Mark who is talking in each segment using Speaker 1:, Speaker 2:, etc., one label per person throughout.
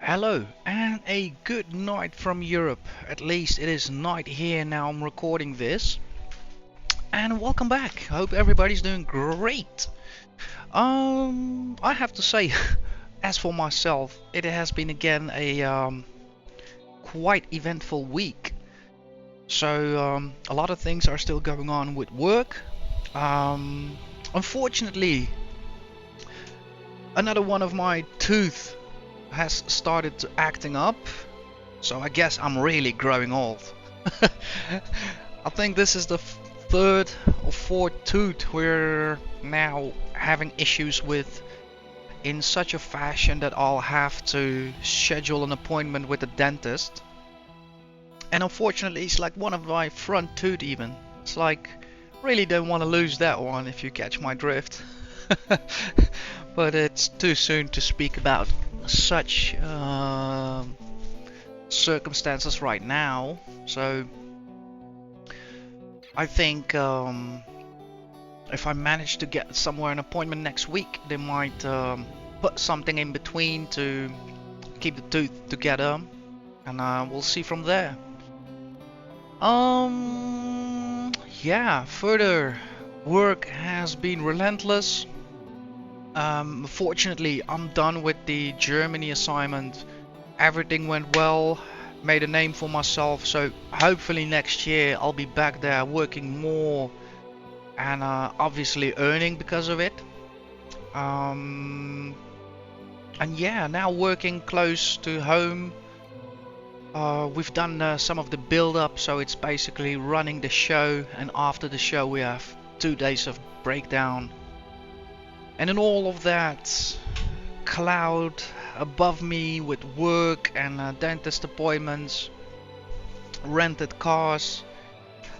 Speaker 1: Hello and a good night from Europe. At least it is night here now I'm recording this. And welcome back. Hope everybody's doing great. I have to say, as for myself, it has been again a quite eventful week. So a lot of things are still going on with work. Unfortunately, another one of my tooth has started to acting up. So I guess I'm really growing old. I think this is the third or fourth tooth we're now having issues with in such a fashion that I'll have to schedule an appointment with a dentist. And unfortunately, it's like one of my front tooth even. It's like, really don't want to lose that one if you catch my drift. But it's too soon to speak about such circumstances right now. So I think if I manage to get somewhere an appointment next week, they might put something in between to keep the tooth together, and we'll see from there. Yeah, further work has been relentless. Fortunately, I'm done with the Germany assignment. Everything went well, made a name for myself, so hopefully next year I'll be back there working more and obviously earning because of it. And yeah, now working close to home. We've done some of the build up, so it's basically running the show, and after the show we have 2 days of breakdown. And in all of that cloud above me with work and dentist appointments, rented cars,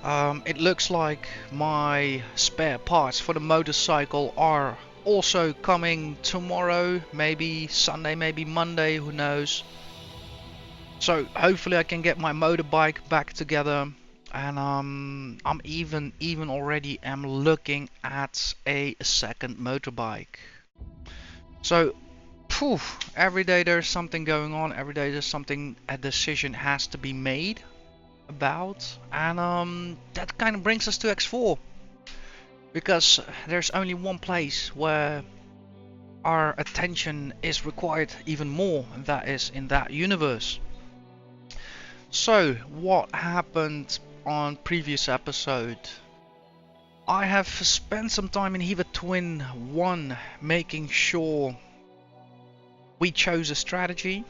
Speaker 1: it looks like my spare parts for the motorcycle are also coming tomorrow, maybe Sunday, maybe Monday, who knows. So hopefully I can get my motorbike back together, and I'm even already am looking at a second motorbike. So every day there's something going on, every day there's something, a decision has to be made about, and that kind of brings us to X4, because there's only one place where our attention is required even more, and that is in that universe. So what happened on previous episode? I have spent some time in Hiva Twin 1 making sure we chose a strategy.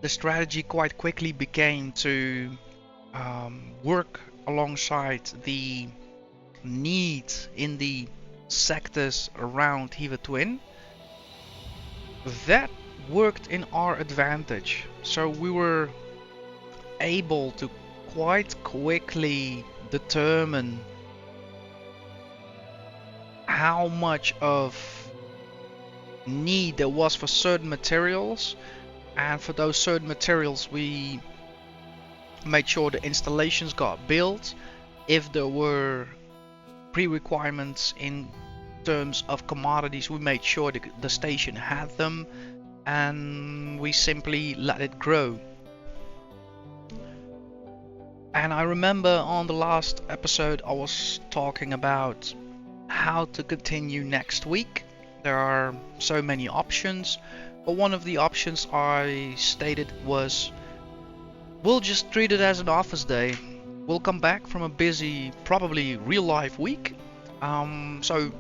Speaker 1: The strategy quite quickly became to work alongside the needs in the sectors around Hiva Twin. That worked in our advantage, so we were able to quite quickly determine how much of need there was for certain materials, and for those certain materials we made sure the installations got built. If there were pre-requirements in terms of commodities, we made sure the station had them, and we simply let it grow. And I remember on the last episode I was talking about how to continue next week. There are so many options, but one of the options I stated was, we'll just treat it as an office day. We'll come back from a busy, probably real life week. So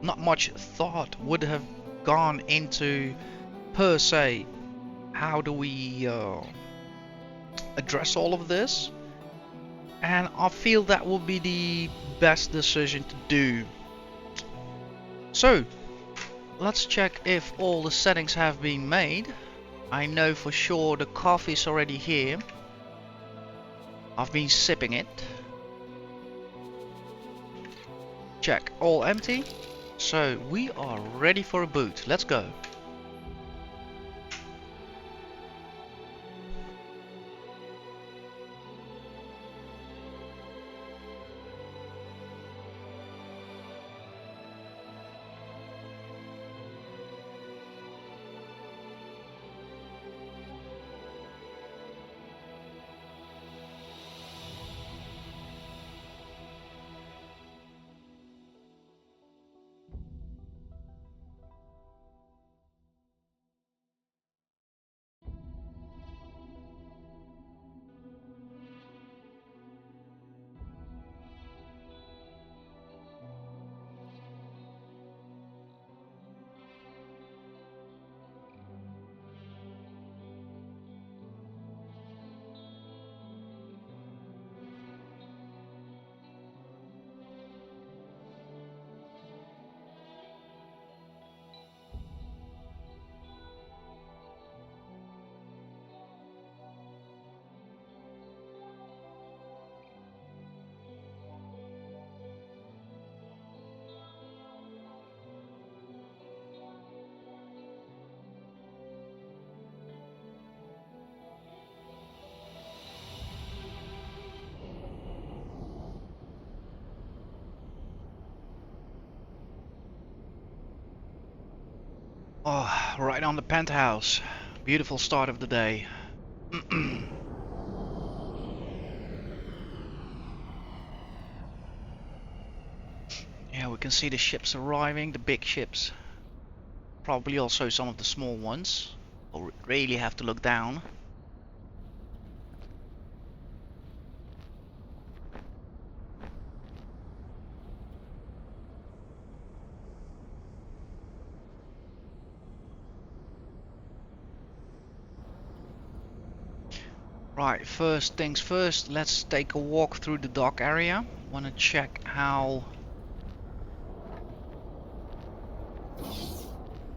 Speaker 1: not much thought would have gone into, per se, how do we address all of this. And I feel that will be the best decision to do. So let's check if all the settings have been made. I know for sure the coffee's already here. I've been sipping it. Check, all empty. So we are ready for a boot. Let's go. Oh, right on the penthouse. Beautiful start of the day. Yeah, we can see the ships arriving, the big ships. Probably also some of the small ones. We'll really have to look down. Right, first things first, let's take a walk through the dock area. Want to check how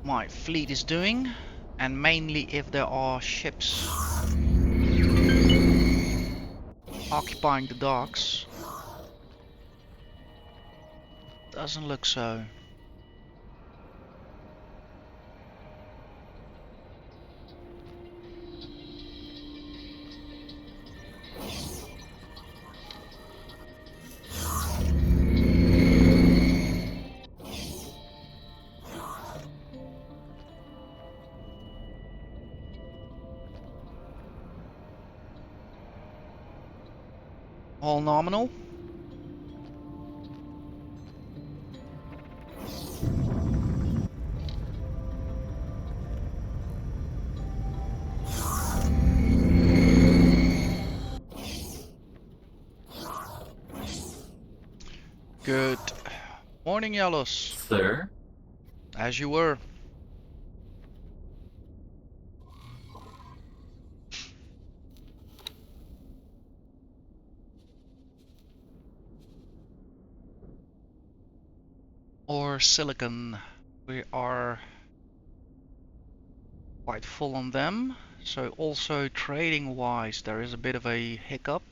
Speaker 1: my fleet is doing, and mainly if there are ships occupying the docks. Doesn't look so. All nominal. Good morning, Yellows.
Speaker 2: Sir?
Speaker 1: As you were. Or silicon. We are quite full on them. So also trading wise there is a bit of a hiccup.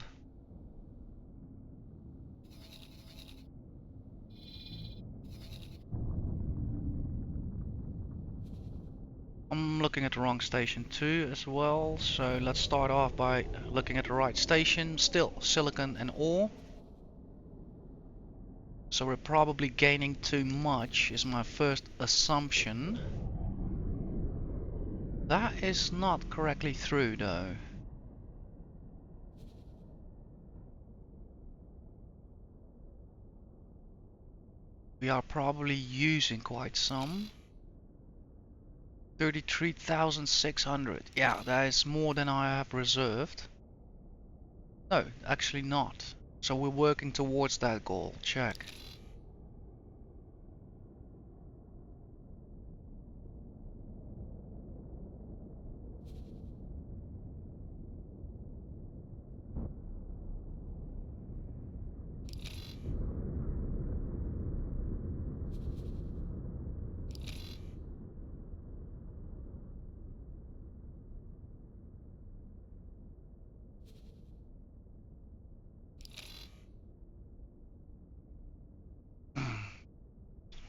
Speaker 1: I'm looking at the wrong station too as well, so let's start off by looking at the right station. Still silicon and ore. So we're probably gaining too much is my first assumption. That is not correctly through though. We are probably using quite some. 33,600. Yeah, that is more than I have reserved. No, actually not. So we're working towards that goal. Check.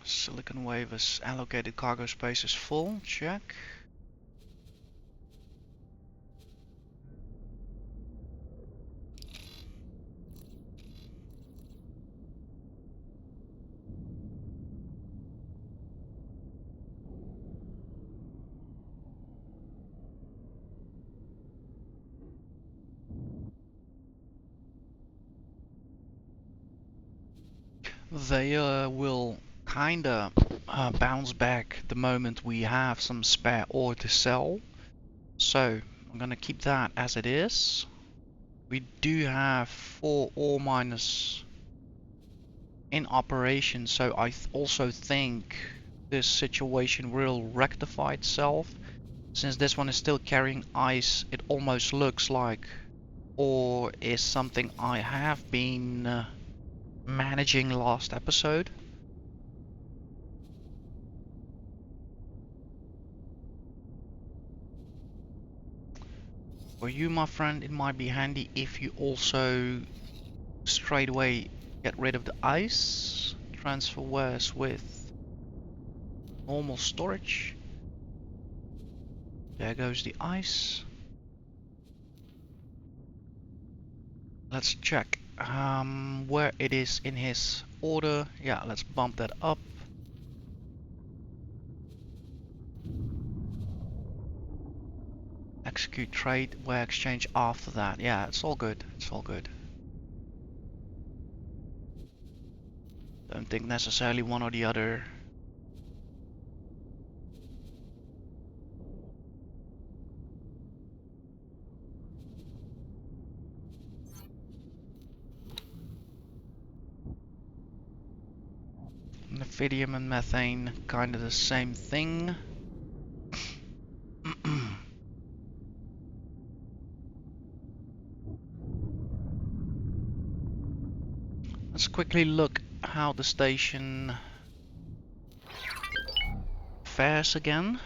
Speaker 1: Silicon wafers allocated cargo space is full. Check. They will kinda bounce back the moment we have some spare ore to sell. So I'm gonna keep that as it is. We do have 4 ore miners in operation, so I also think this situation will rectify itself. Since this one is still carrying ice, it almost looks like ore is something I have been managing last episode. For you, my friend, it might be handy if you also straight away get rid of the ice. Transfer wares with normal storage. There goes the ice. Let's check where it is in his order. Yeah, let's bump that up. execute trade where exchange after that. Yeah, it's all good. It's all good. Don't think necessarily one or the other. Nephidium and methane, kind of the same thing. Let's quickly look how the station fares again.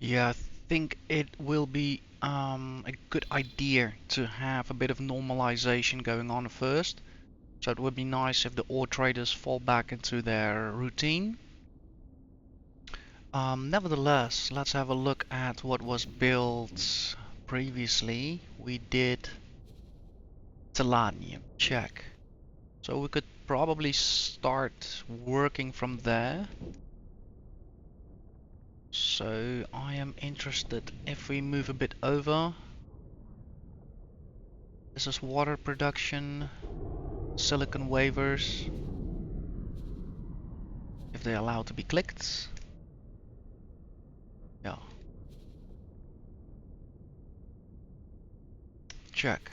Speaker 1: Yeah, I think it will be a good idea to have a bit of normalization going on first. So it would be nice if the ore traders fall back into their routine. Nevertheless, let's have a look at what was built previously. We did Telanium, check. So we could probably start working from there. So I am interested if we move a bit over. This is water production, silicon wafers, if they're allowed to be clicked. Yeah. Check.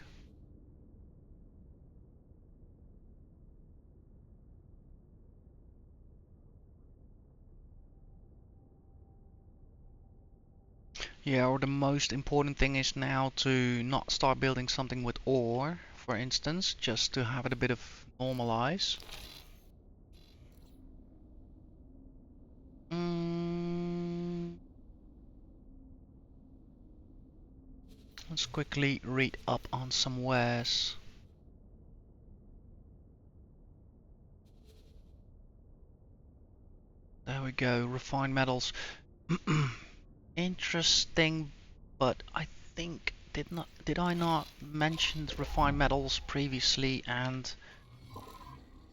Speaker 1: Yeah, or the most important thing is now to not start building something with ore, for instance, just to have it a bit of normalize. Let's quickly read up on some wares. There we go, refined metals. Interesting, but I think did I not mention refined metals previously and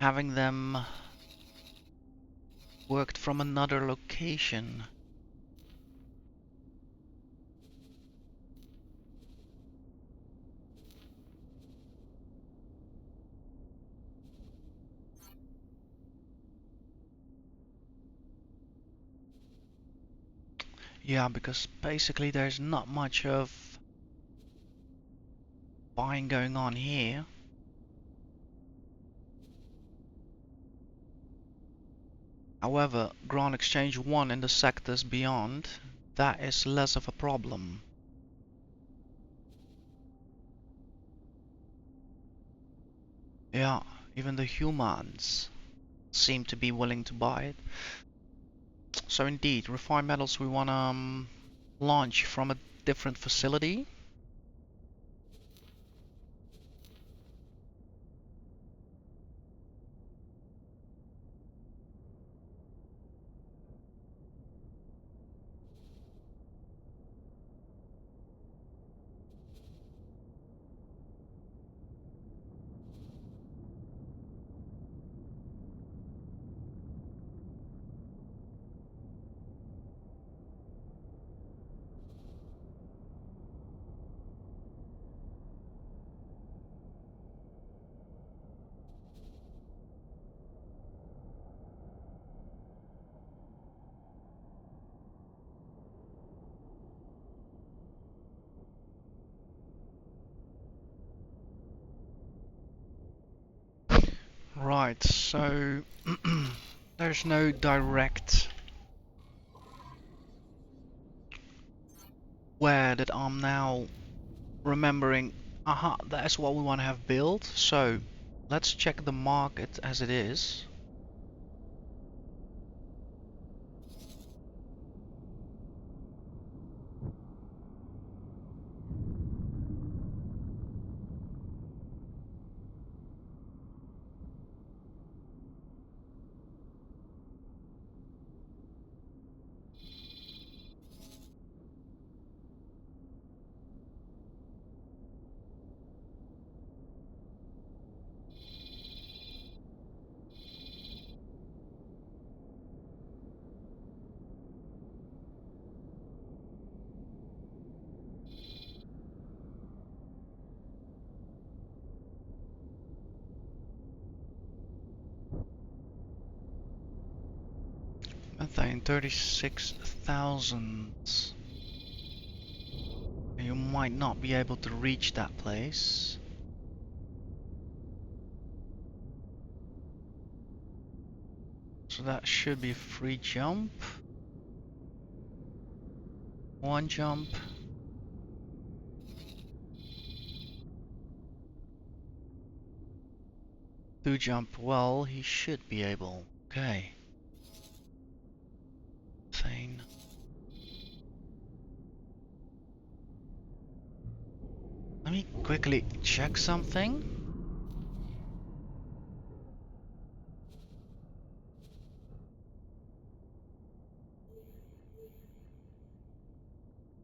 Speaker 1: having them worked from another location? Yeah, because basically there's not much of buying going on here. However, Grand Exchange 1 in the sectors beyond, that is less of a problem. Yeah, even the humans seem to be willing to buy it. So indeed, refined metals we want to launch from a different facility. Right, so there's no direct where that I'm now remembering, aha, that's what we want to have built. So let's check the market as it is. Methane 36,000. You might not be able to reach that place. So that should be a free jump. One jump. Two jump. Well, he should be able. Okay. Methane. Let me quickly check something.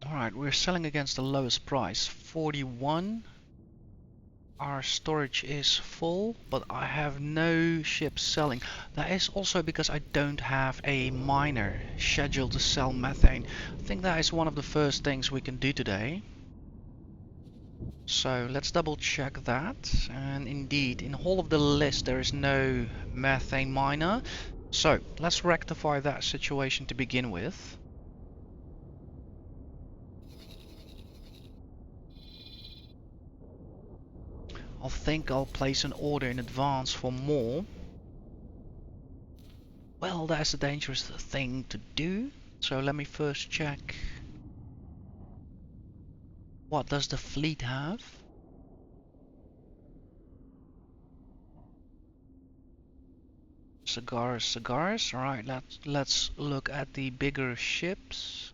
Speaker 1: Alright, we're selling against the lowest price, 41. Our storage is full, but I have no ships selling. That is also because I don't have a miner scheduled to sell methane. I think that is one of the first things we can do today. So let's double check that. And indeed, in all of the list there is no methane miner. So let's rectify that situation to begin with. I think I'll place an order in advance for more. Well, that's a dangerous thing to do. So let me first check. What does the fleet have? Cigars, cigars. Alright, let's look at the bigger ships.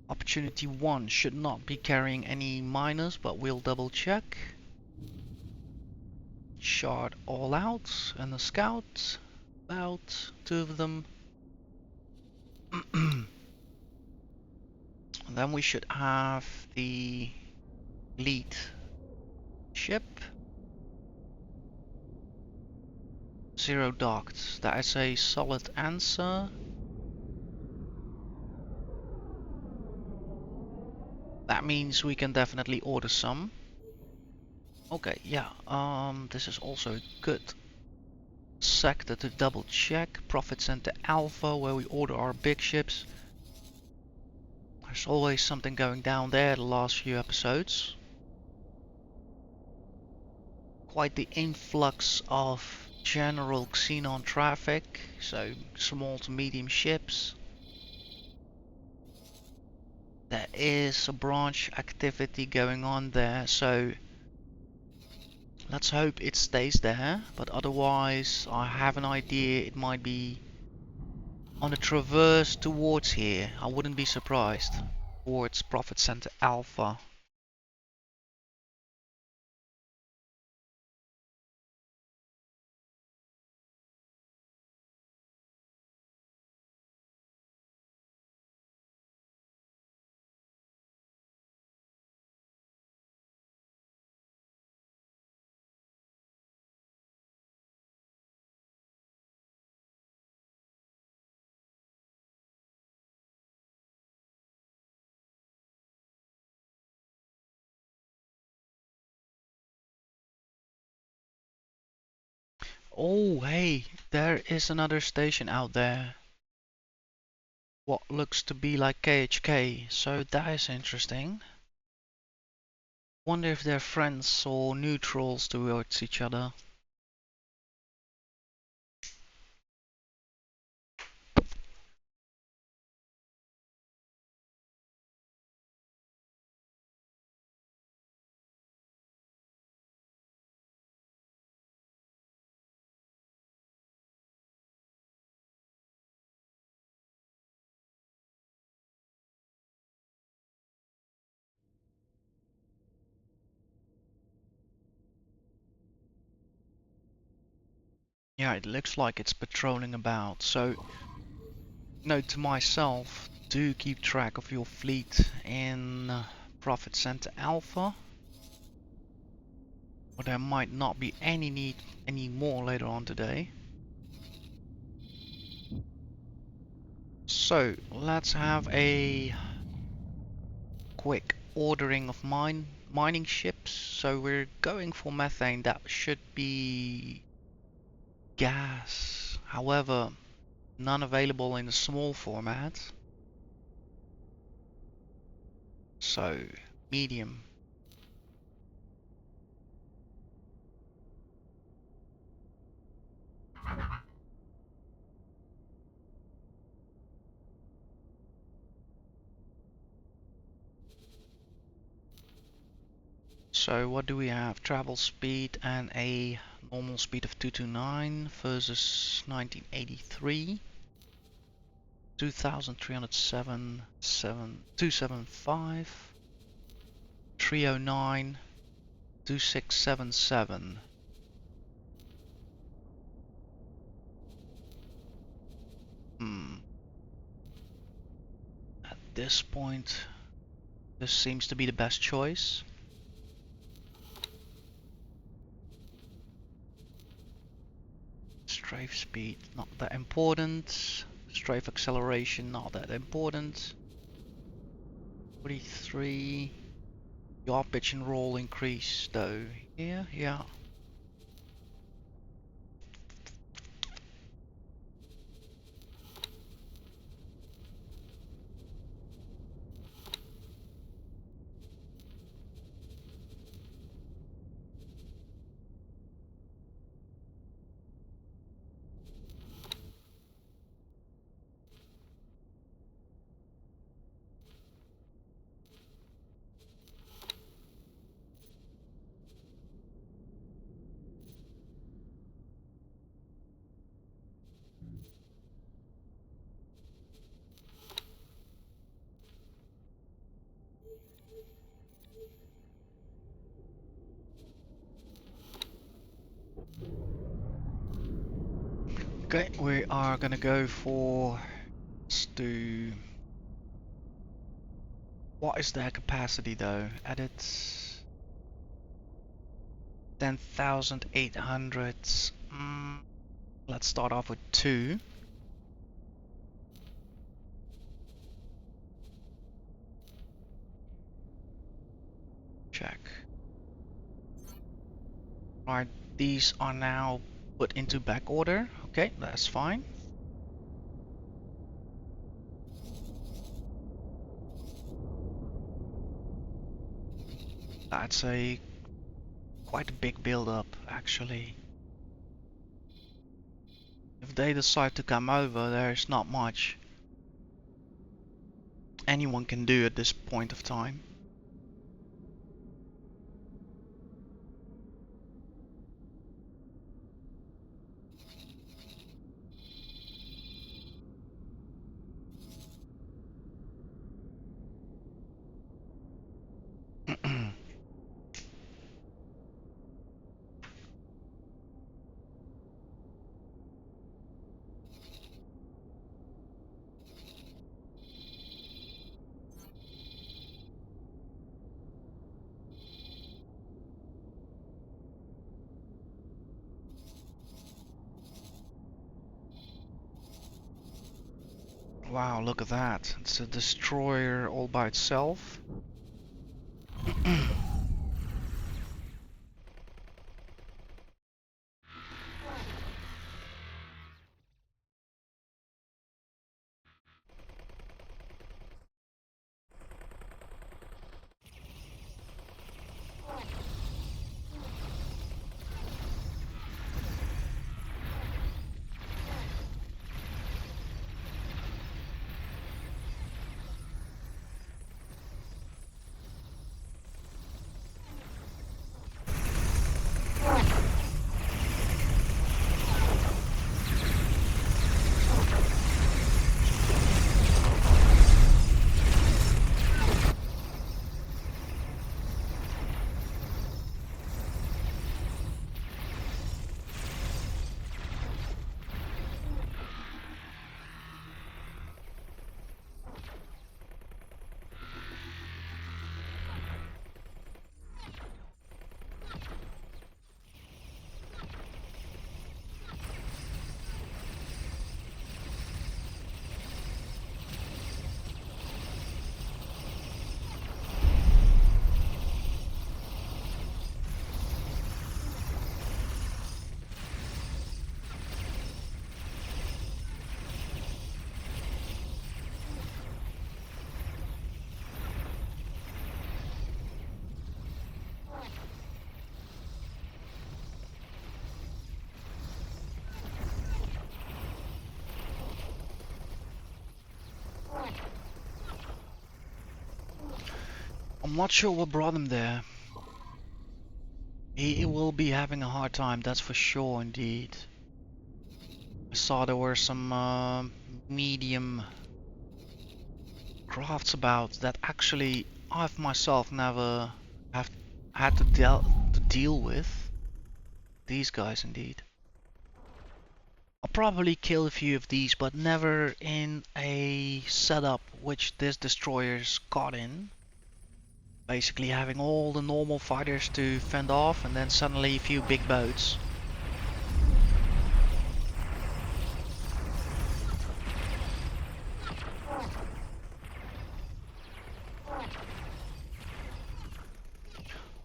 Speaker 1: Opportunity 1 should not be carrying any miners, but we'll double check. Shard all out and a scout. About 2 of them. And then we should have the lead ship. 0 docked. That is a solid answer. That means we can definitely order some. Okay, yeah, this is also a good sector to double check. Profit Center Alpha, where we order our big ships. There's always something going down there the last few episodes. Quite the influx of general xenon traffic, so small to medium ships. There is a branch activity going on there, so Let's hope it stays there, but otherwise I have an idea it might be on a traverse towards here. I wouldn't be surprised. Towards Profit Center Alpha. Oh, hey, there is another station out there. What looks to be like KHK, so that is interesting. Wonder if they're friends or neutrals towards each other. Yeah, it looks like it's patrolling about, so note to myself, do keep track of your fleet in Profit Center Alpha, or there might not be any need anymore later on today. So let's have a quick ordering of mining ships. So we're going for methane. That should be gas. However, none available in the small format. So medium. So what do we have? Travel speed and a normal speed of 229 versus 1983. 2307, 275, 309, 2677. At this point, this seems to be the best choice. Strafe speed, not that important. Strafe acceleration, not that important. 43. Yaw pitch and roll increase though. Yeah. Okay, we are gonna go for, let's do, what is their capacity though? Edit 10,800. Let's start off with 2. Check. Right, these are now put into back order. Okay, that's fine. That's a quite a big build up actually. If they decide to come over, there's not much anyone can do at this point of time. Wow, look at that. It's a destroyer all by itself. I'm not sure what brought him there. He will be having a hard time, that's for sure indeed. I saw there were some medium crafts about that actually I've myself never have had to deal with. These guys indeed. I'll probably kill a few of these, but never in a setup which this destroyer's got in. Basically having all the normal fighters to fend off and then suddenly a few big boats.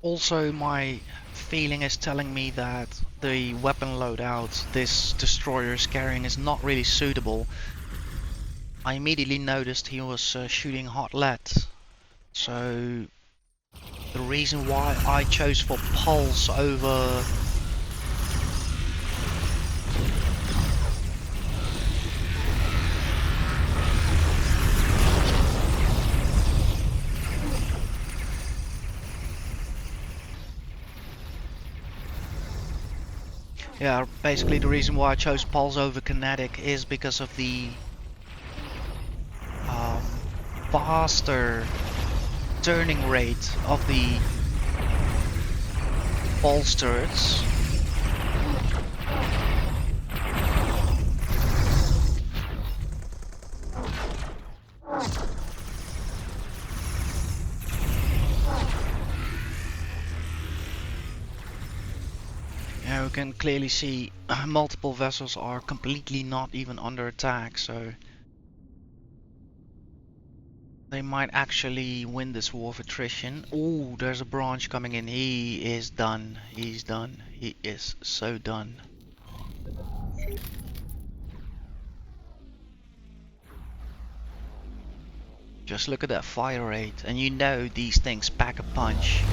Speaker 1: Also, my feeling is telling me that the weapon loadout this destroyer is carrying is not really suitable. I immediately noticed he was shooting hot lead. So the reason why I chose for pulse over yeah, basically the reason why I chose pulse over kinetic is because of the um, faster turning rate of the pulse turrets. Yeah, we can clearly see multiple vessels are completely not even under attack, so they might actually win this war of attrition. Oh, there's a branch coming in. He is done. He's done. He is so done. Just look at that fire rate, and you know these things pack a punch.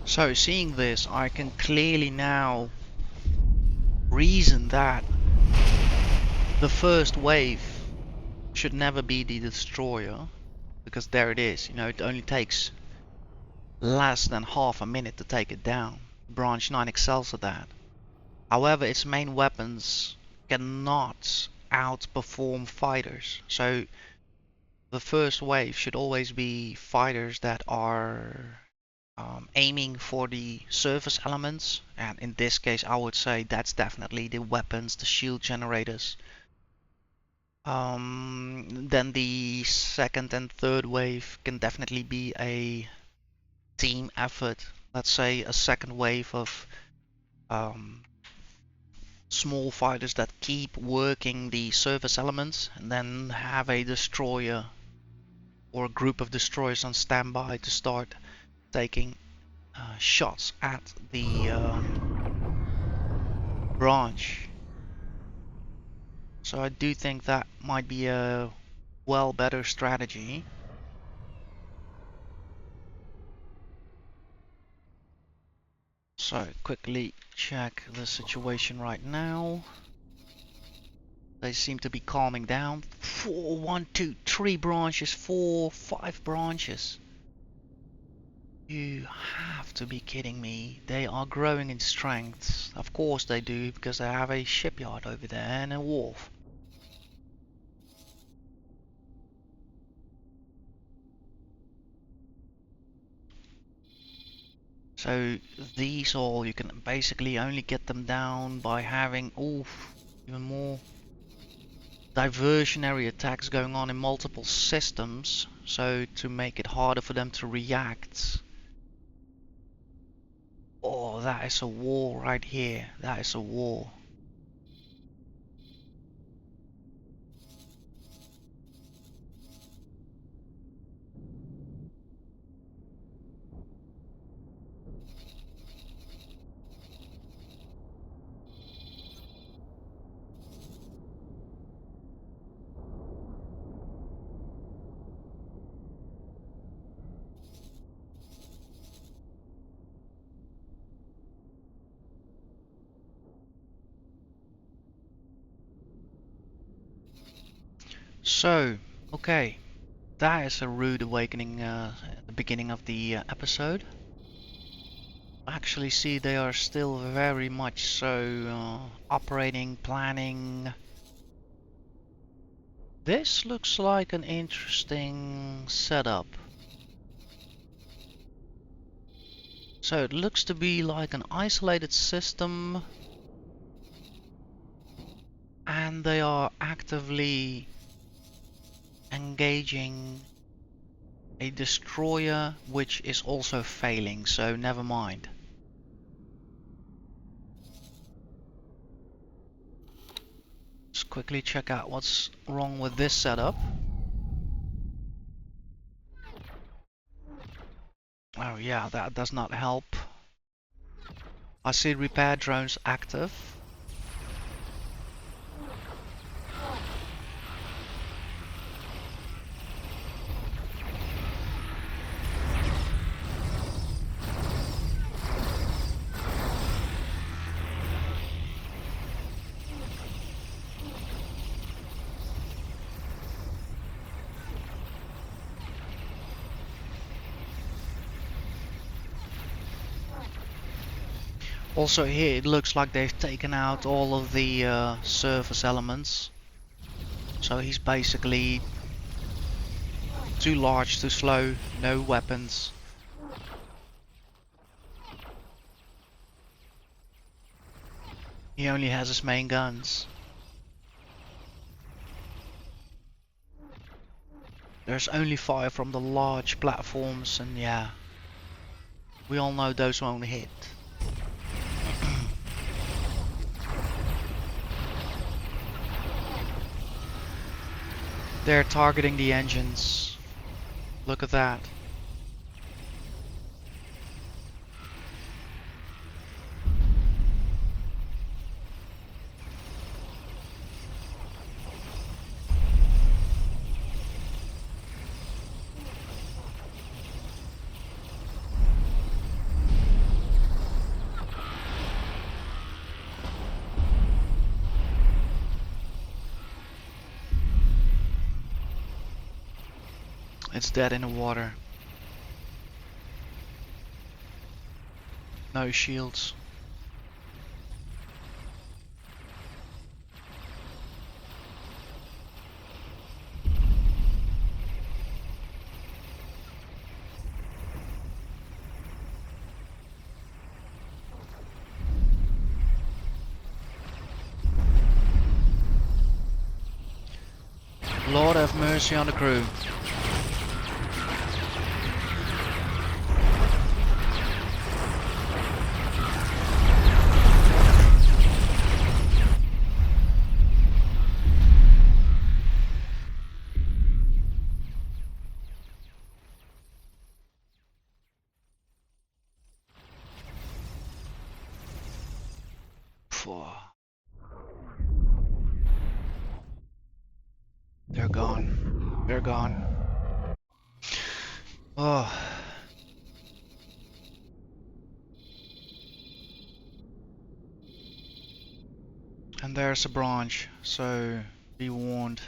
Speaker 1: So seeing this, I can clearly now reason that the first wave should never be the destroyer, because there it is, you know, it only takes less than half a minute to take it down. Branch 9 excels at that. However, its main weapons cannot outperform fighters, so the first wave should always be fighters that are aiming for the surface elements, and in this case I would say that's definitely the weapons, the shield generators. Then the second and third wave can definitely be a team effort. Let's say a second wave of um, small fighters that keep working the surface elements, and then have a destroyer or a group of destroyers on standby to start taking shots at the branch. So I do think that might be a well better strategy. So quickly check the situation right now. They seem to be calming down. 4, 1, 2, 3 branches, 4, 5 branches. You have to be kidding me. They are growing in strength. Of course they do, because they have a shipyard over there and a wharf. So these all, you can basically only get them down by having even more diversionary attacks going on in multiple systems, so to make it harder for them to react. Oh, that is a war right here. That is a war. So, okay, that is a rude awakening at the beginning of the episode. Actually, see, they are still very much so operating, planning. This looks like an interesting setup. So it looks to be like an isolated system, and they are actively engaging a destroyer which is also failing, so never mind. Let's quickly check out what's wrong with this setup. Oh yeah, that does not help. I see repair drones active. Also here it looks like they've taken out all of the surface elements. So he's basically too large, too slow, no weapons. He only has his main guns. There's only fire from the large platforms, and yeah, we all know those won't hit. They're targeting the engines. Look at that. It's dead in the water. No shields. Lord have mercy on the crew. Phew. They're gone. They're gone. Oh. And there's a branch, so be warned.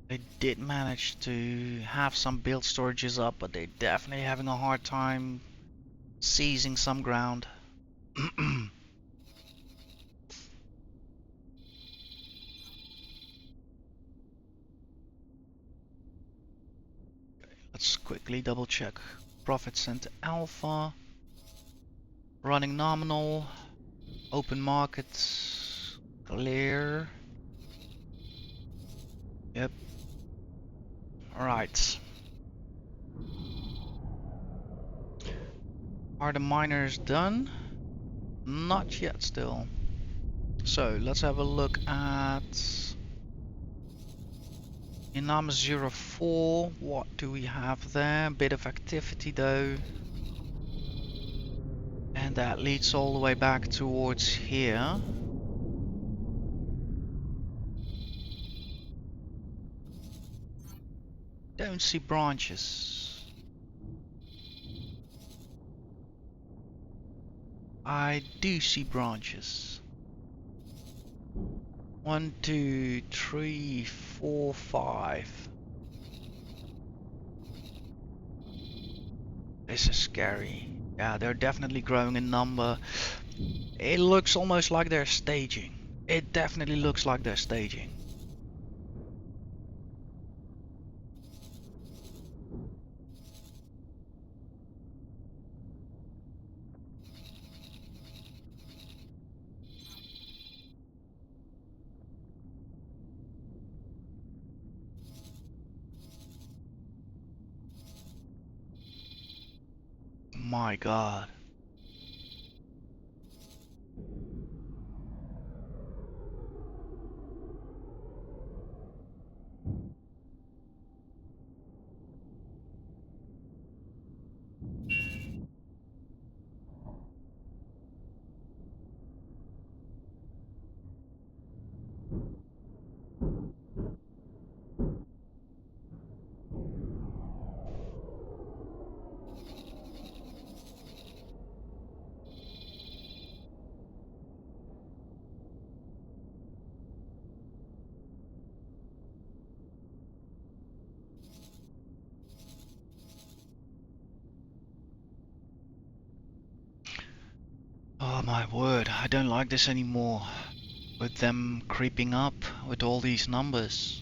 Speaker 1: They did manage to have some build storages up, but they're definitely having a hard time seizing some ground. Let's quickly double check. Profit center alpha. Running nominal. Open markets. Clear. Yep. Alright. Are the miners done? Not yet still. So let's have a look at Inam 04. What do we have there? Bit of activity though. And that leads all the way back towards here. Don't see branches. I do see branches. 1, 2, 3, 4, 5. This is scary. Yeah, they're definitely growing in number. It looks almost like they're staging. It definitely looks like they're staging. My God. Oh my word, I don't like this anymore. With them creeping up with all these numbers.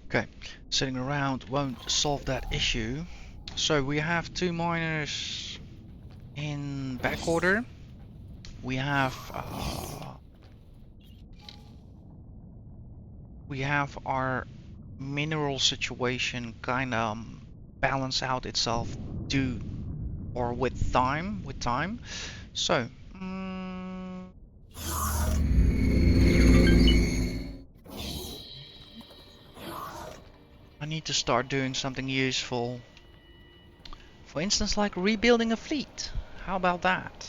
Speaker 1: Okay, sitting around won't solve that issue. So we have 2 miners in back order. We have our mineral situation kind of balance out itself due or with time. So I need to start doing something useful. For instance, like rebuilding a fleet. How about that?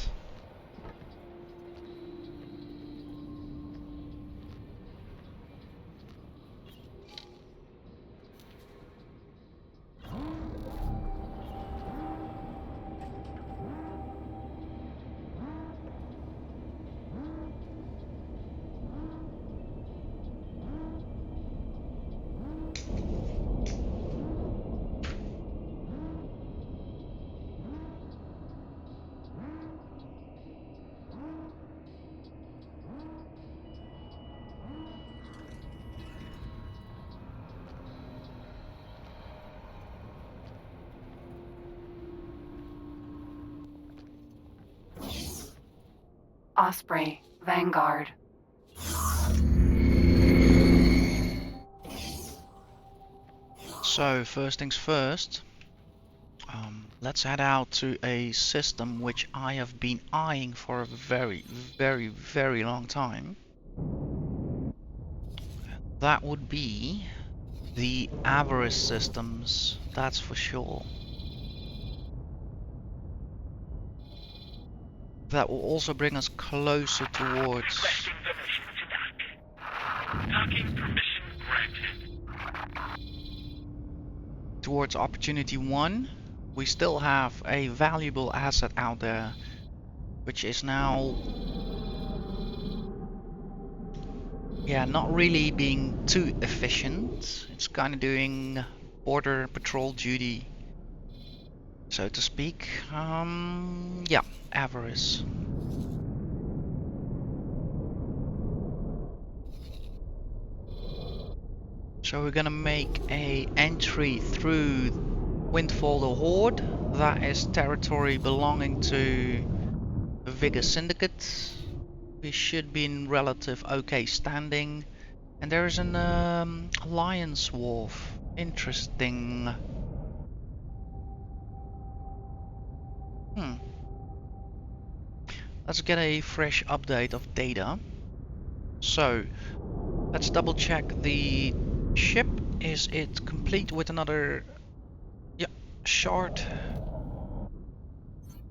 Speaker 2: Osprey, Vanguard.
Speaker 1: So first things first, let's head out to a system which I have been eyeing for a very long time. That would be the Avarice systems, that's for sure. That will also bring us closer towards opportunity 1. We still have a valuable asset out there, which is now not really being too efficient. It's kind of doing border patrol duty, so to speak. Yeah, Avarice. So we're gonna make a entry through Windfall the Horde. That is territory belonging to the Vigor Syndicate. We should be in relative okay standing. And there is an Alliance Wharf. Interesting. Let's get a fresh update of data. So, let's double check the ship. Is it complete with another shard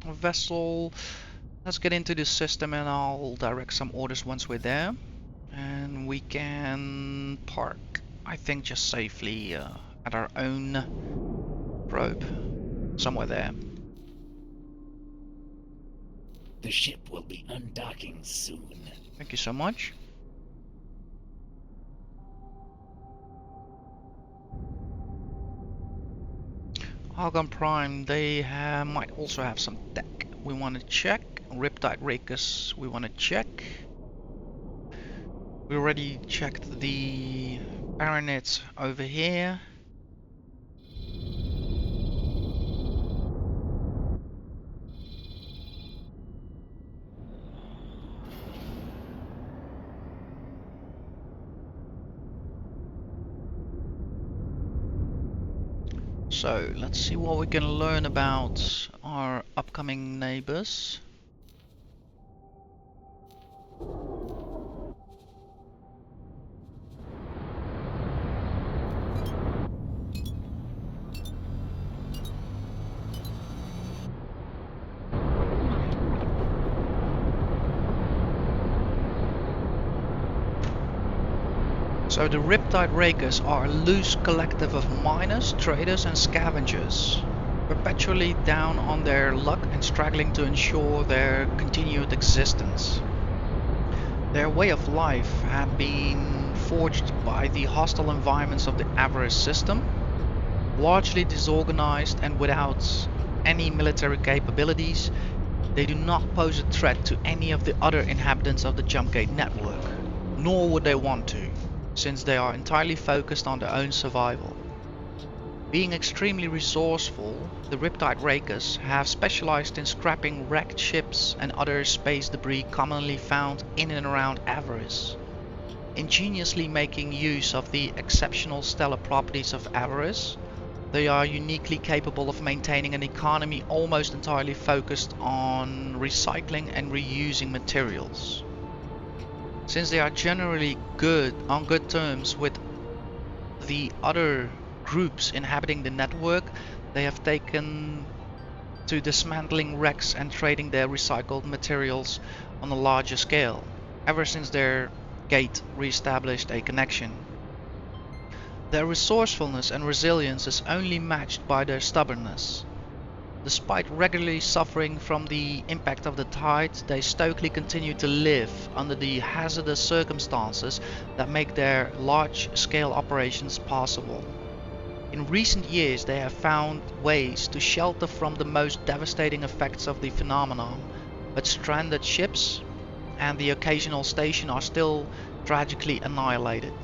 Speaker 1: vessel? Let's get into the system and I'll direct some orders once we're there. And we can park, I think, just safely at our own probe. Somewhere there.
Speaker 3: The ship will be undocking soon.
Speaker 1: Thank you so much. Argon Prime, they might also have some tech we want to check. Riptide Rakers we want to check. We already checked the Baronets over here. So let's see what we can learn about our upcoming neighbors. So the Riptide Rakers are a loose collective of miners, traders and scavengers, perpetually down on their luck and struggling to ensure their continued existence. Their way of life had been forged by the hostile environments of the Avarice system, largely disorganized and without any military capabilities. They do not pose a threat to any of the other inhabitants of the Jumpgate network, nor would they want to, since they are entirely focused on their own survival. Being extremely resourceful, the Riptide Rakers have specialized in scrapping wrecked ships and other space debris commonly found in and around Avarice. Ingeniously making use of the exceptional stellar properties of Avarice, they are uniquely capable of maintaining an economy almost entirely focused on recycling and reusing materials. Since they are generally on good terms with the other groups inhabiting the network, they have taken to dismantling wrecks and trading their recycled materials on a larger scale, ever since their gate re-established a connection. Their resourcefulness and resilience is only matched by their stubbornness. Despite regularly suffering from the impact of the tide, they stoically continue to live under the hazardous circumstances that make their large-scale operations possible. In recent years, they have found ways to shelter from the most devastating effects of the phenomenon, but stranded ships and the occasional station are still tragically annihilated.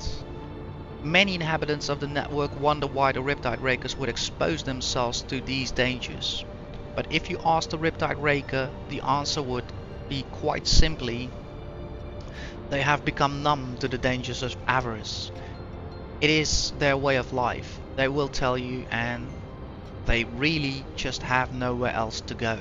Speaker 1: Many inhabitants of the network wonder why the Riptide Rakers would expose themselves to these dangers. But if you ask the Riptide Raker, the answer would be quite simply, they have become numb to the dangers of avarice. It is their way of life, they will tell you, and they really just have nowhere else to go.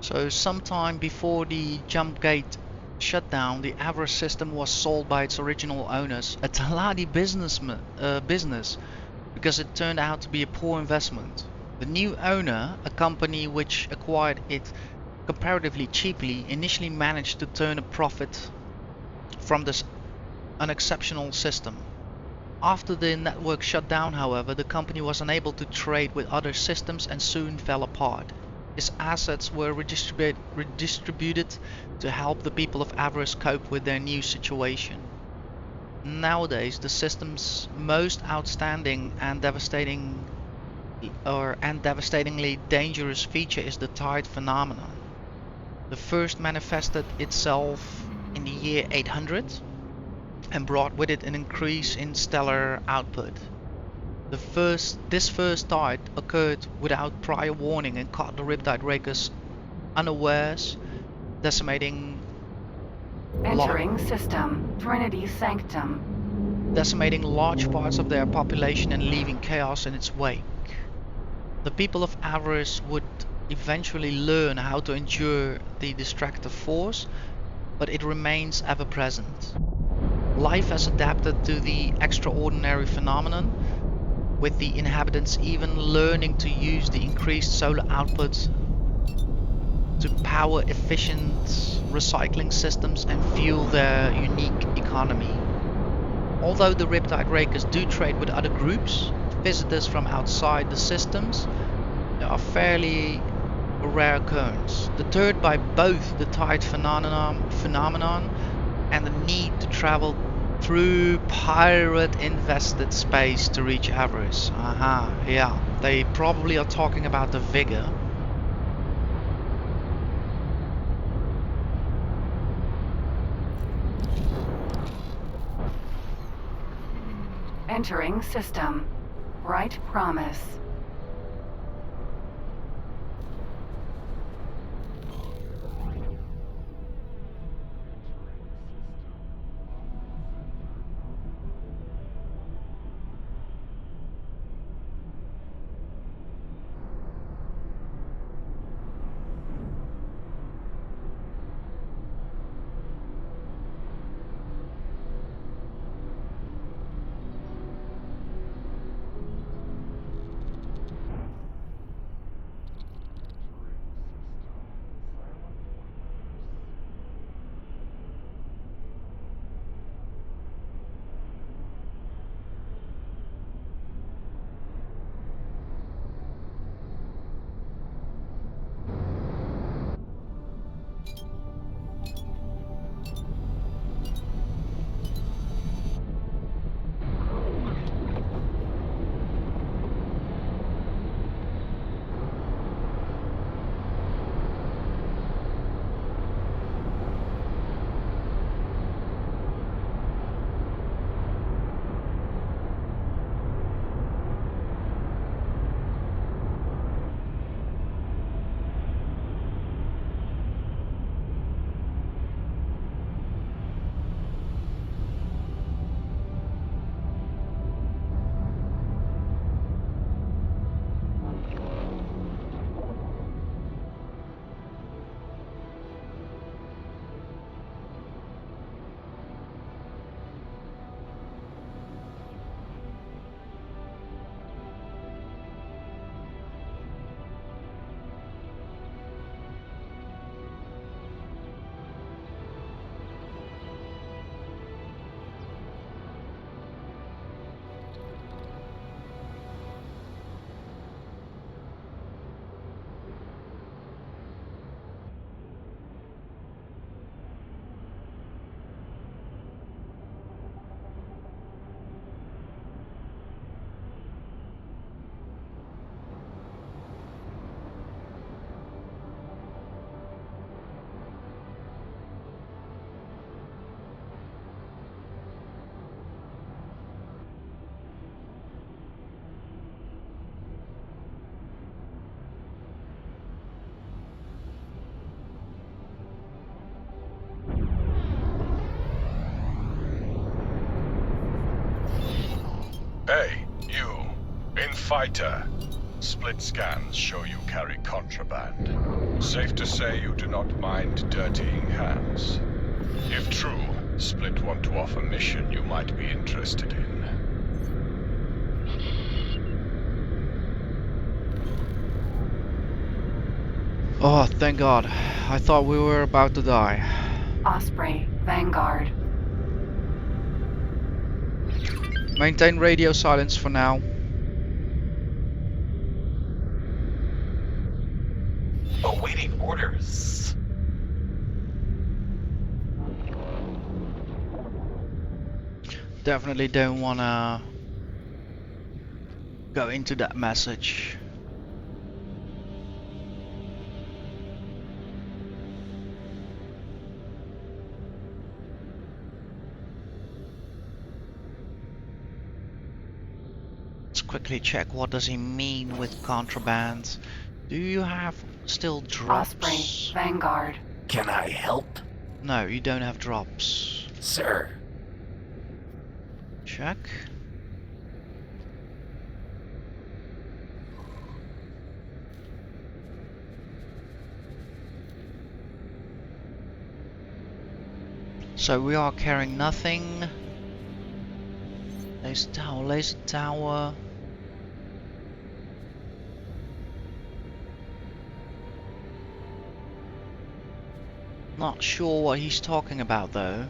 Speaker 1: So sometime before the jump gate shutdown, the avarice system was sold by its original owners, a Taladi business, because it turned out to be a poor investment. The new owner, a company which acquired it comparatively cheaply, initially managed to turn a profit from this unexceptional system. After the network shut down, however, the company was unable to trade with other systems and soon fell apart. Its assets were redistributed to help the people of Avarice cope with their new situation. Nowadays, the system's most outstanding and devastatingly dangerous feature is the tide phenomenon. The first manifested itself in the year 800 and brought with it an increase in stellar output. This first tide occurred without prior warning and caught the Riptide Rakers unawares, decimating
Speaker 2: Entering system. Trinity Sanctum.
Speaker 1: large parts of their population and leaving chaos in its wake. The people of Avarice would eventually learn how to endure the destructive force, but it remains ever present. Life has adapted to the extraordinary phenomenon, with the inhabitants even learning to use the increased solar output to power efficient recycling systems and fuel their unique economy. Although the Riptide Rakers do trade with other groups, visitors from outside the systems, they are fairly a rare occurrence, deterred by both the tide phenomenon and the need to travel through pirate-invested space to reach Avarice. Aha, yeah, they probably are talking about the Vigor.
Speaker 2: Entering system. Bright promise.
Speaker 4: Hey, you. In fighter. Split scans show you carry contraband. Safe to say you do not mind dirtying hands. If true, Split want to offer mission you might be interested in.
Speaker 1: Oh, thank God. I thought we were about to die.
Speaker 2: Osprey, Vanguard.
Speaker 1: Maintain radio silence for now.
Speaker 3: Awaiting orders.
Speaker 1: Definitely don't wanna go into that message. Let's quickly check what does he mean with contraband. Do you have still drops?
Speaker 2: Osprey, Vanguard.
Speaker 3: Can I help?
Speaker 1: No, you don't have drops.
Speaker 3: Sir.
Speaker 1: Check. So we are carrying nothing. Laser tower, laser tower. Not sure what he's talking about though.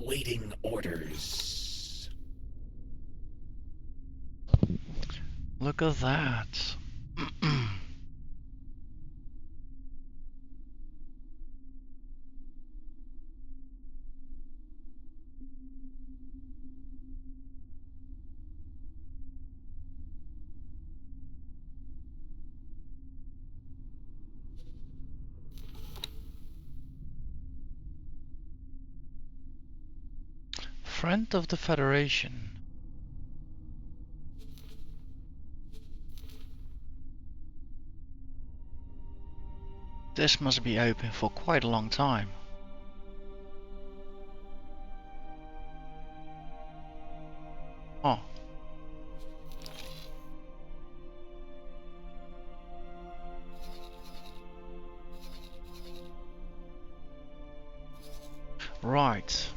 Speaker 3: Awaiting orders.
Speaker 1: Look at that. Friend of the Federation. This must be open for quite a long time. Oh. Right.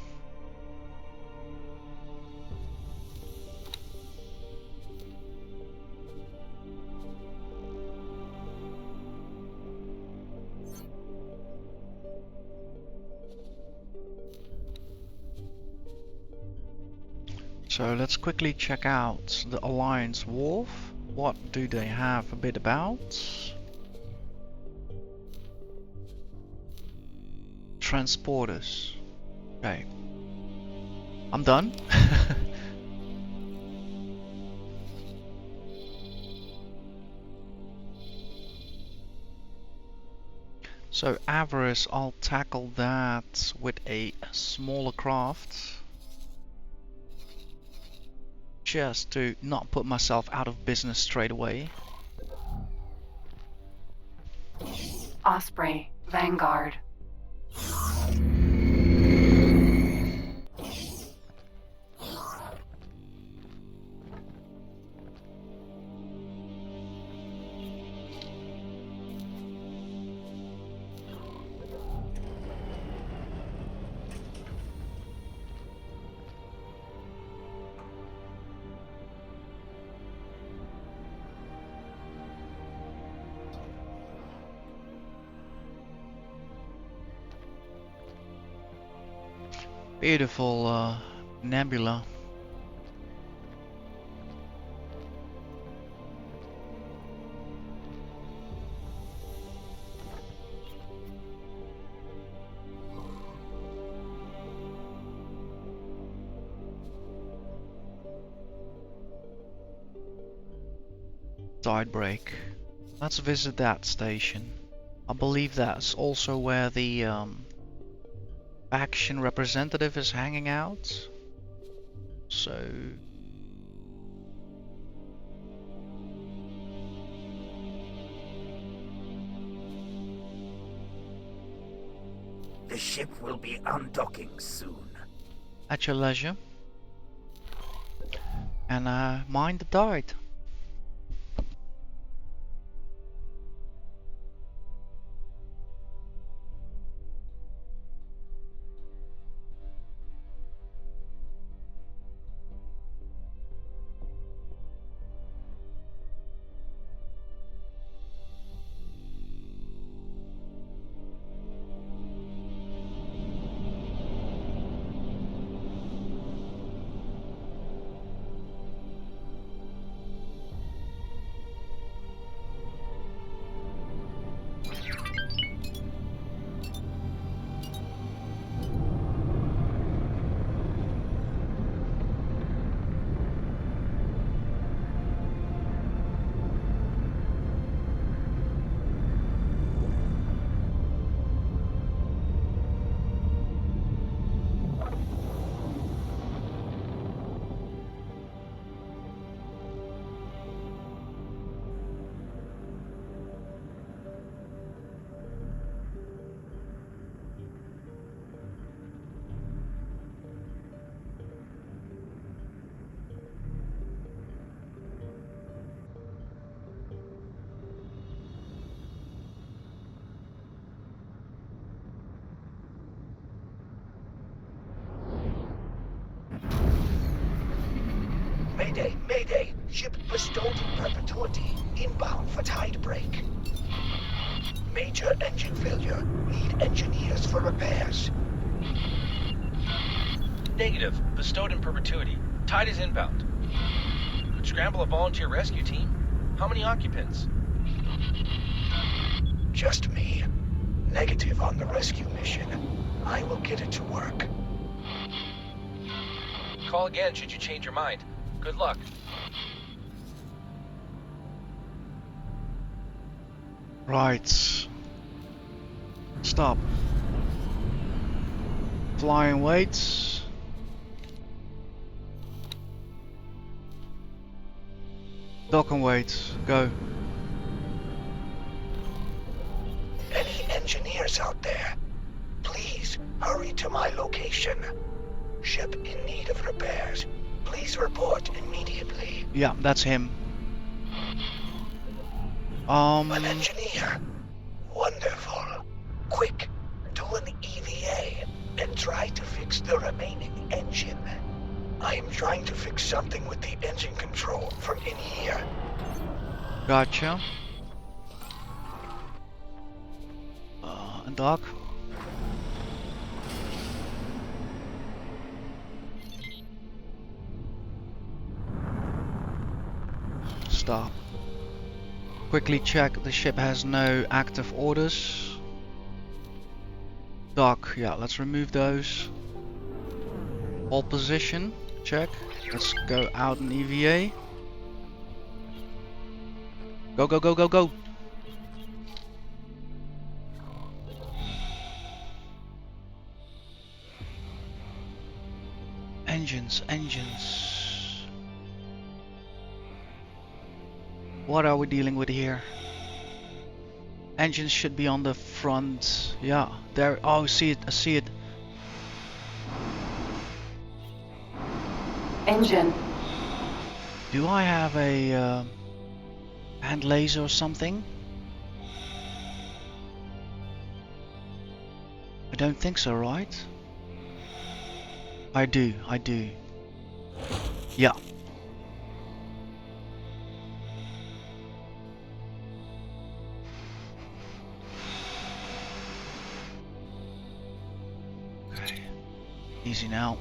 Speaker 1: So let's quickly check out the Alliance Wharf. What do they have a bit about? Transporters. Okay. I'm done. So avarice, I'll tackle that with a smaller craft. Just to not put myself out of business straight away.
Speaker 2: Osprey, Vanguard.
Speaker 1: Beautiful nebula. Tide break. Let's visit that station. I believe that's also where the faction representative is hanging out. So
Speaker 3: The ship will be undocking soon.
Speaker 1: at your leisure. And mind the tide.
Speaker 3: Mayday, mayday! Ship bestowed in perpetuity, inbound for tide break. Major engine failure. Need engineers for repairs.
Speaker 5: Negative. Bestowed in perpetuity. Tide is inbound. Could scramble a volunteer rescue team? How many occupants?
Speaker 3: Just me. Negative on the rescue mission. I will get it to work.
Speaker 5: Call again should you change your mind. Good luck.
Speaker 1: Right. Stop. Flying weights. Dock and weights. Go.
Speaker 3: Any engineers out there? Please hurry to my location. Ship in need of repairs. Please report immediately.
Speaker 1: Yeah, that's him.
Speaker 3: An engineer. Wonderful. Quick, do an EVA and try to fix the remaining engine. I am trying to fix something with the engine control from in here.
Speaker 1: Gotcha. Doc. Stop. Quickly check the ship has no active orders. Dock, yeah, let's remove those. All position, check. Let's go out in EVA. Go, go, go, go, go! Engines, engines. What are we dealing with here? Engines should be on the front. Yeah, there. Oh, see it, I see it.
Speaker 2: Engine.
Speaker 1: Do I have a hand laser or something? I don't think so, right? I do, I do. Yeah. Okay. Easy now.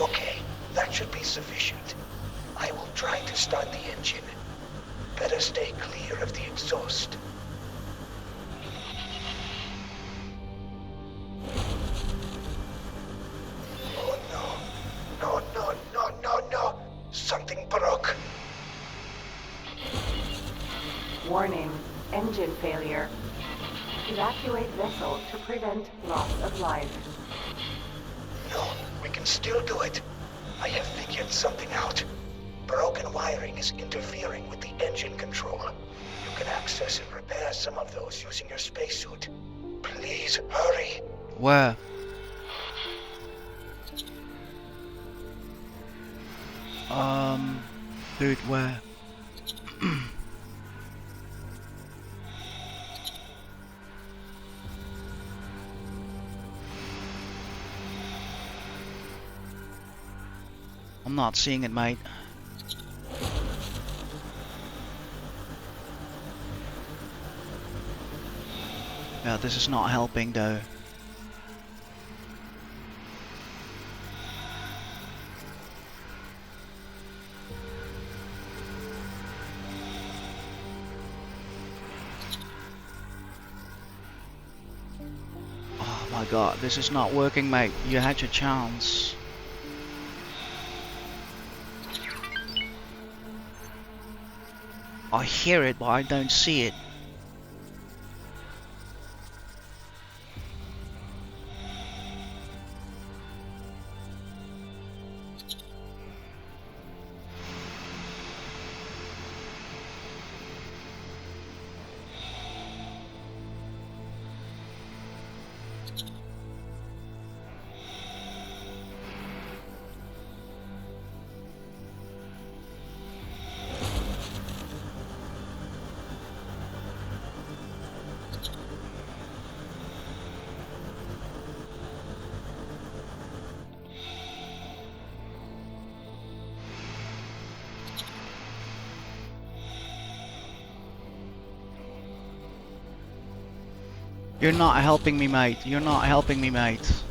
Speaker 3: Okay, that should be sufficient. I will try to start the engine. Better stay clear of the exhaust. Oh no. No, no, no, no, no. Something broke.
Speaker 2: Warning. Engine failure. Evacuate vessel to prevent loss of life.
Speaker 3: No, we can still do it. I have figured something out. Broken wiring is interfering with the engine control. You can access and repair some of those using your spacesuit. Please hurry.
Speaker 1: Where? Dude, where? I'm not seeing it, mate. Yeah, this is not helping though. Oh my god, this is not working, mate. You had your chance. I hear it, but I don't see it. You're not helping me, mate. You're not helping me, mate.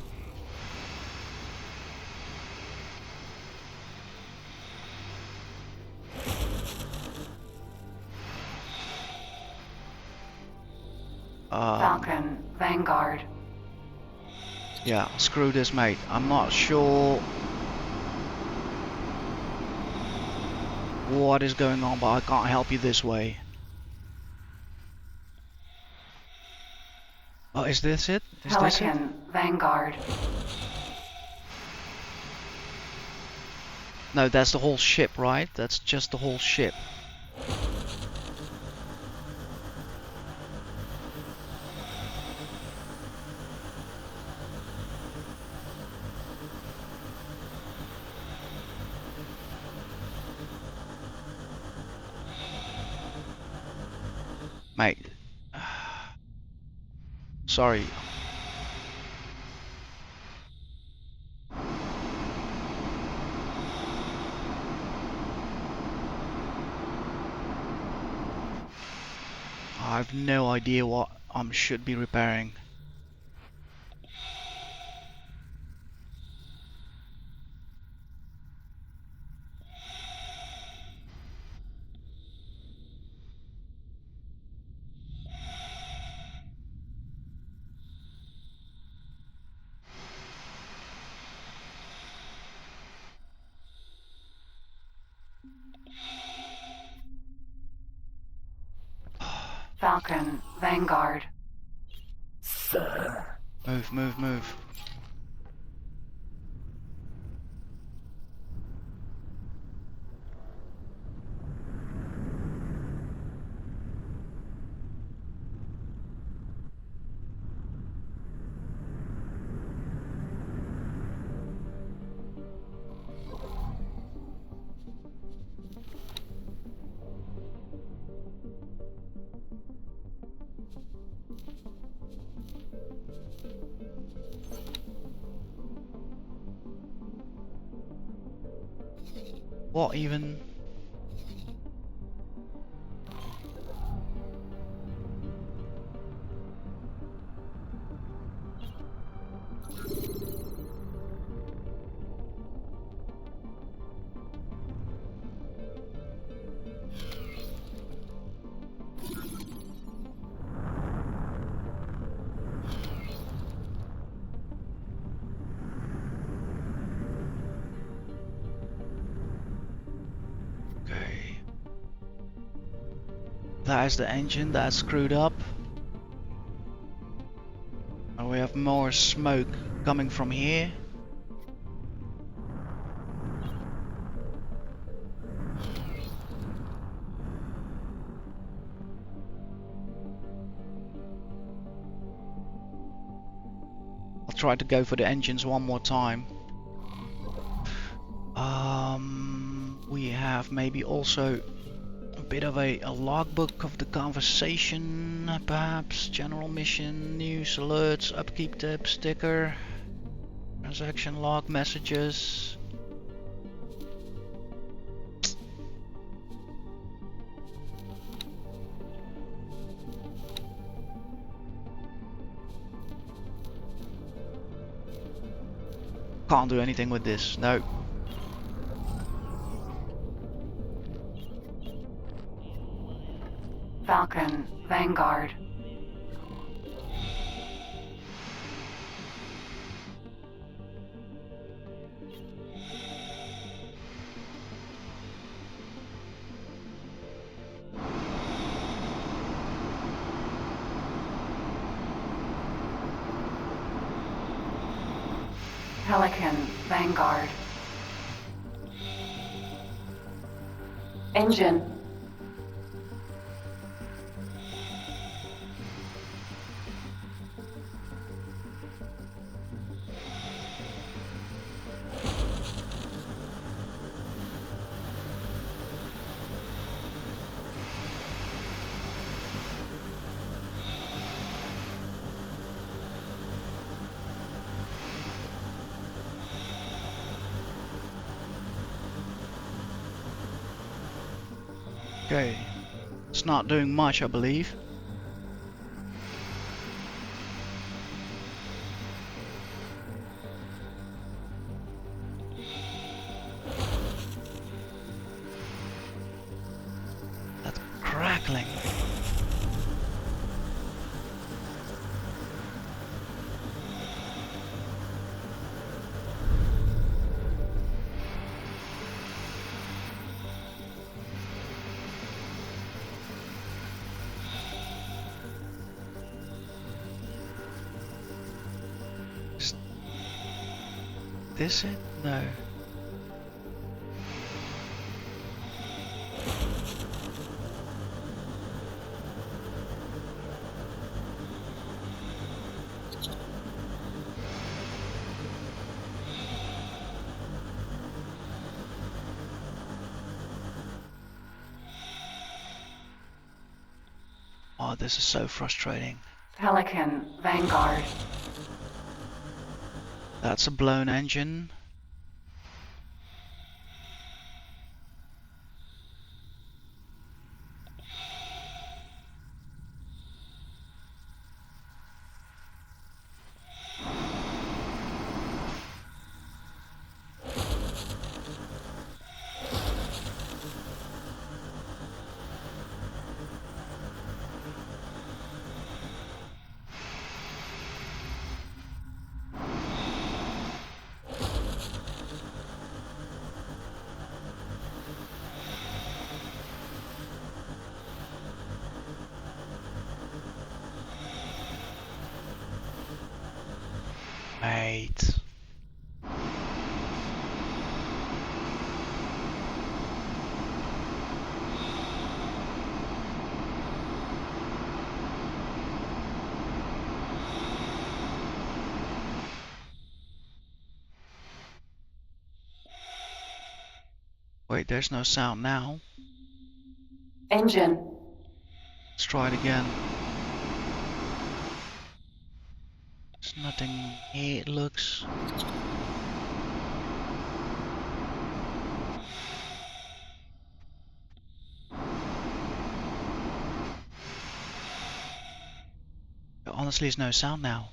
Speaker 2: Falcon, Vanguard.
Speaker 1: Yeah, screw this, mate. I'm not sure what is going on, but I can't help you this way. Oh, is this it? Is this it?
Speaker 2: Pelican, Vanguard.
Speaker 1: No, that's the whole ship, right? That's just the whole ship. Mate. Sorry. I have no idea what I should be repairing.
Speaker 2: Falcon, Vanguard.
Speaker 1: Move, move, move. What even? That is the engine that's screwed up. And we have more smoke coming from here. I'll try to go for the engines one more time. We have maybe also a bit of a logbook of the conversation, perhaps general mission, news, alerts, upkeep tip, sticker, transaction log, messages. Can't do anything with this, no.
Speaker 2: Falcon, Vanguard. Pelican, Vanguard. Engine.
Speaker 1: Okay, it's not doing much, I believe. crackling. Is this it? No. Oh, this is so frustrating.
Speaker 2: Pelican, Vanguard.
Speaker 1: That's a blown engine. Mate. Wait, there's no sound now.
Speaker 2: Engine.
Speaker 1: Let's try it again. There's nothing here, it looks. Honestly, there's no sound now.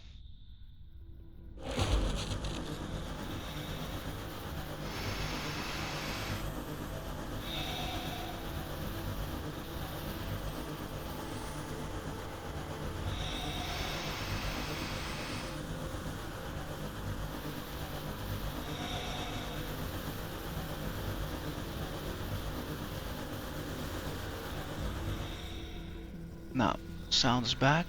Speaker 1: Now, sound is back.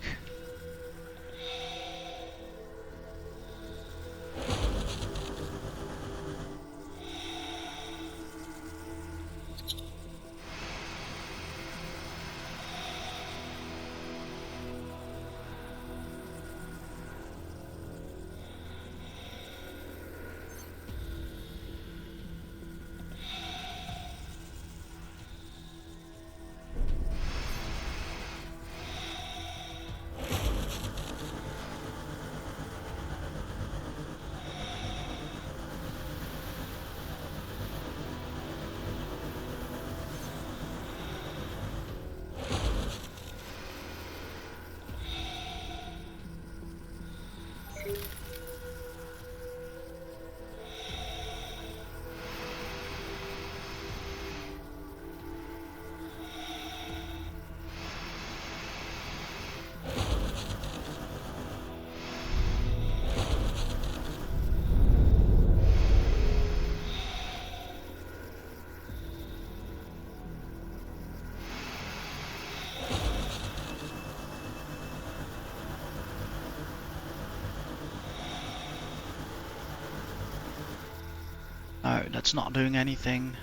Speaker 1: No, that's not doing anything.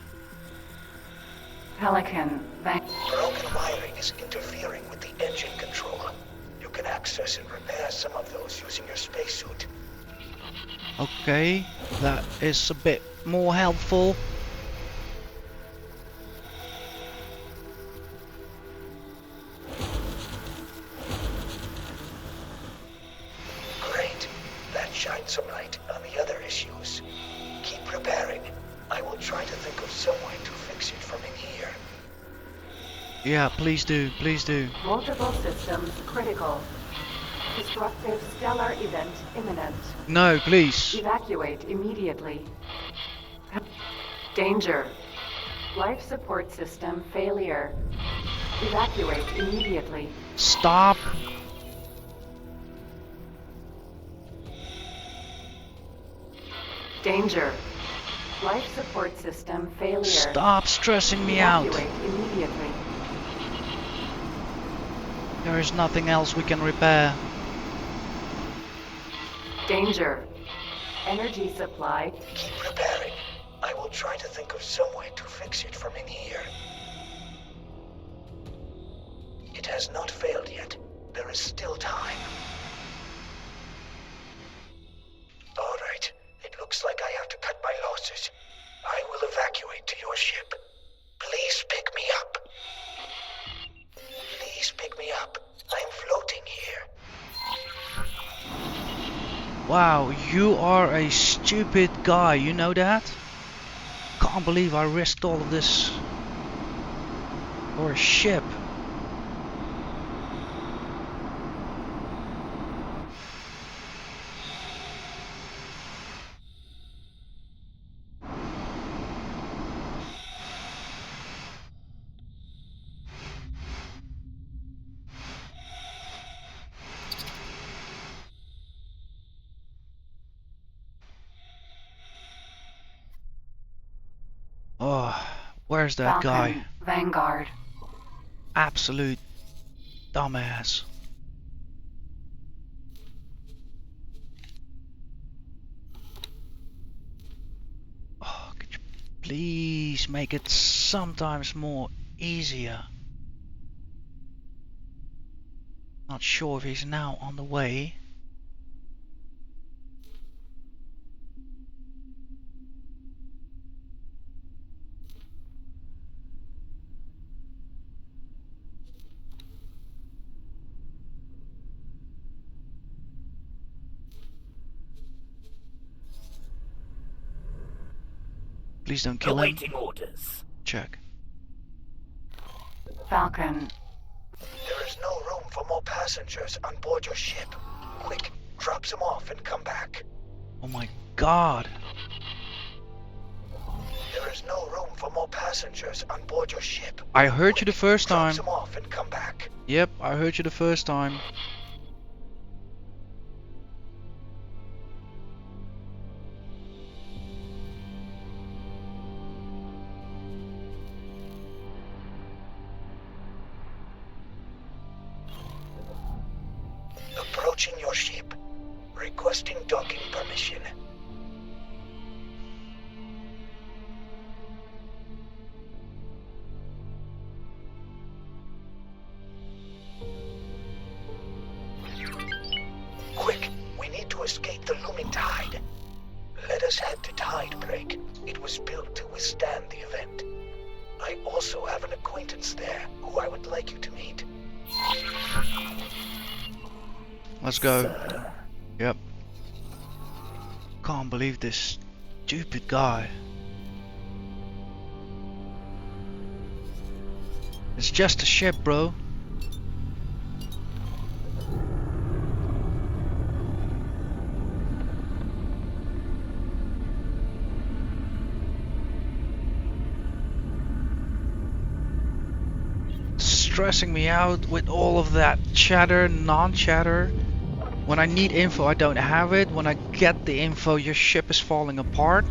Speaker 2: Pelican,
Speaker 3: Broken wiring is interfering with the engine control. You can access and repair some of those using your spacesuit.
Speaker 1: Okay, that is a bit more helpful.
Speaker 3: Great. That shines some light on the other issues. Keep repairing. I will try to think of some way to fix it from in here.
Speaker 1: Yeah, please do, please do.
Speaker 2: multiple systems critical. Destructive stellar event imminent.
Speaker 1: No, please.
Speaker 2: Evacuate immediately. Danger. Life support system failure. Evacuate immediately.
Speaker 1: Stop.
Speaker 2: Danger. Life support system failure.
Speaker 1: Stop stressing me out.
Speaker 2: Evacuate immediately.
Speaker 1: There is nothing else we can repair.
Speaker 2: Danger. Energy supply.
Speaker 3: Keep repairing. I will try to think of some way to fix it from in here. It has not failed yet. There is still time. All right. It looks like I have to cut my losses. I will evacuate to your ship. Please pick me up. Please pick me up. I'm floating here.
Speaker 1: Wow, you are a stupid guy, you know that? Can't believe I risked all of this for a ship. Oh, where's that
Speaker 2: Falcon.
Speaker 1: guy?
Speaker 2: Vanguard.
Speaker 1: Absolute dumbass. Oh, could you please make it sometimes more easier? Not sure if he's now on the way. Please don't kill him.
Speaker 6: Awaiting orders.
Speaker 1: Check.
Speaker 2: Falcon.
Speaker 3: There is no room for more passengers on board your ship. Quick, drop them off and come back.
Speaker 1: Oh my god.
Speaker 3: There is no room for more passengers on board your ship.
Speaker 1: I heard you the first
Speaker 3: Drop
Speaker 1: time.
Speaker 3: them off and come back.
Speaker 1: Yep, I heard you the first time.
Speaker 3: Approaching your ship. Requesting docking permission. Quick, we need to escape the looming tide. Let us head to Tide Break. It was built to withstand the event. I also have an acquaintance there who I would like you to meet.
Speaker 1: Let's go. Yep. Can't believe this stupid guy. It's just a ship, bro. Stressing me out with all of that chatter, non-chatter. When I need info, I don't have it. When I get the info, your ship is falling apart.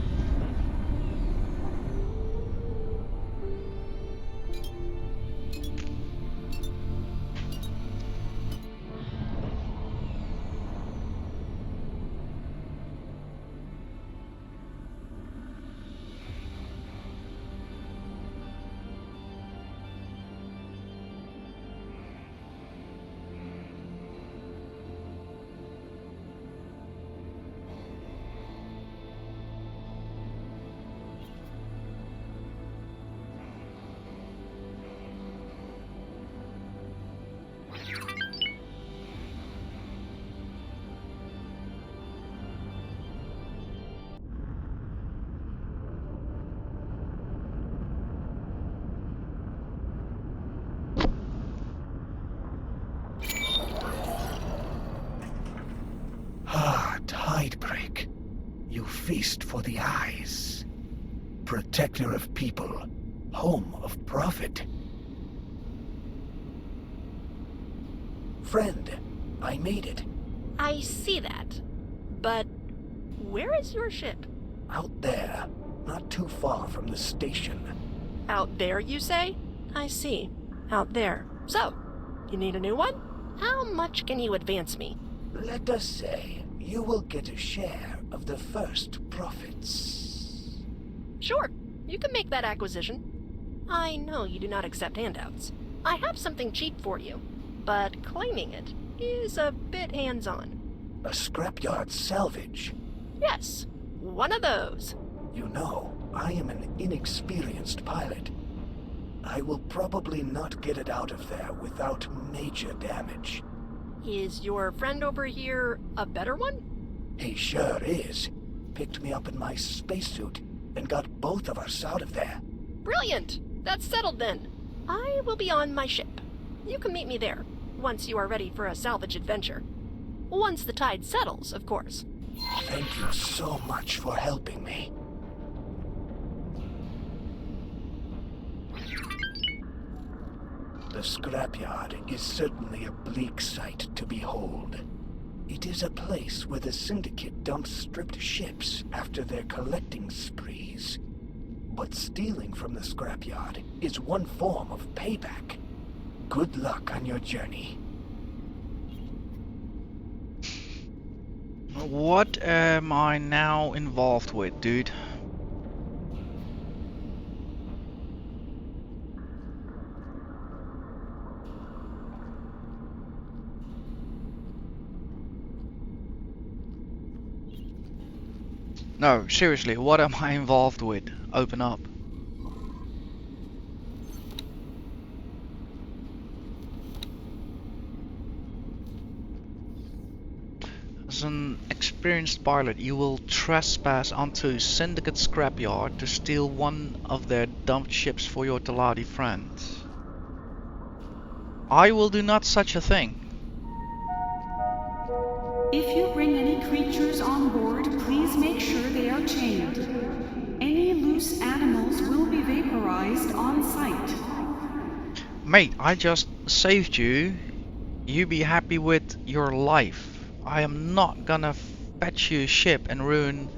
Speaker 3: Tide Break. You feast for the eyes. Protector of people. Home of profit. friend. I made it.
Speaker 6: I see that. But where is your ship?
Speaker 3: Out there, not too far from the station.
Speaker 6: Out there, you say? I see. Out there. So, you need a new one? How much can you advance me?
Speaker 3: Let us say you will get a share of the first profits.
Speaker 6: Sure, you can make that acquisition. I know you do not accept handouts. I have something cheap for you, but claiming it is a bit hands-on.
Speaker 3: A scrapyard salvage.
Speaker 6: Yes, one of those.
Speaker 3: You know, I am an inexperienced pilot. I will probably not get it out of there without major damage.
Speaker 6: Is your friend over here a better one?
Speaker 3: He sure is. Picked me up in my spacesuit and got both of us out of there.
Speaker 6: Brilliant! That's settled then. I will be on my ship. You can meet me there, once you are ready for a salvage adventure. Once the tide settles, of course.
Speaker 3: Thank you so much for helping me. The scrapyard is certainly a bleak sight to behold. It is a place where the Syndicate dumps stripped ships after their collecting sprees. But stealing from the scrapyard is one form of payback. Good luck on your journey.
Speaker 1: What am I now involved with, dude? No, seriously, what am I involved with? Open up. As an experienced pilot, you will trespass onto Syndicate scrapyard to steal one of their dumped ships for your Taladi friends. I will do not such a thing.
Speaker 7: If you bring any creatures on board, please make sure they are chained. Any loose animals will be vaporized on sight.
Speaker 1: Mate, I just saved you. You be happy with your life. I am not gonna fetch you a ship and ruin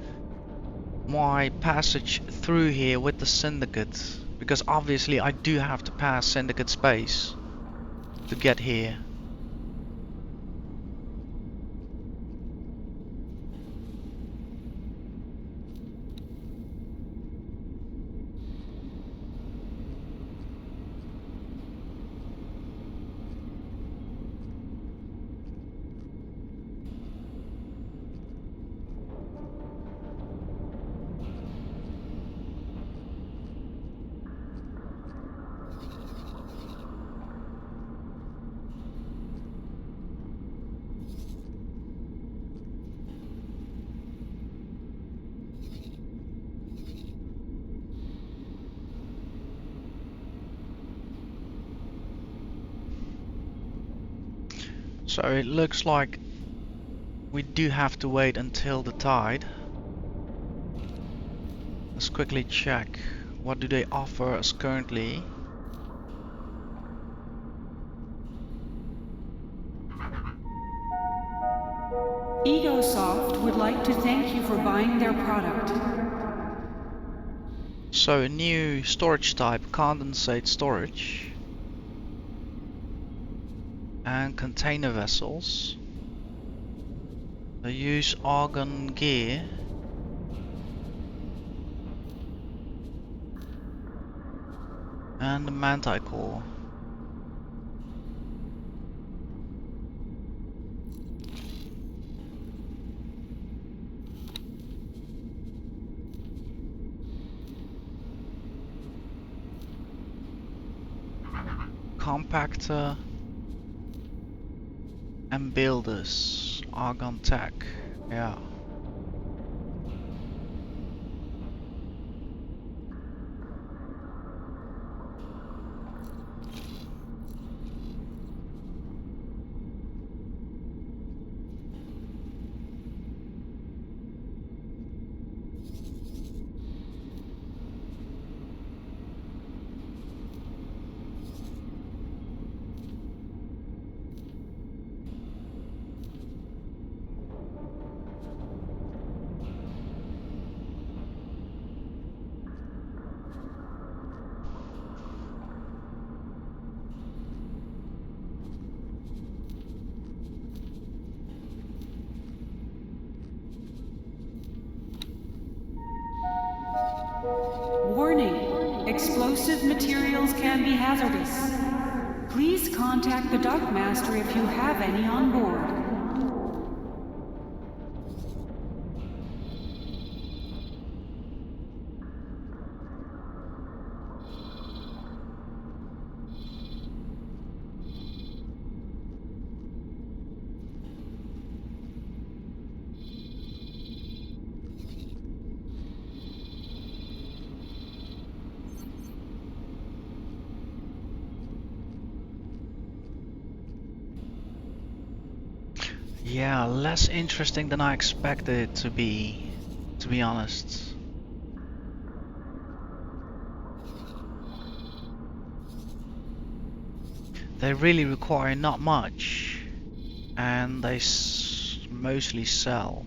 Speaker 1: my passage through here with the Syndicate. Because obviously I do have to pass Syndicate space to get here. So it looks like we do have to wait until the tide. Let's quickly check. What do they offer us currently?
Speaker 7: Egosoft would like to thank you for buying their product.
Speaker 1: So a new storage type, condensate storage. And container vessels. They use argon gear. And the manticore. Compactor and builders, argon tech, yeah.
Speaker 7: explosive materials can be hazardous. Please contact the Dark Master if you have any on board.
Speaker 1: Yeah, less interesting than I expected it to be honest. They really require not much, and they mostly sell.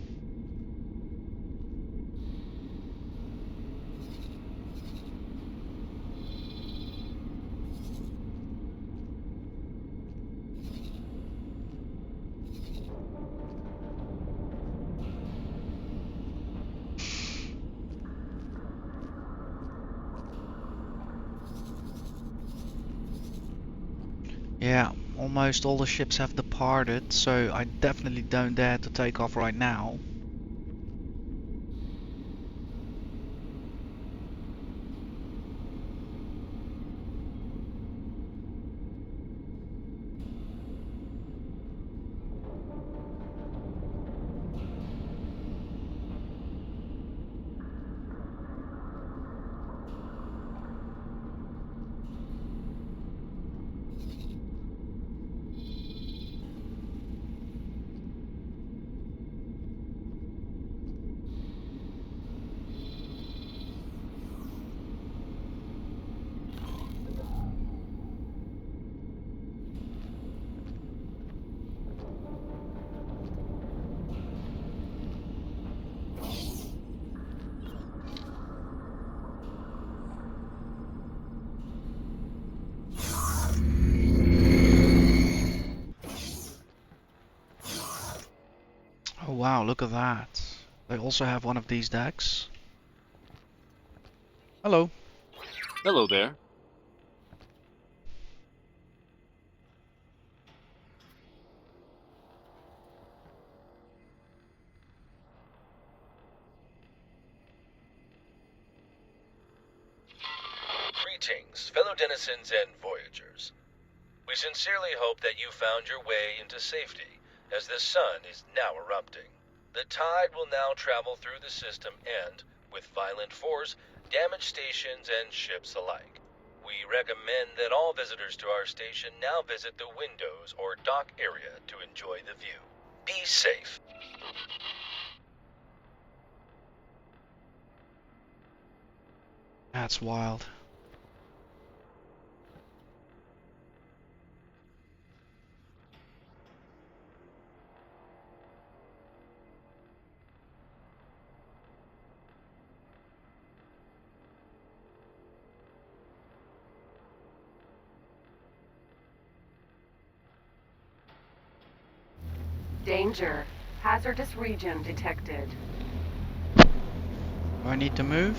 Speaker 1: Yeah, almost all the ships have departed, so I definitely don't dare to take off right now. Oh wow, look at that. They also have one of these decks. Hello.
Speaker 8: Hello there.
Speaker 5: Greetings, fellow denizens and voyagers. We sincerely hope that you found your way into safety, as the sun is now erupting. The tide will now travel through the system and, with violent force, damage stations and ships alike. We recommend that all visitors to our station now visit the windows or dock area to enjoy the view. Be safe.
Speaker 1: That's wild.
Speaker 2: Danger. Hazardous region detected.
Speaker 1: Do I need to move?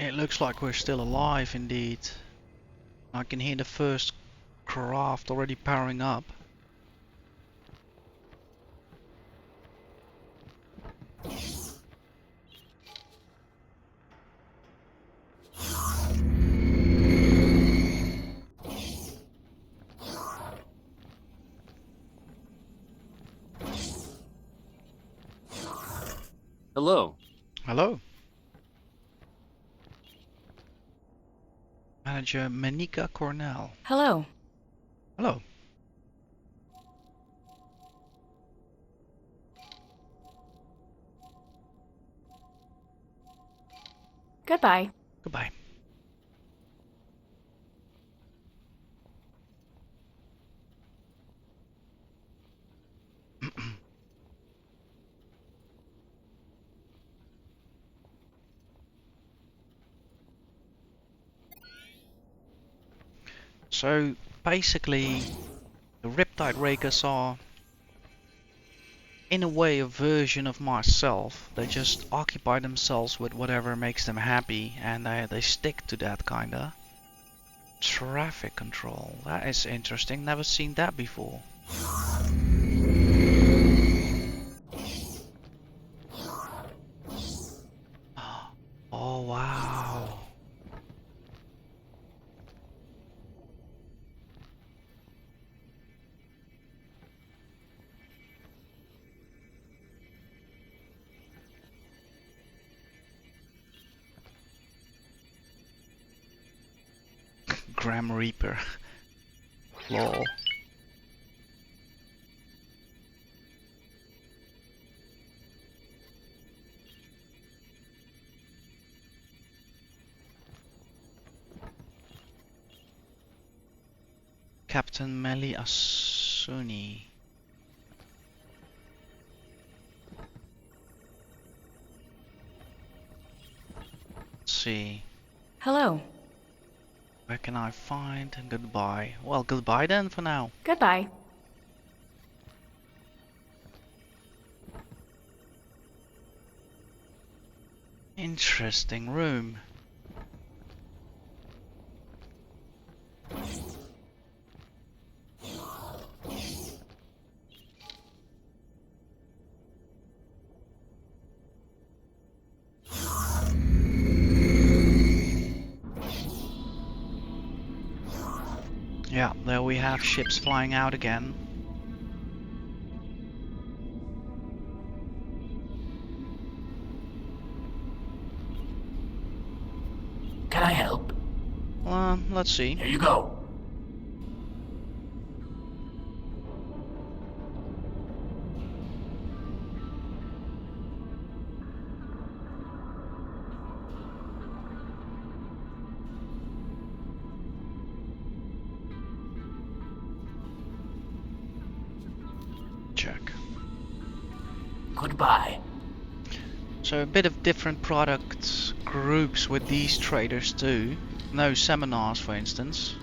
Speaker 1: It looks like we're still alive indeed. I can hear the first craft already powering up.
Speaker 8: Hello.
Speaker 1: Hello. Manager Manika Cornell.
Speaker 2: Hello.
Speaker 1: Hello.
Speaker 2: Goodbye.
Speaker 1: Goodbye. So basically the Riptide Rakers are in a way a version of myself. They just occupy themselves with whatever makes them happy and they stick to that kinda. Traffic control, that is interesting, never seen that before. Oh wow. Grim Reaper. Lol. Captain Meli Asuni. Let's see.
Speaker 2: Hello.
Speaker 1: Where can I find goodbye? Well, goodbye then for now.
Speaker 2: Goodbye.
Speaker 1: Interesting room. Yeah, there we have ships flying out again.
Speaker 3: Can I help?
Speaker 1: Let's see.
Speaker 3: Here you go.
Speaker 1: Check.
Speaker 3: Goodbye.
Speaker 1: So a bit of different product groups with these traders too. No seminars, for instance.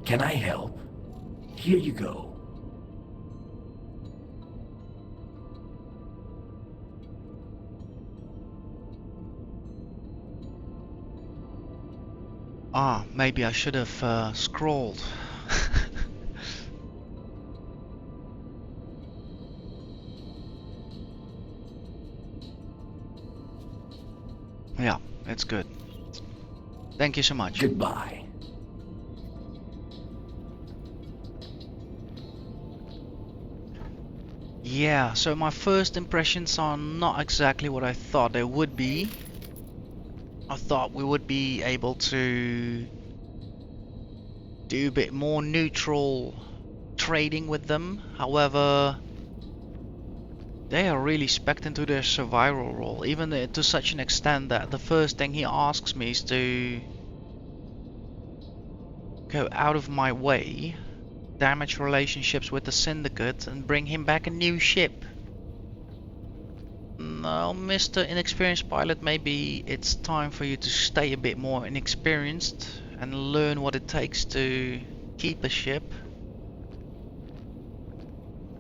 Speaker 3: Can I help? Here you go.
Speaker 1: Ah, maybe I should have scrolled. Yeah, it's good. Thank you so much.
Speaker 3: Goodbye.
Speaker 1: Yeah, so my first impressions are not exactly what I thought they would be. I thought we would be able to do a bit more neutral trading with them. However, they are really spec'd into their survival role, even to such an extent that the first thing he asks me is to go out of my way, damage relationships with the Syndicate, and bring him back a new ship. Now, Mr. Inexperienced Pilot, maybe it's time for you to stay a bit more inexperienced and learn what it takes to keep a ship.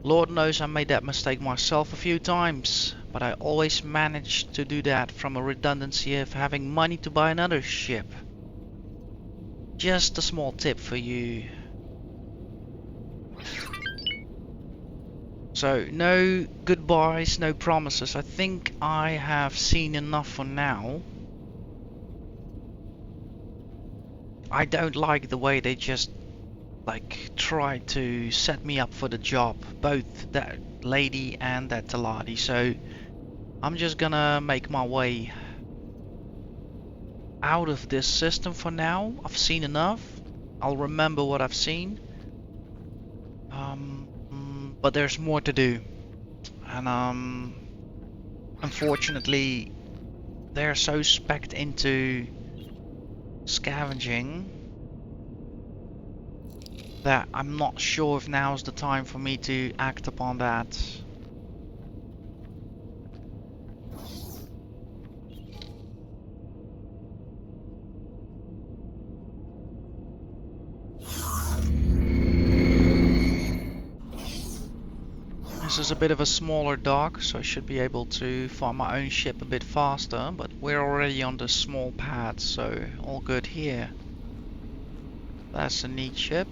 Speaker 1: Lord knows I made that mistake myself a few times, but I always managed to do that from a redundancy of having money to buy another ship. Just a small tip for you. So, no goodbyes, no promises. I think I have seen enough for now. I don't like the way they just try to set me up for the job, both that lady and that Taladi. So I'm just gonna make my way out of this system for now. I've seen enough. I'll remember what I've seen. But there's more to do, and unfortunately they're so specced into scavenging that I'm not sure if now's the time for me to act upon that. This is a bit of a smaller dock, so I should be able to find my own ship a bit faster, but we're already on the small pad, so all good here. That's a neat ship.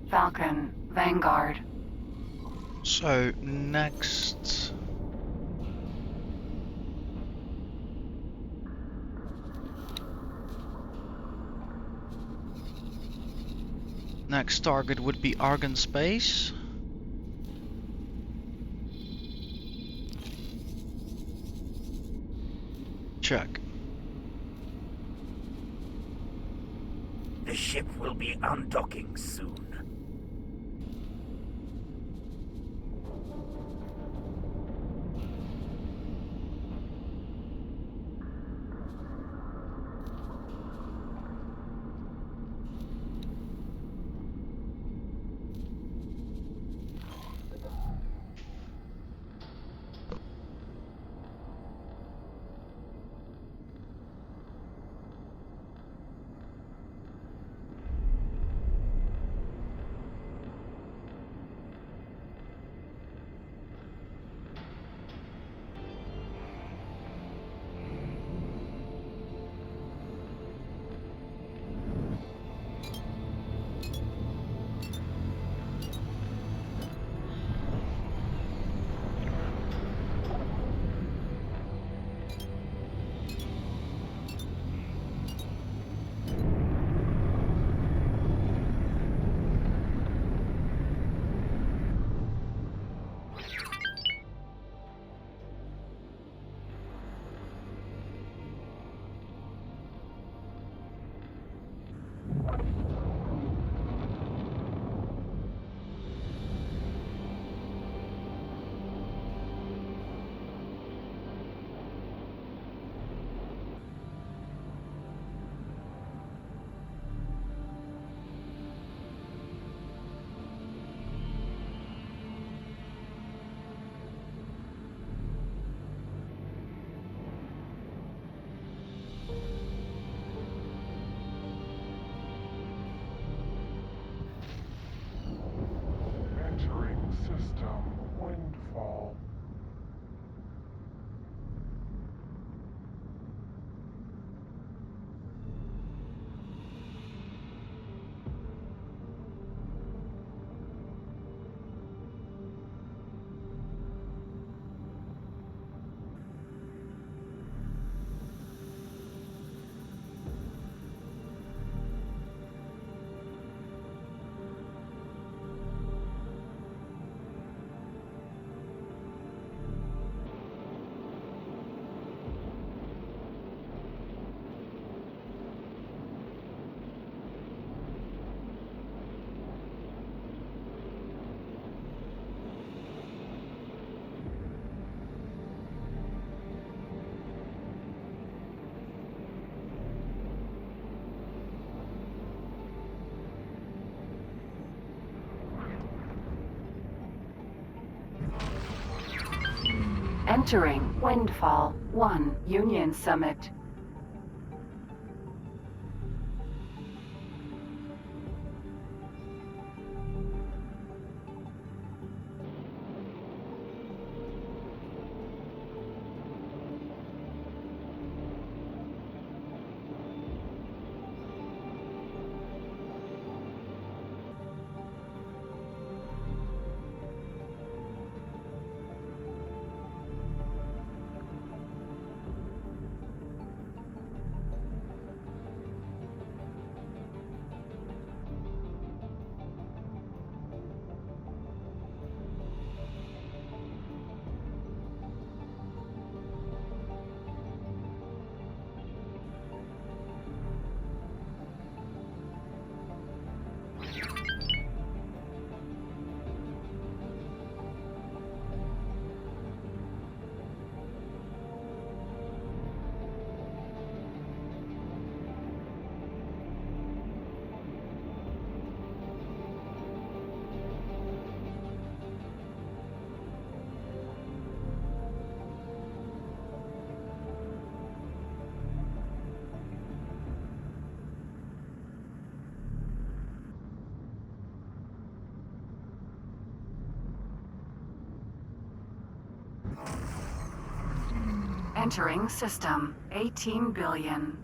Speaker 2: Falcon, Vanguard.
Speaker 1: So next, next target would be Argon Space. Check.
Speaker 8: The ship will be undocking soon.
Speaker 2: Entering Windfall 1 Union Summit. Entering system 18 billion.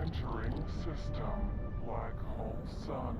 Speaker 9: Entering system. Black hole sun.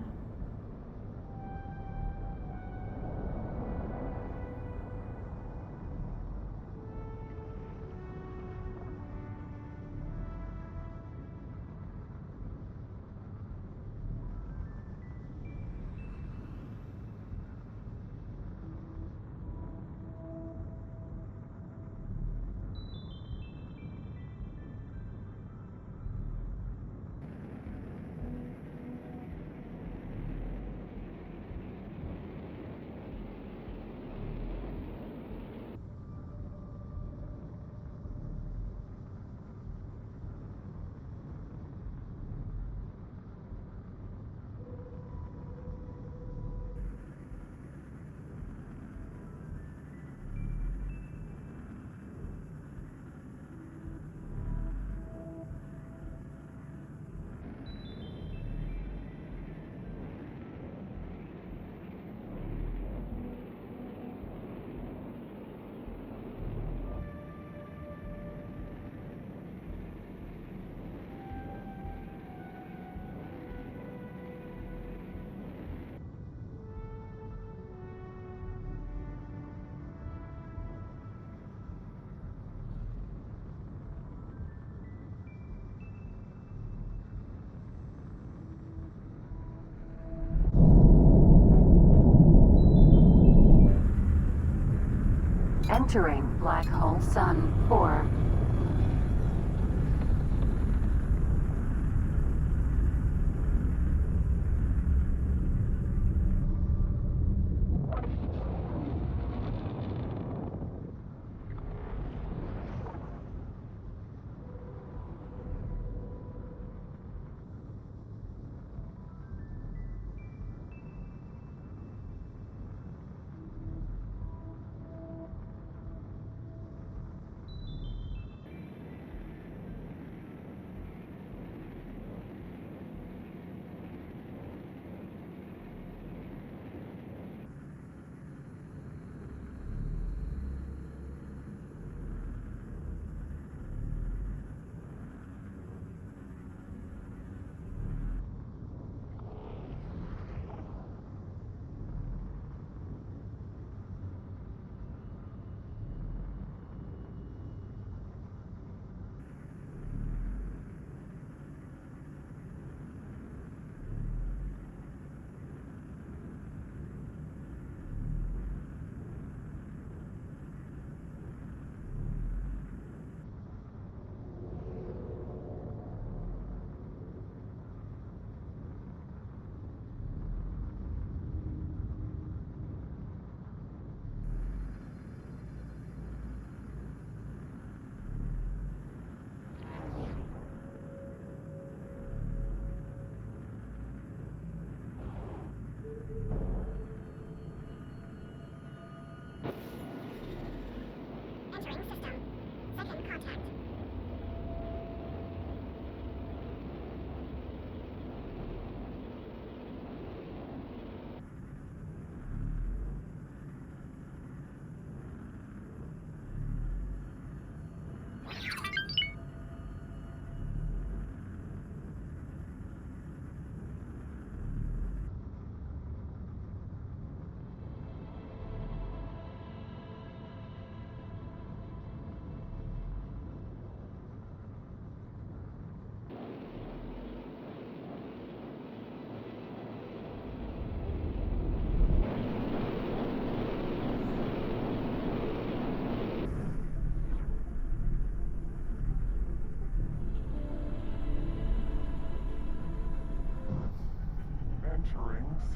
Speaker 2: Entering black hole sun 4.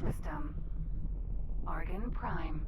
Speaker 2: System. Argon Prime.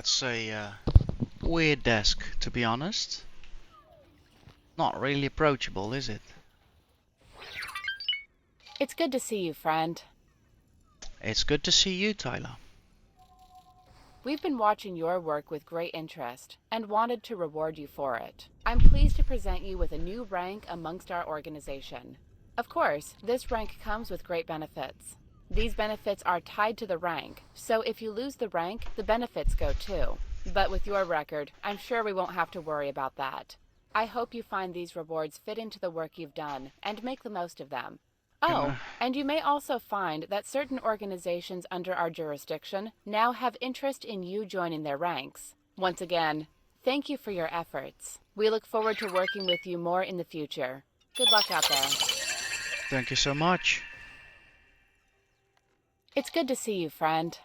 Speaker 1: That's a weird desk, to be honest. Not really approachable, is it?
Speaker 10: It's good to see you, friend.
Speaker 1: It's good to see you, Tyler.
Speaker 10: We've been watching your work with great interest and wanted to reward you for it. I'm pleased to present you with a new rank amongst our organization. Of course, this rank comes with great benefits. These benefits are tied to the rank, so if you lose the rank, the benefits go too. But with your record, I'm sure we won't have to worry about that. I hope you find these rewards fit into the work you've done and make the most of them. Oh, and you may also find that certain organizations under our jurisdiction now have interest in you joining their ranks. Once again, thank you for your efforts. We look forward to working with you more in the future. Good luck out there.
Speaker 1: Thank you so much.
Speaker 10: It's good to see you, friend.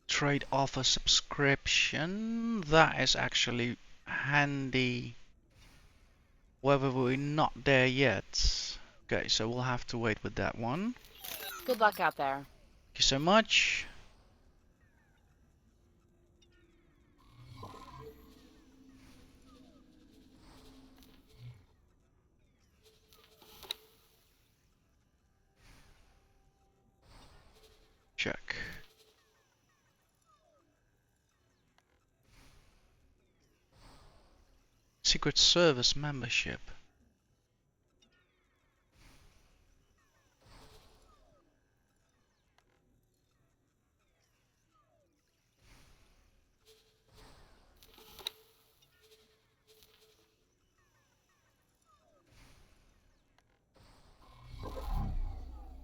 Speaker 1: Trade offer subscription. That is actually handy. Whether we're not there yet. Okay, so we'll have to wait with that one.
Speaker 10: Good luck out there.
Speaker 1: Thank you so much. Check. Secret Service membership.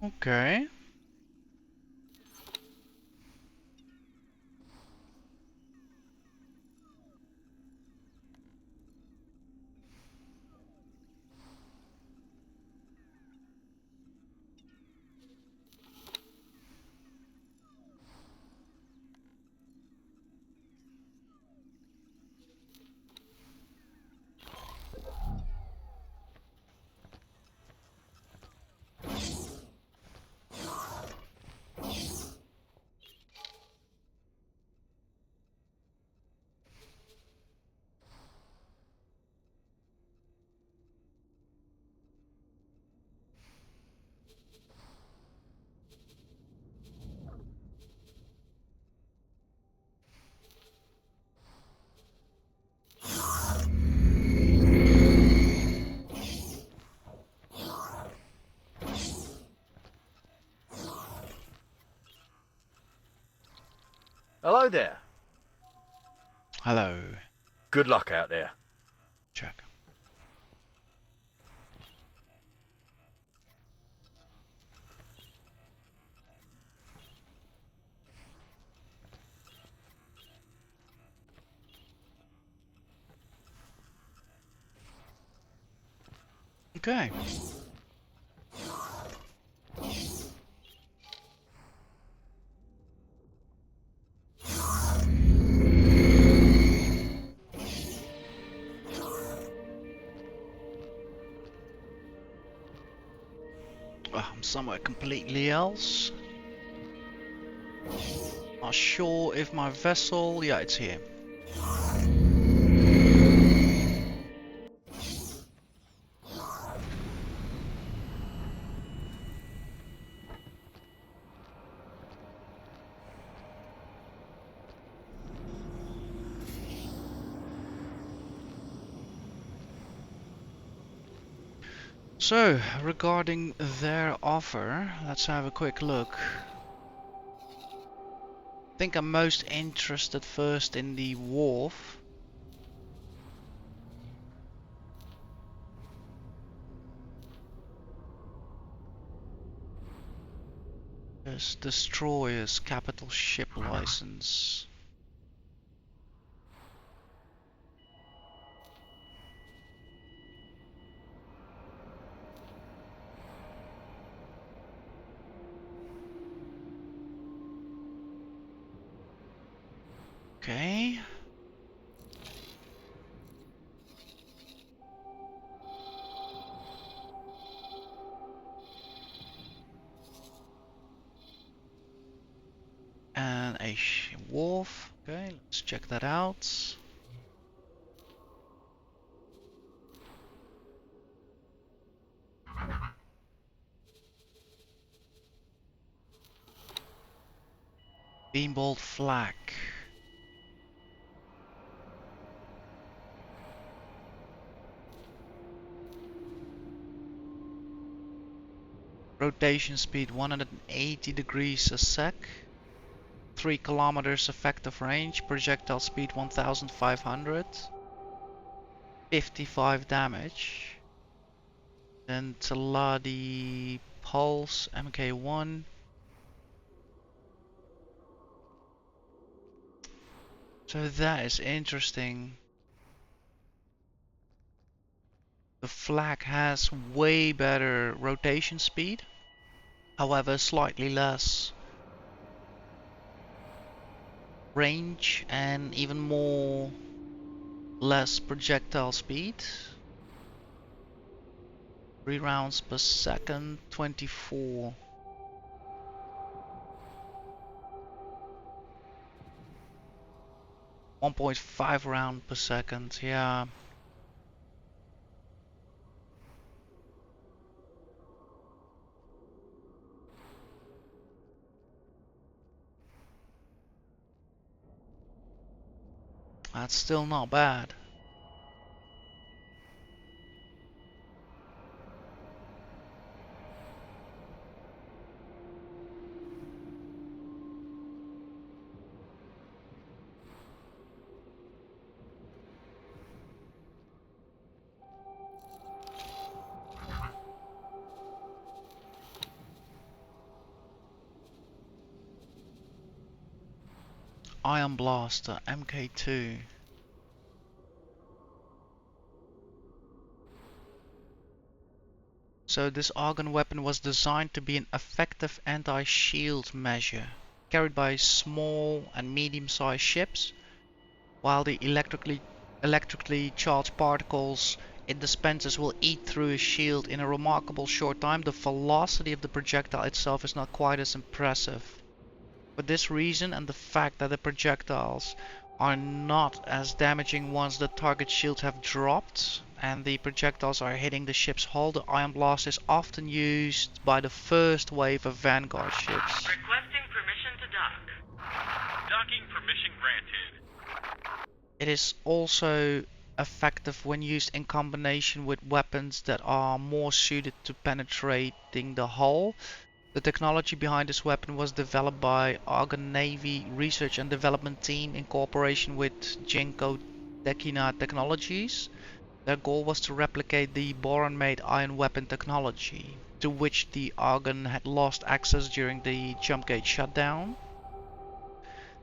Speaker 1: Okay.
Speaker 11: Hello there.
Speaker 1: Hello.
Speaker 11: Good luck out there.
Speaker 1: Check. Okay. I'm somewhere completely else. Not sure if my vessel... Yeah, it's here. So, regarding their offer, let's have a quick look. I think I'm most interested first in the wharf. There's destroyers, capital ship license. Okay. a wharf. Okay, let's check that out. Beambolt flag. Rotation speed 180 degrees a sec. 3 kilometers effective range. Projectile speed 1500. 55 damage. Then Teladi Pulse MK1. So that is interesting. The flag has way better rotation speed, however slightly less range and even more less projectile speed. 3 rounds per second, 24. .5 round per second, yeah. That's still not bad. Ion Blaster MK2. So this argon weapon was designed to be an effective anti-shield measure, carried by small and medium-sized ships, while the electrically charged particles it dispenses will eat through a shield in a remarkable short time. The velocity of the projectile itself is not quite as impressive. For this reason and the fact that the projectiles are not as damaging once the target shields have dropped and the projectiles are hitting the ship's hull, the Ion Blast is often used by the first wave of Vanguard ships.
Speaker 12: Requesting permission to dock. Docking permission granted.
Speaker 1: It is also effective when used in combination with weapons that are more suited to penetrating the hull. The technology behind this weapon was developed by Argon Navy Research and Development Team in cooperation with Genco Tekina Technologies. Their goal was to replicate the boron-made ion weapon technology, to which the Argon had lost access during the jump gate shutdown.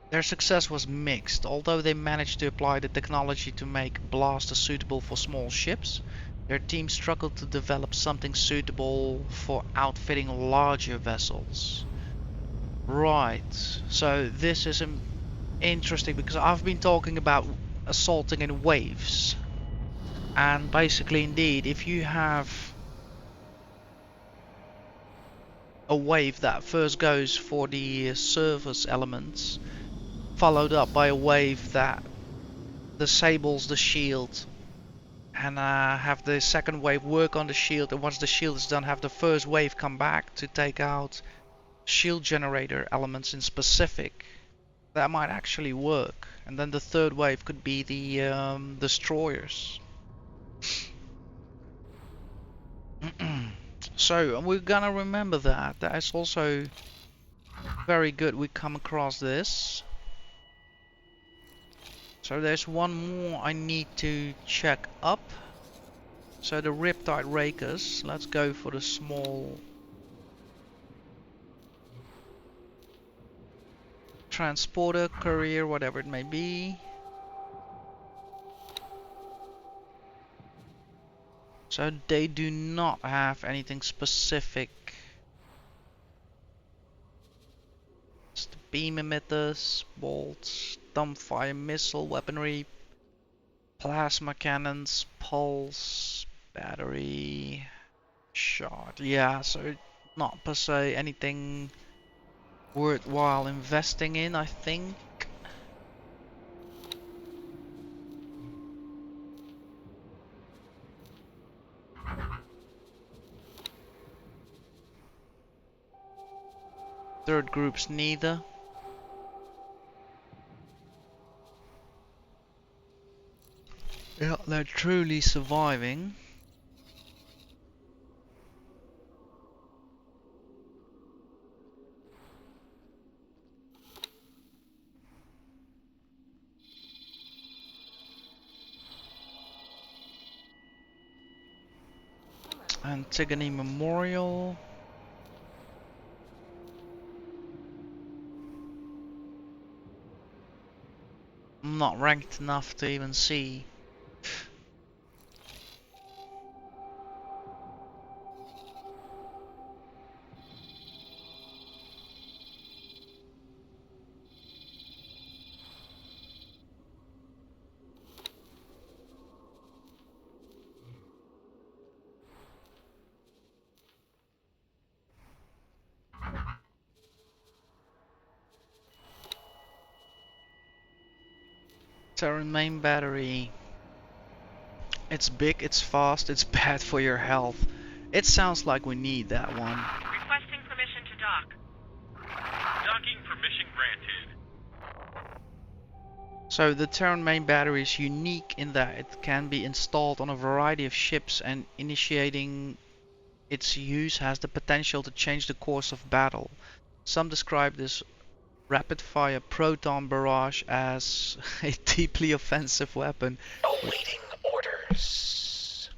Speaker 1: Their success was mixed. Although they managed to apply the technology to make blasters suitable for small ships, their team struggled to develop something suitable for outfitting larger vessels. Right, so this is interesting because I've been talking about assaulting in waves. And basically, indeed, if you have a wave that first goes for the surface elements, followed up by a wave that disables the shield, and have the second wave work on the shield, and once the shield is done, have the first wave come back to take out shield generator elements in specific. That might actually work. And then the third wave could be the destroyers. So we're gonna remember that. That is also very good we come across this. So there's one more I need to check up. So the Riptide Rakers, let's go for the small transporter, courier, whatever it may be. So they do not have anything specific. It's the beam emitters, bolts, dumbfire missile weaponry, plasma cannons, pulse, battery, shot. Yeah, so not per se anything worthwhile investing in, I think. Third groups neither. Yeah, they're truly surviving. Antigone Memorial. I'm not ranked enough to even see. Terran main battery. It's big, it's fast, it's bad for your health. It sounds like we need that one.
Speaker 12: Requesting permission to dock. Docking permission granted.
Speaker 1: So the Terran main battery is unique in that it can be installed on a variety of ships, and initiating its use has the potential to change the course of battle. Some describe this rapid-fire proton barrage as a deeply offensive weapon.
Speaker 3: Awaiting orders.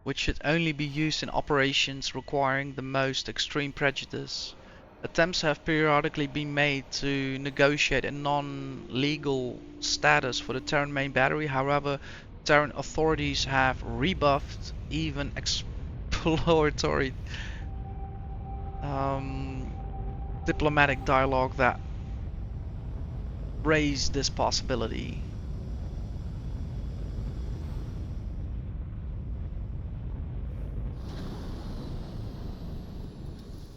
Speaker 1: Which should only be used in operations requiring the most extreme prejudice. Attempts have periodically been made to negotiate a non-legal status for the Terran main battery. However, Terran authorities have rebuffed even exploratory diplomatic dialogue that raised this possibility.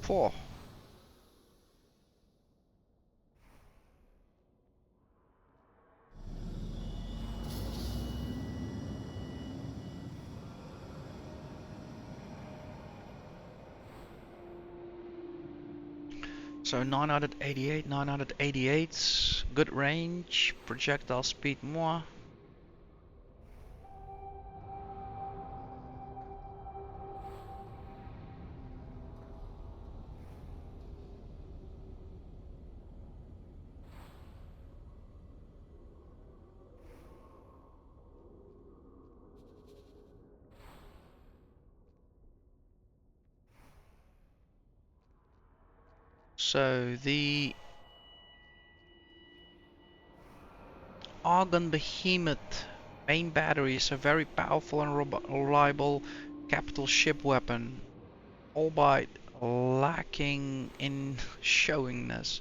Speaker 1: Four. So 988, 988, good range, projectile speed more. So the Argon Behemoth main battery is a very powerful and reliable capital ship weapon, albeit lacking in showiness.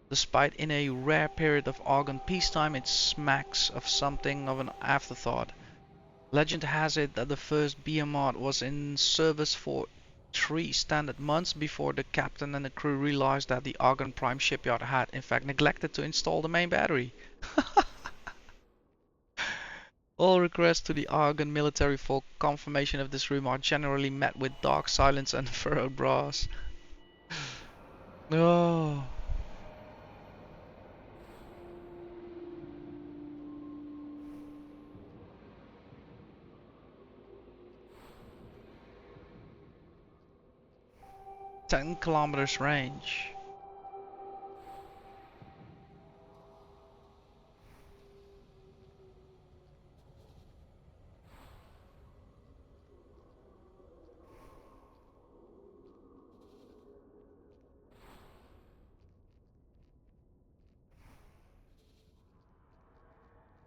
Speaker 1: Despite in a rare period of Argon peacetime, it smacks of something of an afterthought. Legend has it that the first behemoth was in service for 3 standard months before the captain and the crew realized that the Argon Prime shipyard had in fact neglected to install the main battery. All requests to the Argon military for confirmation of this rumor are generally met with dark silence and furrowed brows. Oh. "10 kilometers range.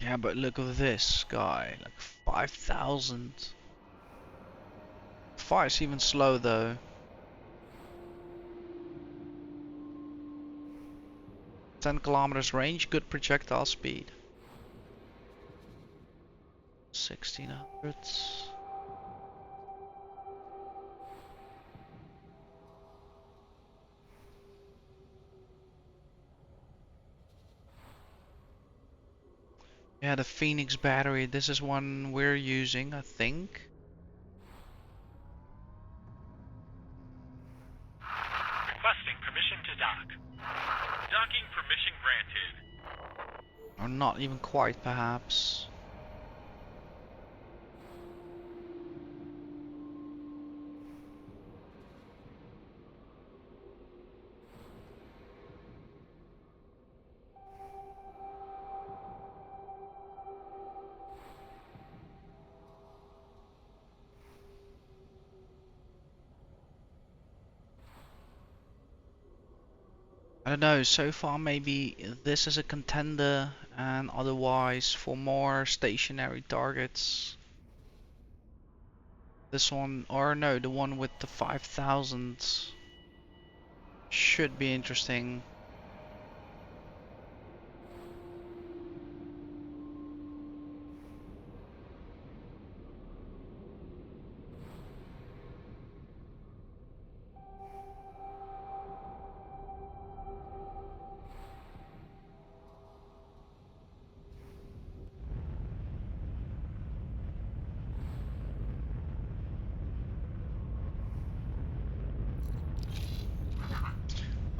Speaker 1: Yeah, but look at this guy, like 5,000. Fire's even slow though. 10 kilometers range, good projectile speed. 1600. Yeah, the Phoenix battery. This is one we're using, I think.
Speaker 12: Requesting permission to dock. Docking permission granted.
Speaker 1: Or not even quite, perhaps. I don't know, so far maybe this is a contender and otherwise for more stationary targets. This one, or no, the one with the 5,000 should be interesting.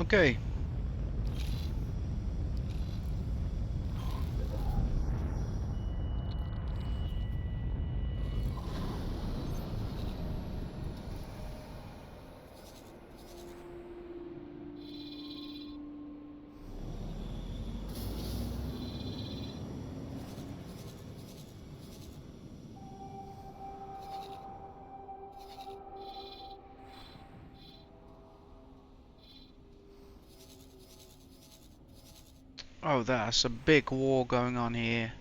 Speaker 1: Okay. Oh, there's a big war going on here.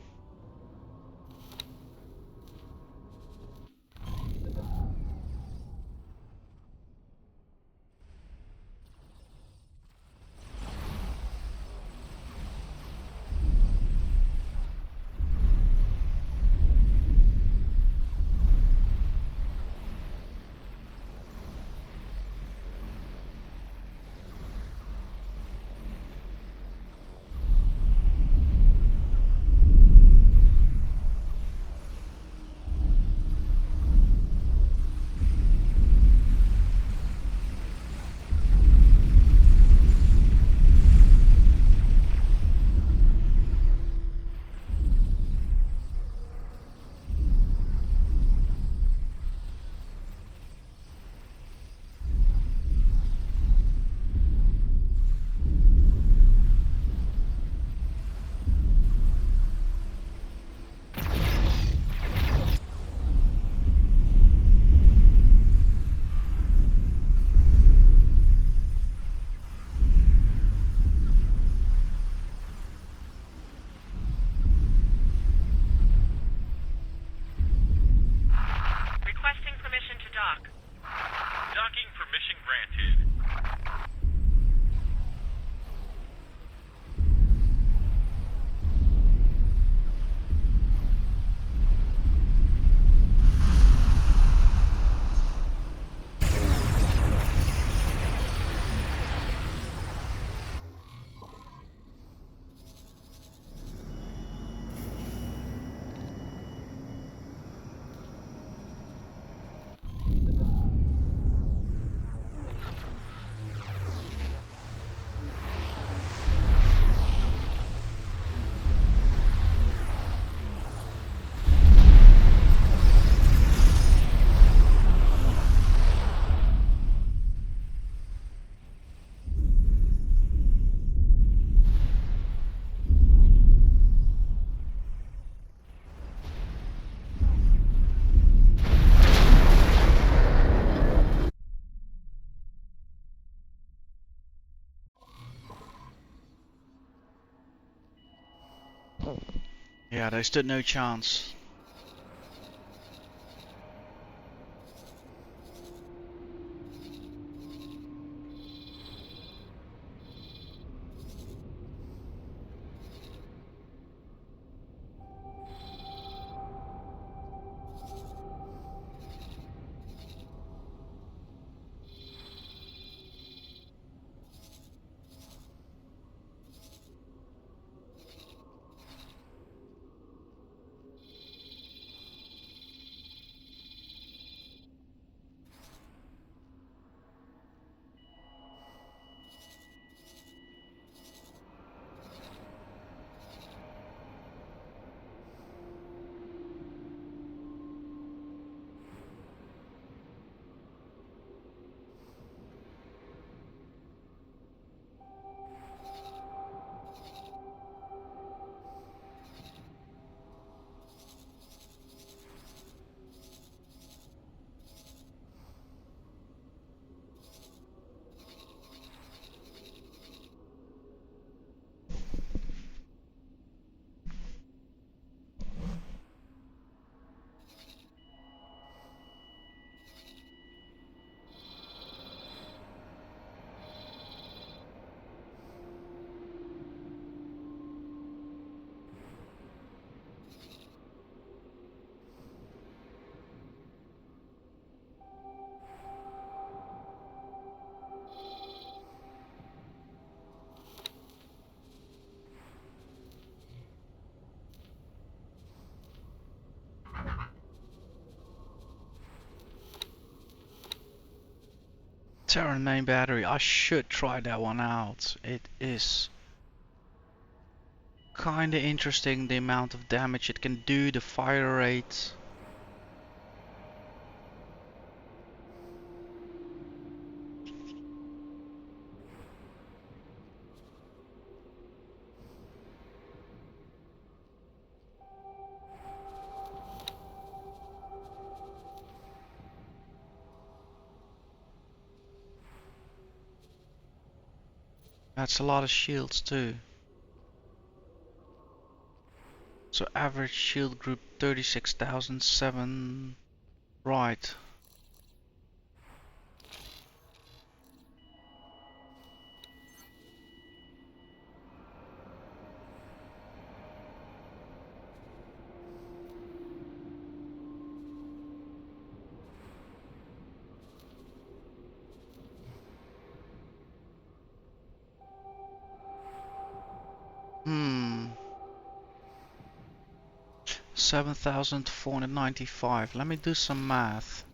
Speaker 12: Requesting permission to dock. Docking permission granted.
Speaker 1: Yeah, they stood no chance. Terran main battery. I should try that one out. It is kinda interesting, the amount of damage it can do, the fire rate. That's a lot of shields too. So average shield group 36,007. Right. Hmm. 7,495. Let me do some math.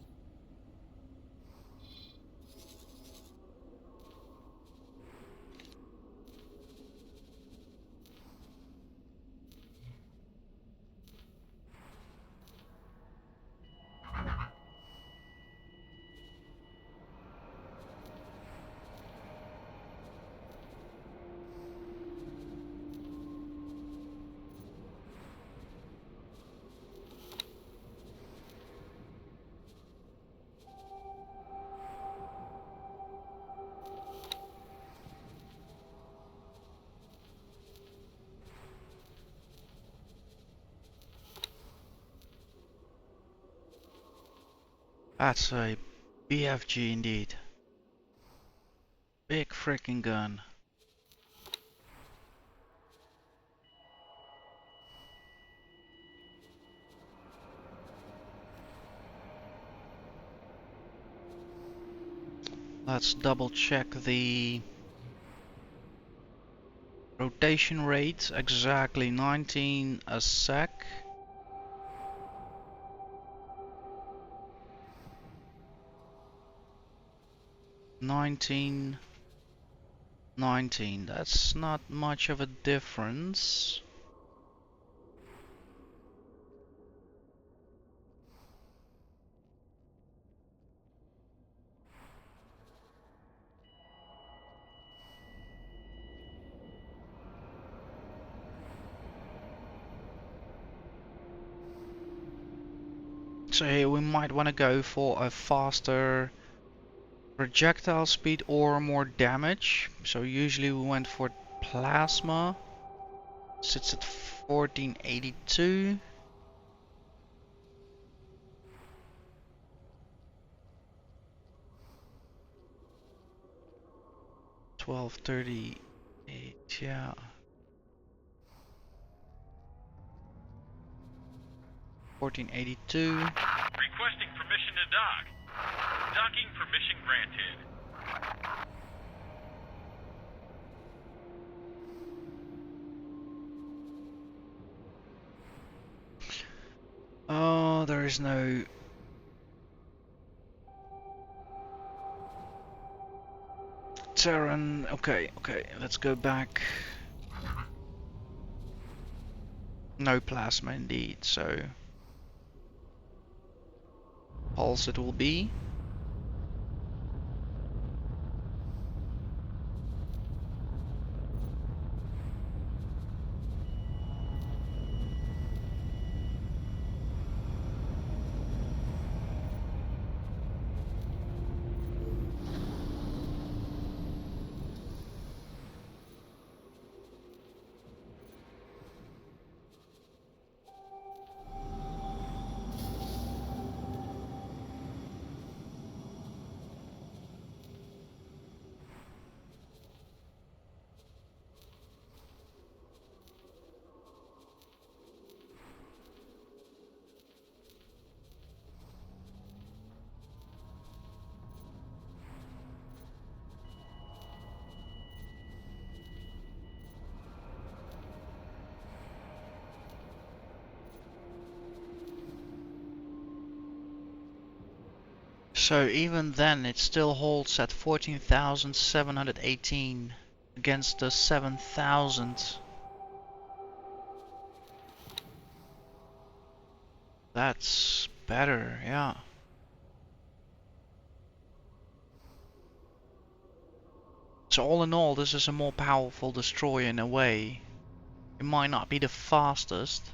Speaker 1: That's a BFG indeed. Big freaking gun. Let's double check the rotation rate. Exactly 19 a sec. Nineteen. That's not much of a difference. So here we might want to go for a faster projectile speed or more damage. So usually we went for plasma. Sits at 1482. $12.38, yeah. 1482.
Speaker 12: Requesting permission to dock. Docking permission granted.
Speaker 1: Oh, there is no Terran. Okay, let's go back. No plasma indeed, so pulse it will be. So even then it still holds at 14,718 against the 7,000. That's better, yeah. So all in all, this is a more powerful destroyer in a way. It might not be the fastest.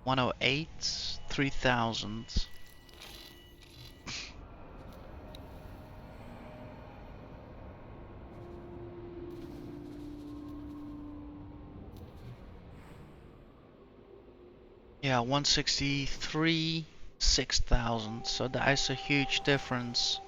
Speaker 1: 108, 3000. Yeah, 163, 6000. So that is a huge difference.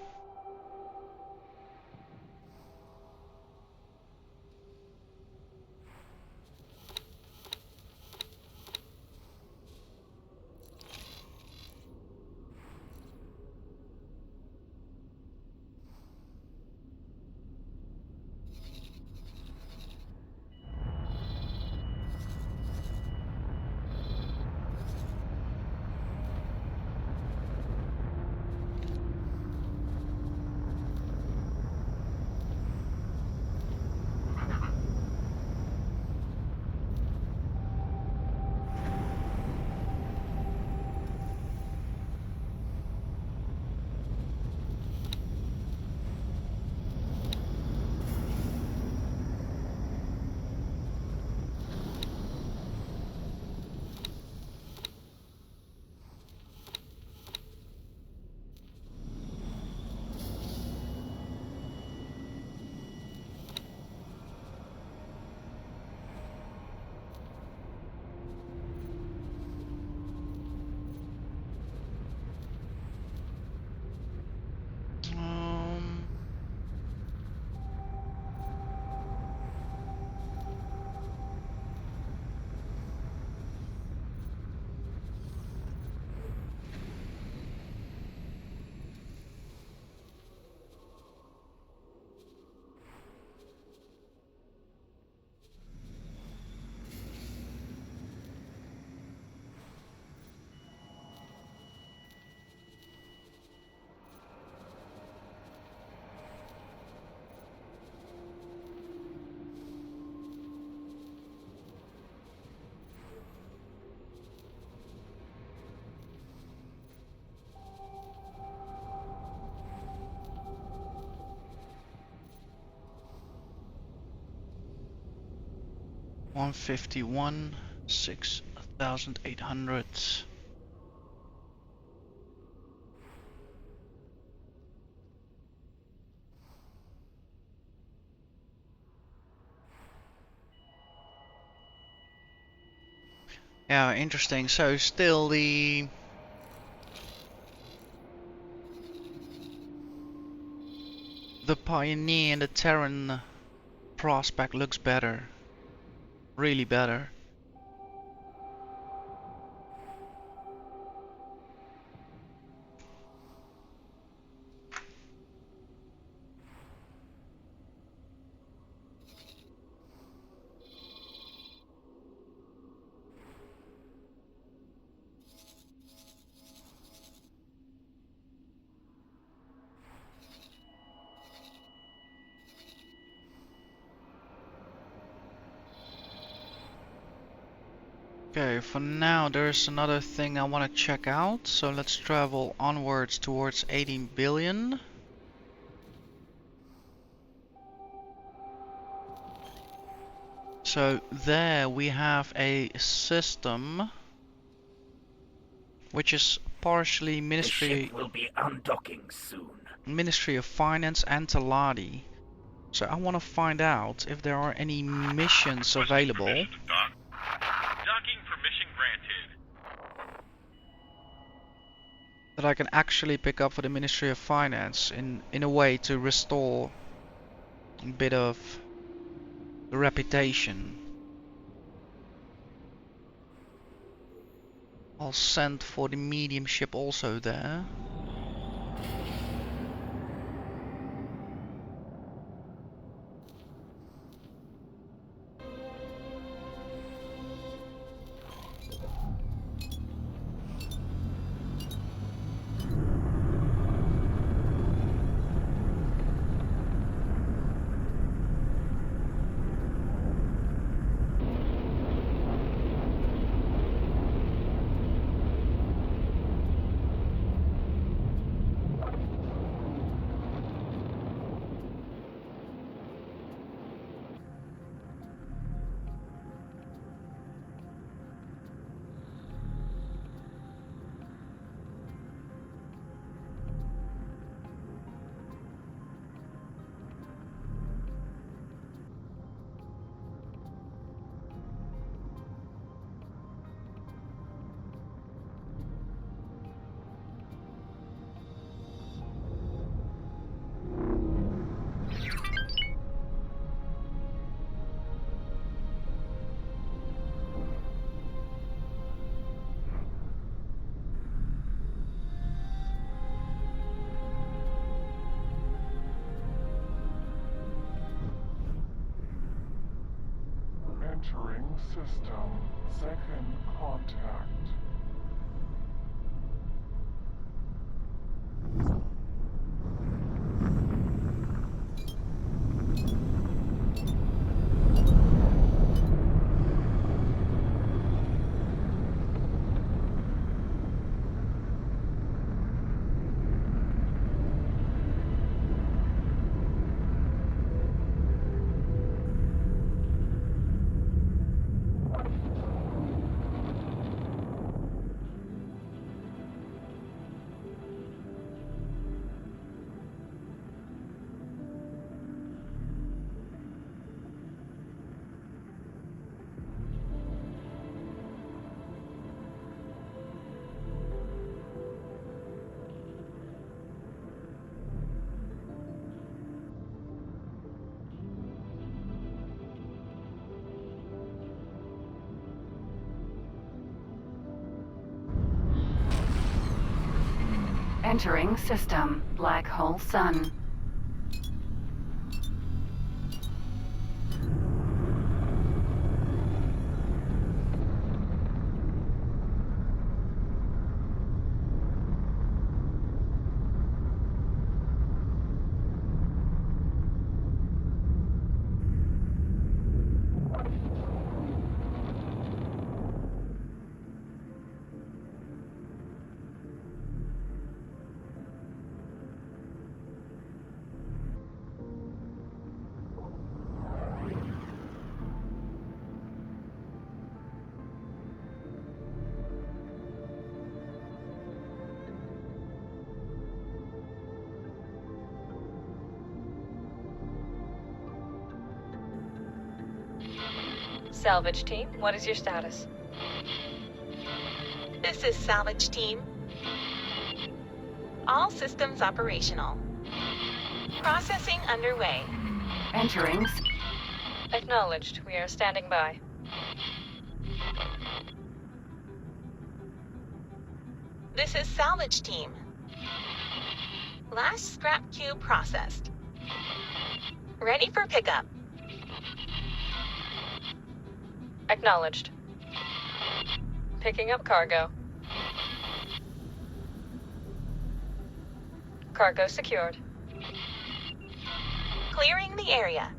Speaker 1: Um, $151, 6,800. Yeah, interesting. So still the Pioneer and the Terran prospect looks better. Really better. Okay, for now there's another thing I want to check out, so let's travel onwards towards 18 billion. So there we have a system which is partially
Speaker 8: The ship will be undocking soon.
Speaker 1: Ministry of Finance and Taladi. So I want to find out if there are any missions available.
Speaker 12: Docking permission granted.
Speaker 1: That I can actually pick up for the Ministry of Finance in a way to restore a bit of the reputation. I'll send for the medium ship also there.
Speaker 9: Entering system. Second contact.
Speaker 2: Entering system. Black hole sun.
Speaker 13: Salvage team, what is your status?
Speaker 14: This is salvage team. All systems operational. Processing underway.
Speaker 2: Entering.
Speaker 13: Acknowledged. We are standing by.
Speaker 14: This is salvage team. Last scrap cube processed. Ready for pickup.
Speaker 13: Acknowledged. Picking up cargo. Cargo secured.
Speaker 14: Clearing the area.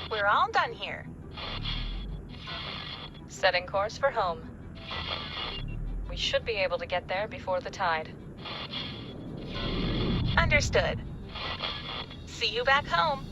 Speaker 14: We're all done here.
Speaker 13: Setting course for home. We should be able to get there before the tide.
Speaker 14: Understood. See you back home.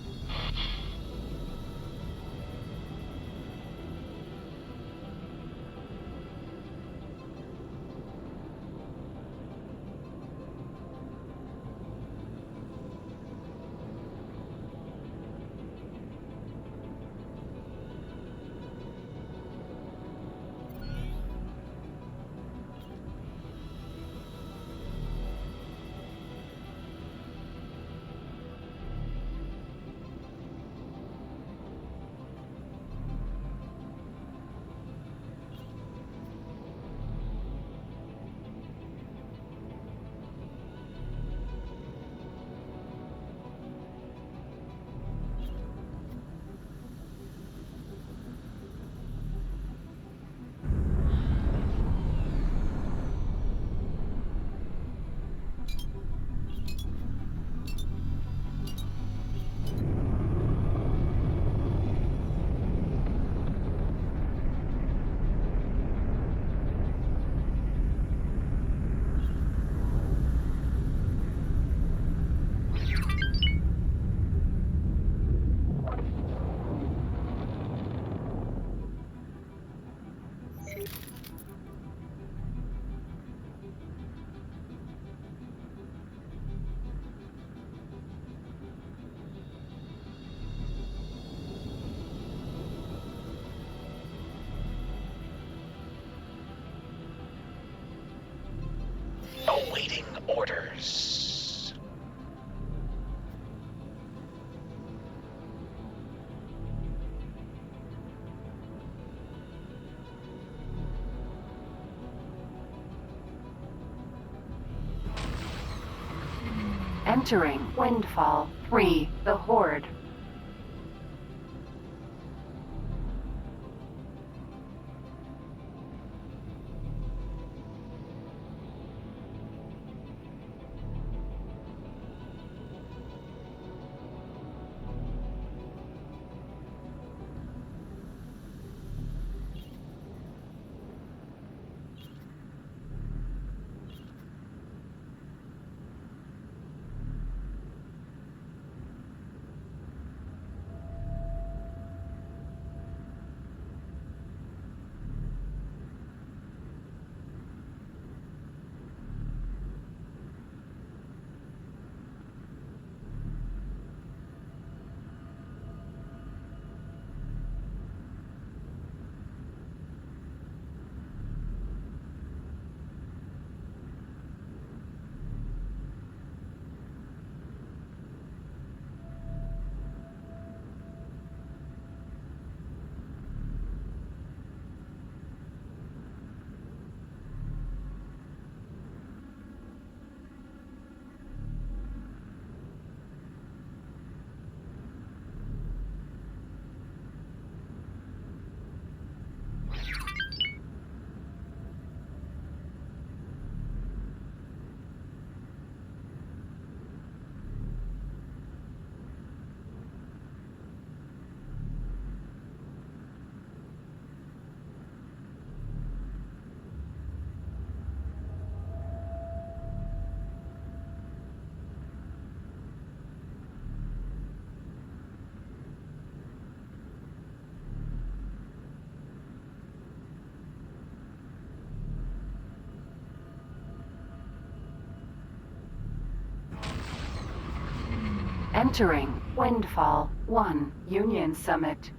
Speaker 3: Awaiting orders.
Speaker 2: Entering Windfall 3, the Horde. Entering Windfall 1 Union Summit.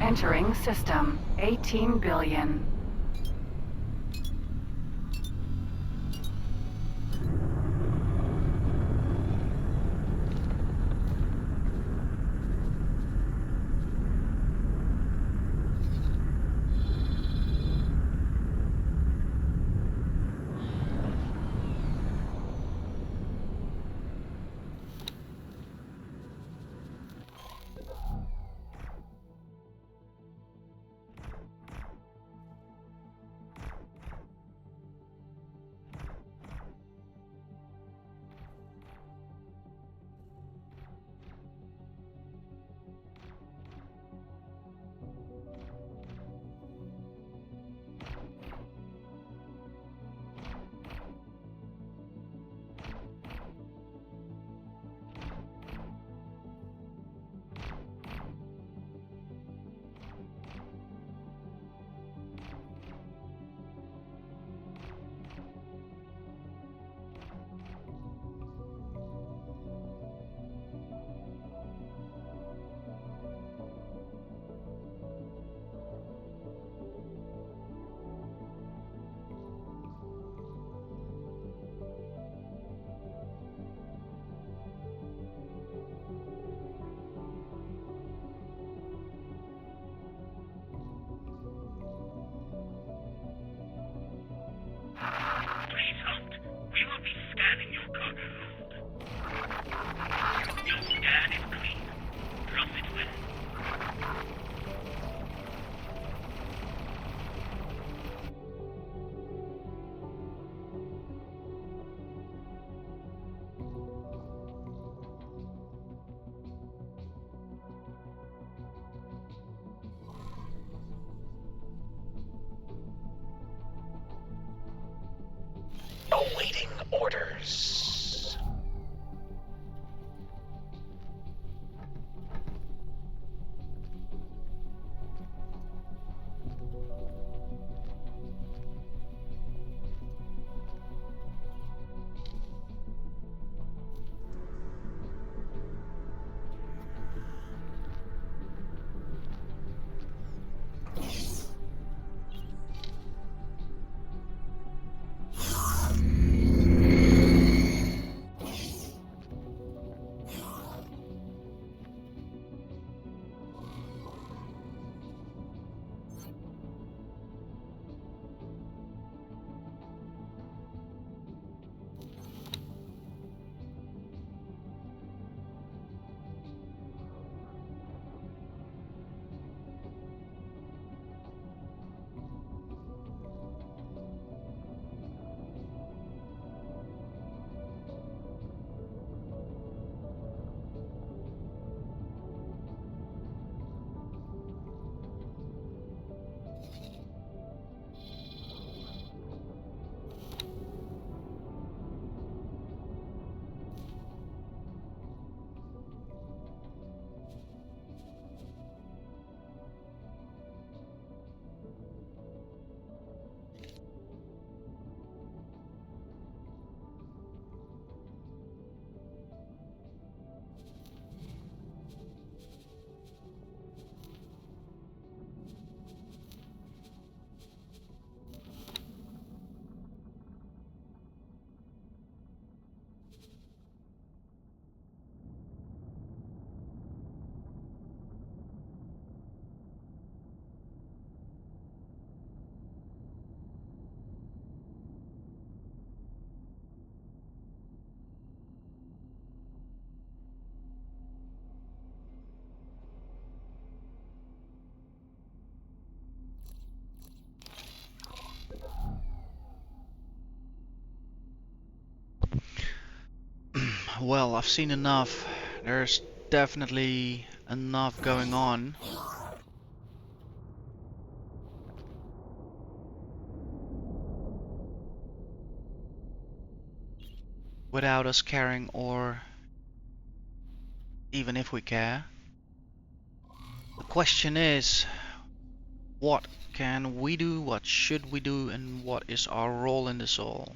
Speaker 2: Entering system 18 billion.
Speaker 3: Awaiting orders.
Speaker 1: Well, I've seen enough. There's definitely enough going on. Without us caring, or even if we care. The question is, what can we do, what should we do, and what is our role in this all?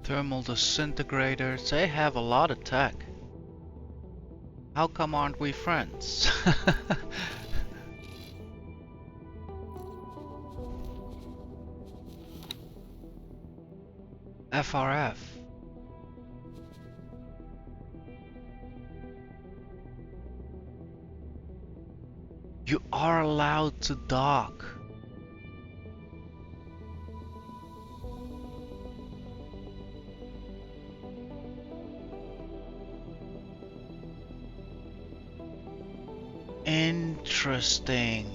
Speaker 1: Thermal disintegrators, they have a lot of tech. How come aren't we friends? FRF. You are allowed to dock. Interesting.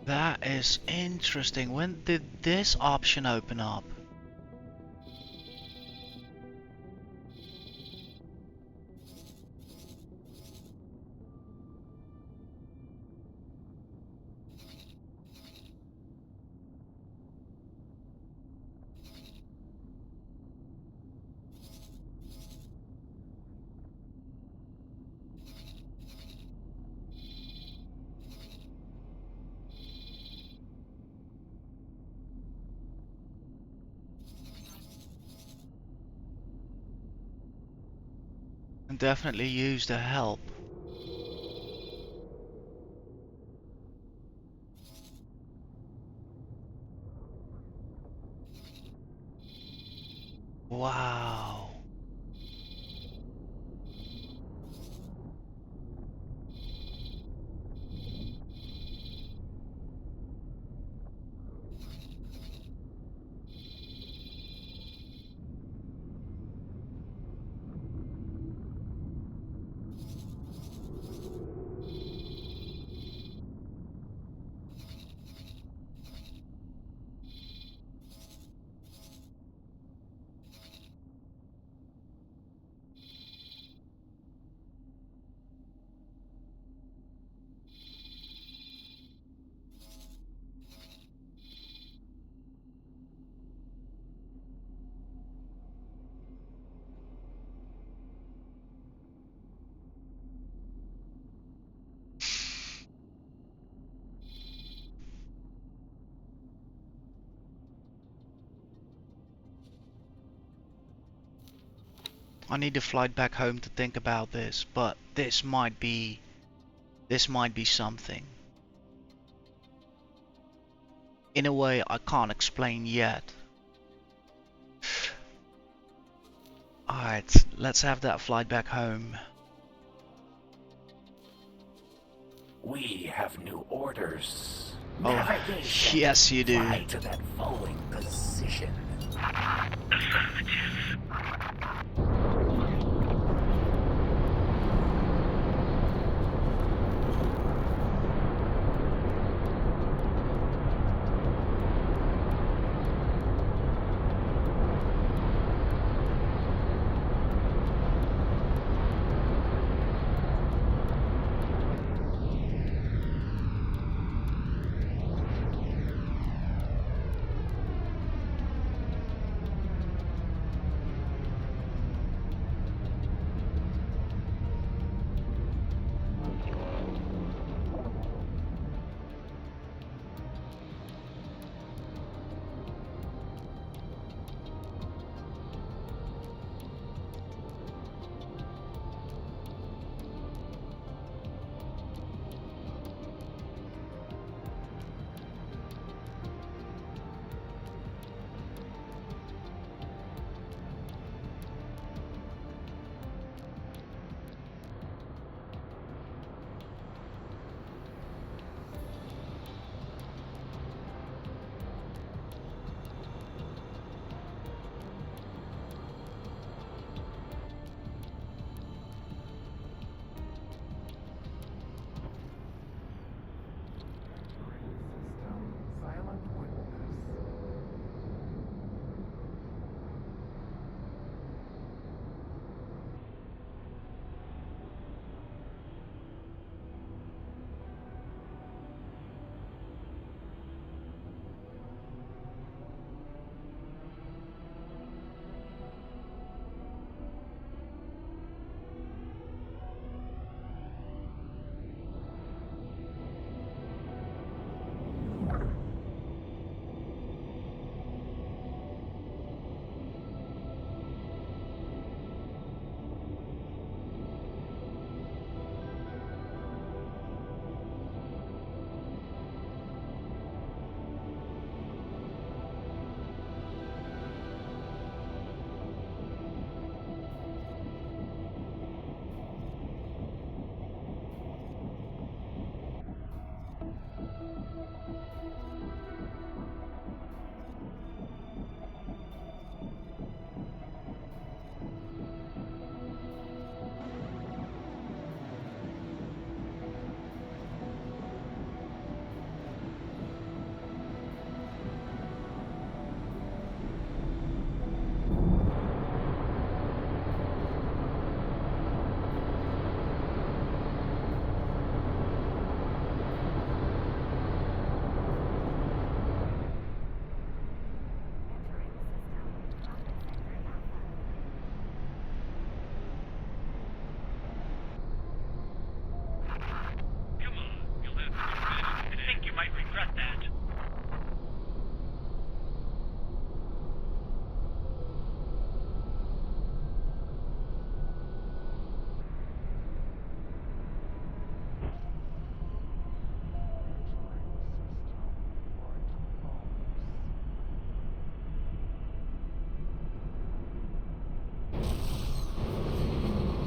Speaker 1: That is interesting. When did this option open up? And definitely use the help. Wow. I need a flight back home to think about this, but this might be something. In a way I can't explain yet. Alright, let's have that flight back home.
Speaker 8: We have new orders.
Speaker 1: Oh,
Speaker 8: Navigation.
Speaker 1: yes you do.
Speaker 8: Fly to that following position.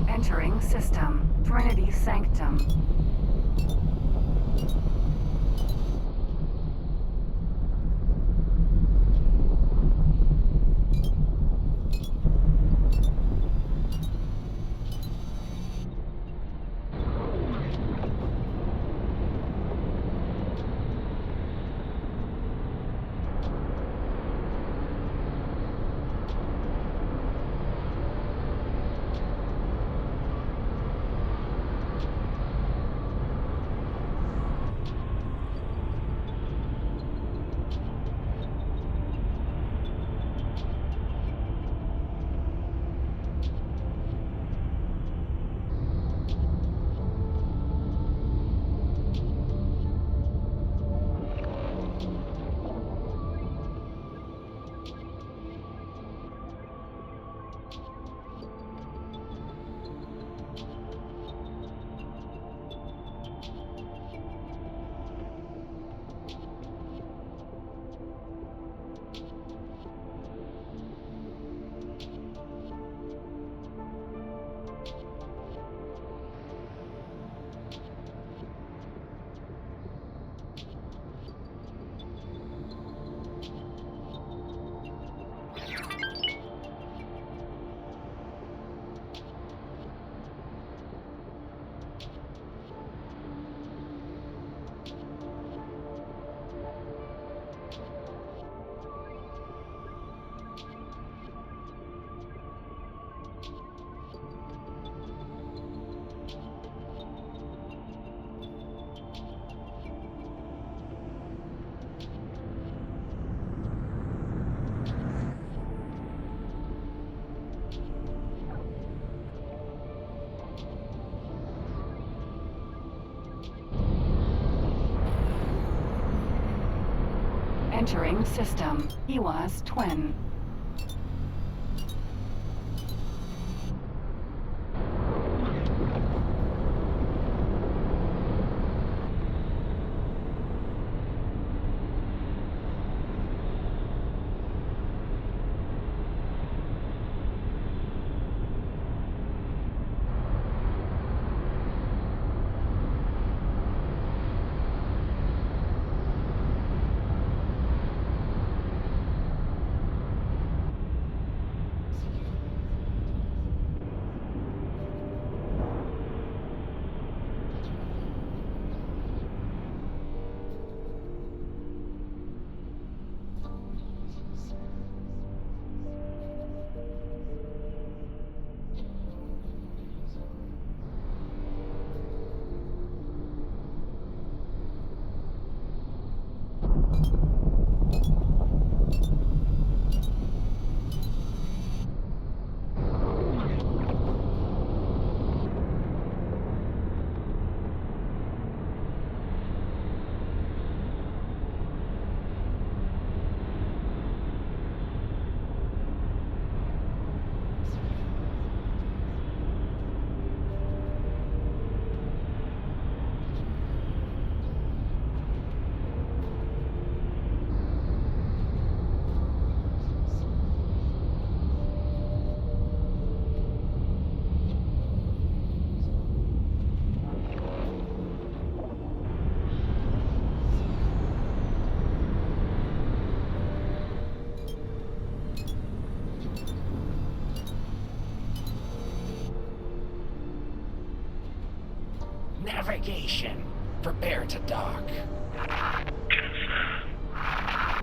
Speaker 2: Entering system. Trinity Sanctum. Entering system. EWAS twin.
Speaker 8: Navigation. Prepare to dock.
Speaker 12: Confirm.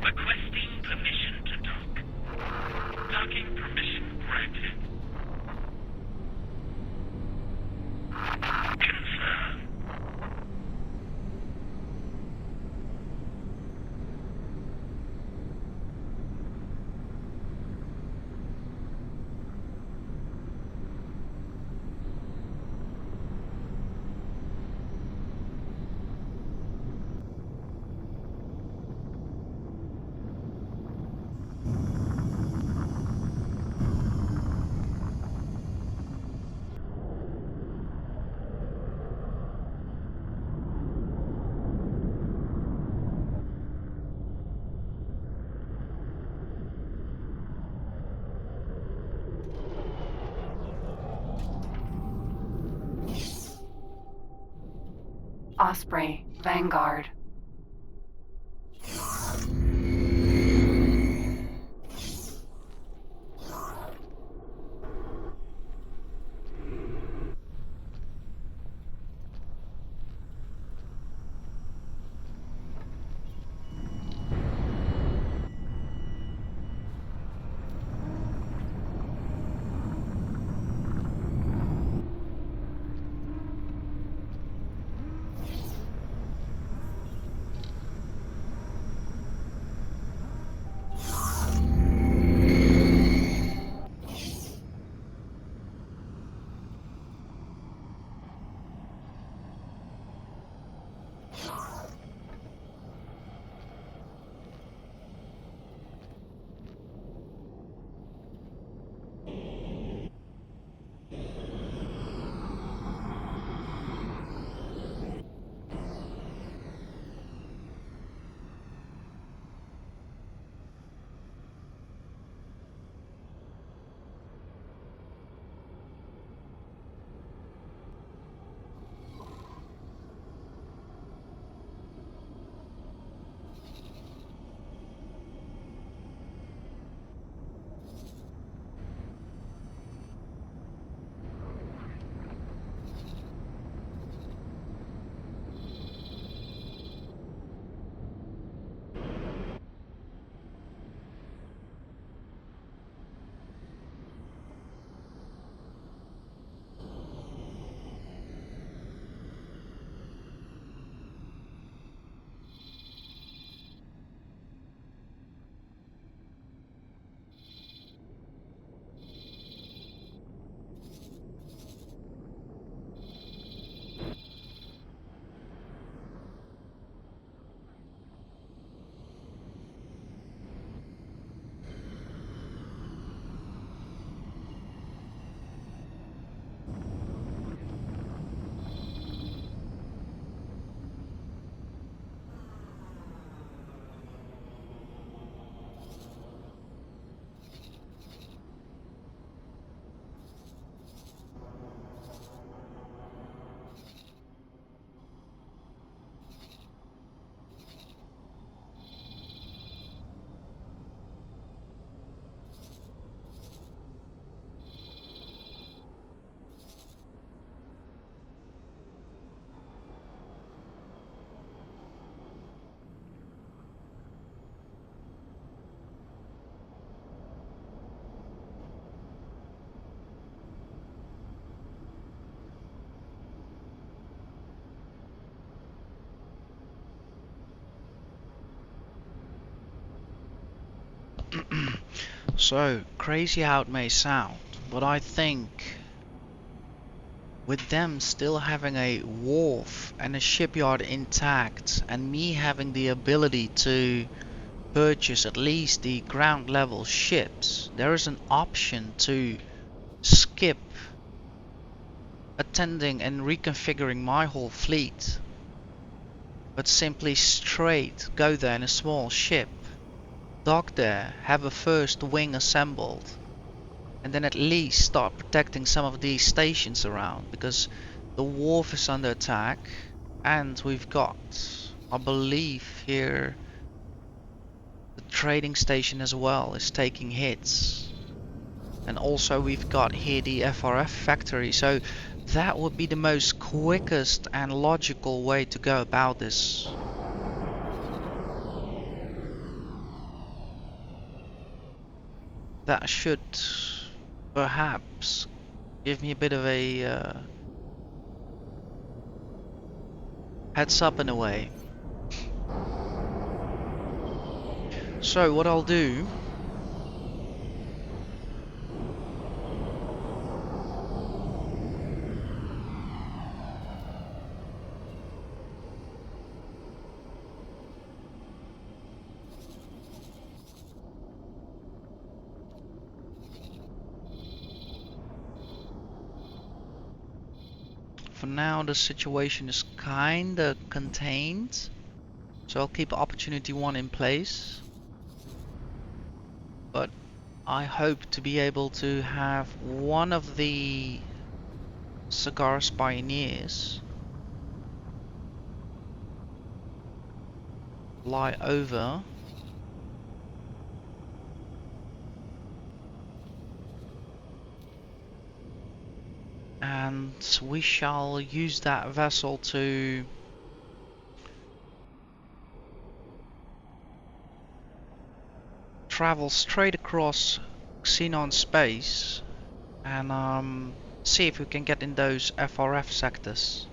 Speaker 12: Requesting permission to dock. Docking permission granted. Confirm.
Speaker 2: Osprey, Vanguard.
Speaker 1: So, crazy how it may sound, but I think with them still having a wharf and a shipyard intact, and me having the ability to purchase at least the ground level ships, there is an option to skip attending and reconfiguring my whole fleet, but simply straight go there in a small ship, dock there, have a first wing assembled, and then at least start protecting some of these stations around, because the wharf is under attack, and we've got, I believe here, the trading station as well is taking hits, and also we've got here the FRF factory. So that would be the most quickest and logical way to go about this. That should perhaps give me a bit of a heads up in a way. So what I'll do, for now the situation is kinda contained, so I'll keep opportunity 1 in place, but I hope to be able to have one of the Cigar's pioneers fly over and we shall use that vessel to travel straight across Xenon space and see if we can get in those FRF sectors.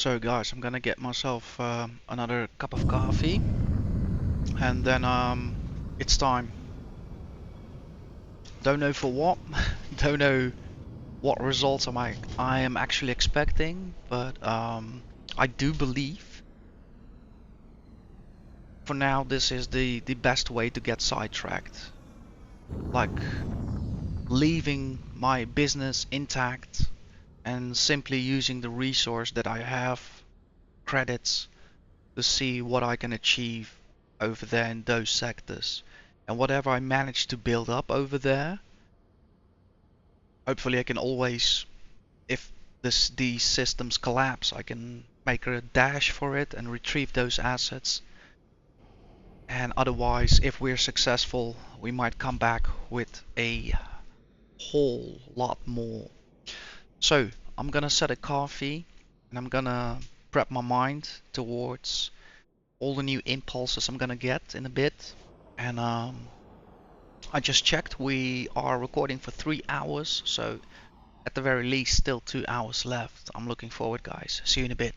Speaker 1: So guys, I'm gonna get myself another cup of coffee, and then it's time. Don't know for what, don't know what results I am actually expecting, but I do believe for now this is the best way to get sidetracked. Like leaving my business intact and simply using the resource that I have, credits, to see what I can achieve over there in those sectors. And whatever I manage to build up over there, hopefully I can always, if these systems collapse, I can make a dash for it and retrieve those assets. And otherwise, if we're successful, we might come back with a whole lot more. So I'm gonna set a coffee and I'm gonna prep my mind towards all the new impulses I'm gonna get in a bit. And I just checked, we are recording for 3 hours, so at the very least still 2 hours left. I'm looking forward, guys. See you in a bit.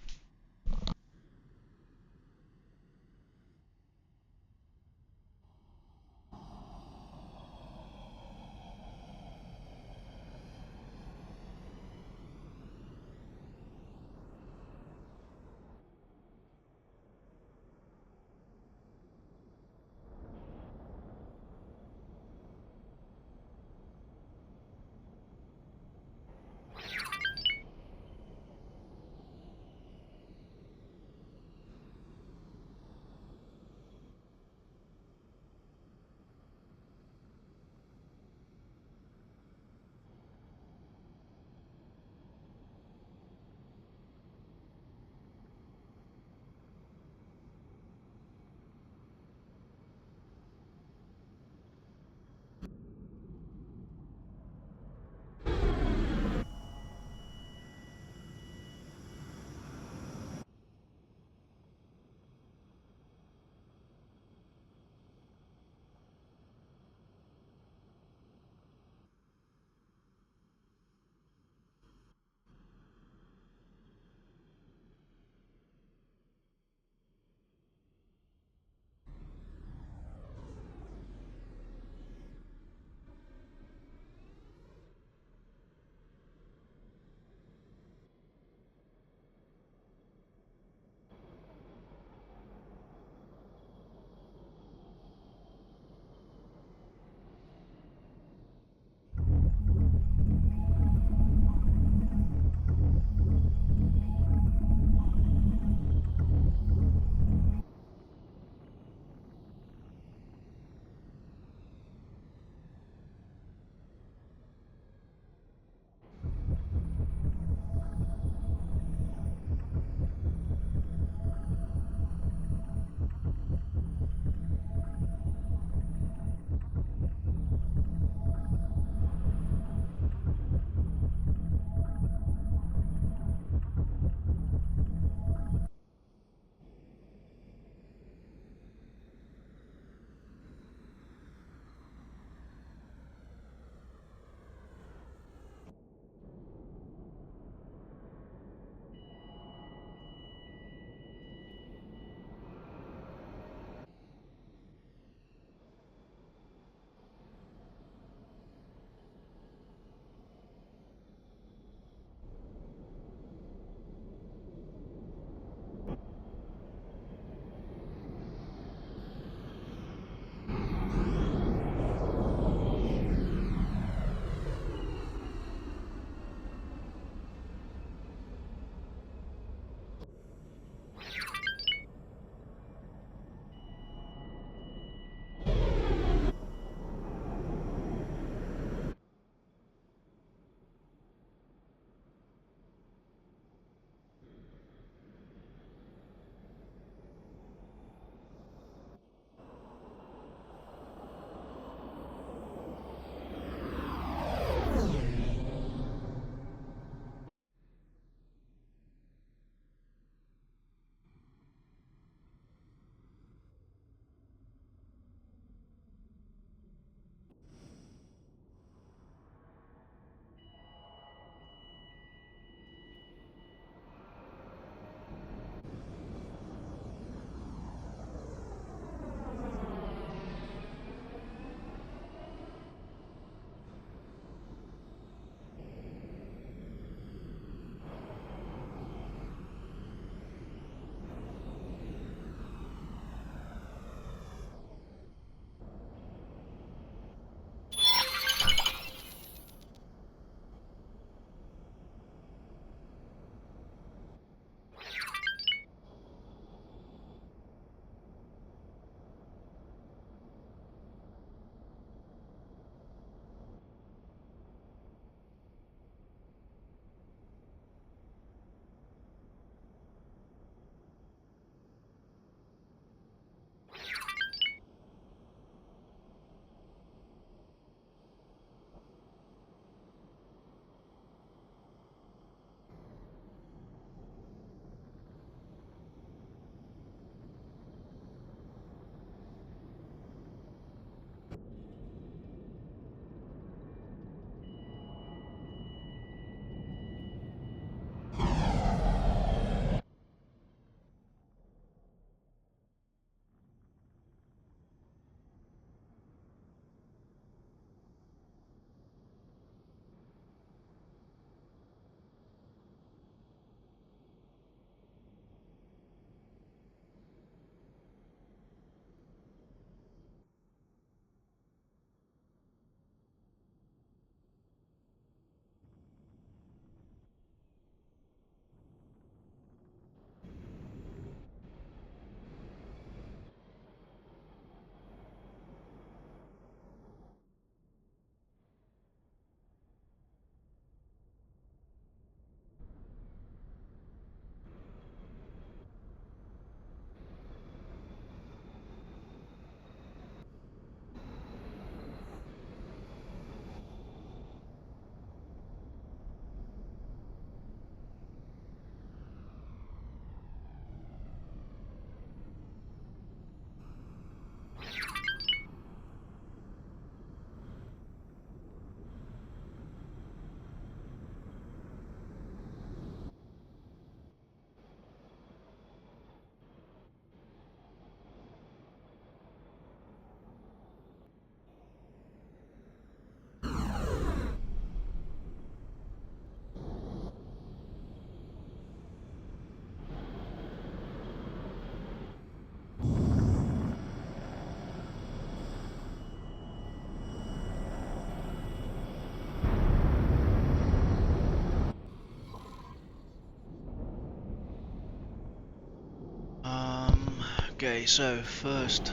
Speaker 1: Okay, so first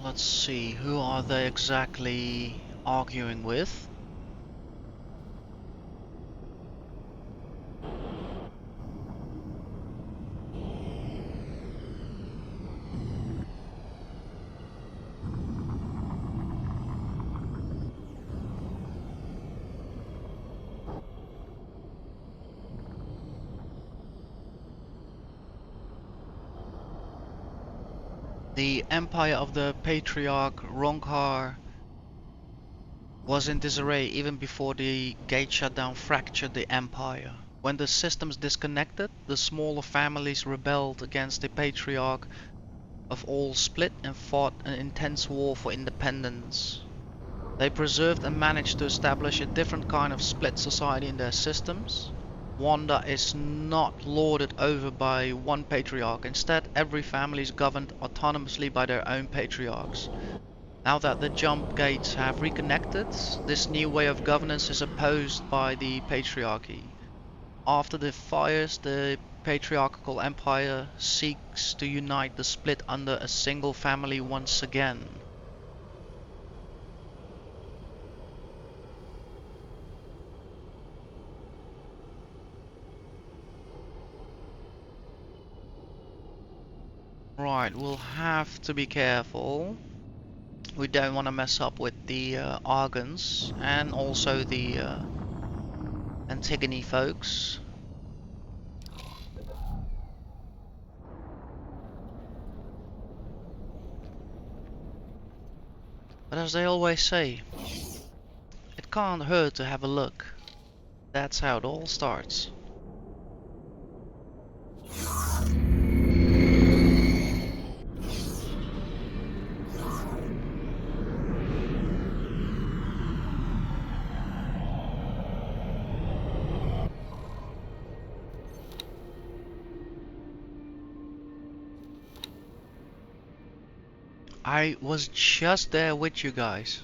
Speaker 1: let's see, who are they exactly arguing with? The empire of the Patriarch Ronkar was in disarray even before the gate shutdown fractured the empire. When the systems disconnected, the smaller families rebelled against the Patriarch of all, split and fought an intense war for independence. They preserved and managed to establish a different kind of split society in their systems. One that is not lorded over by one patriarch. Instead, every family is governed autonomously by their own patriarchs. Now that the jump gates have reconnected, this new way of governance is opposed by the patriarchy. After the fires, the patriarchal empire seeks to unite the split under a single family once again. Right, we'll have to be careful. We don't want to mess up with the Argons and also the Antigone folks. But as they always say, it can't hurt to have a look. That's how it all starts. I was just there with you guys.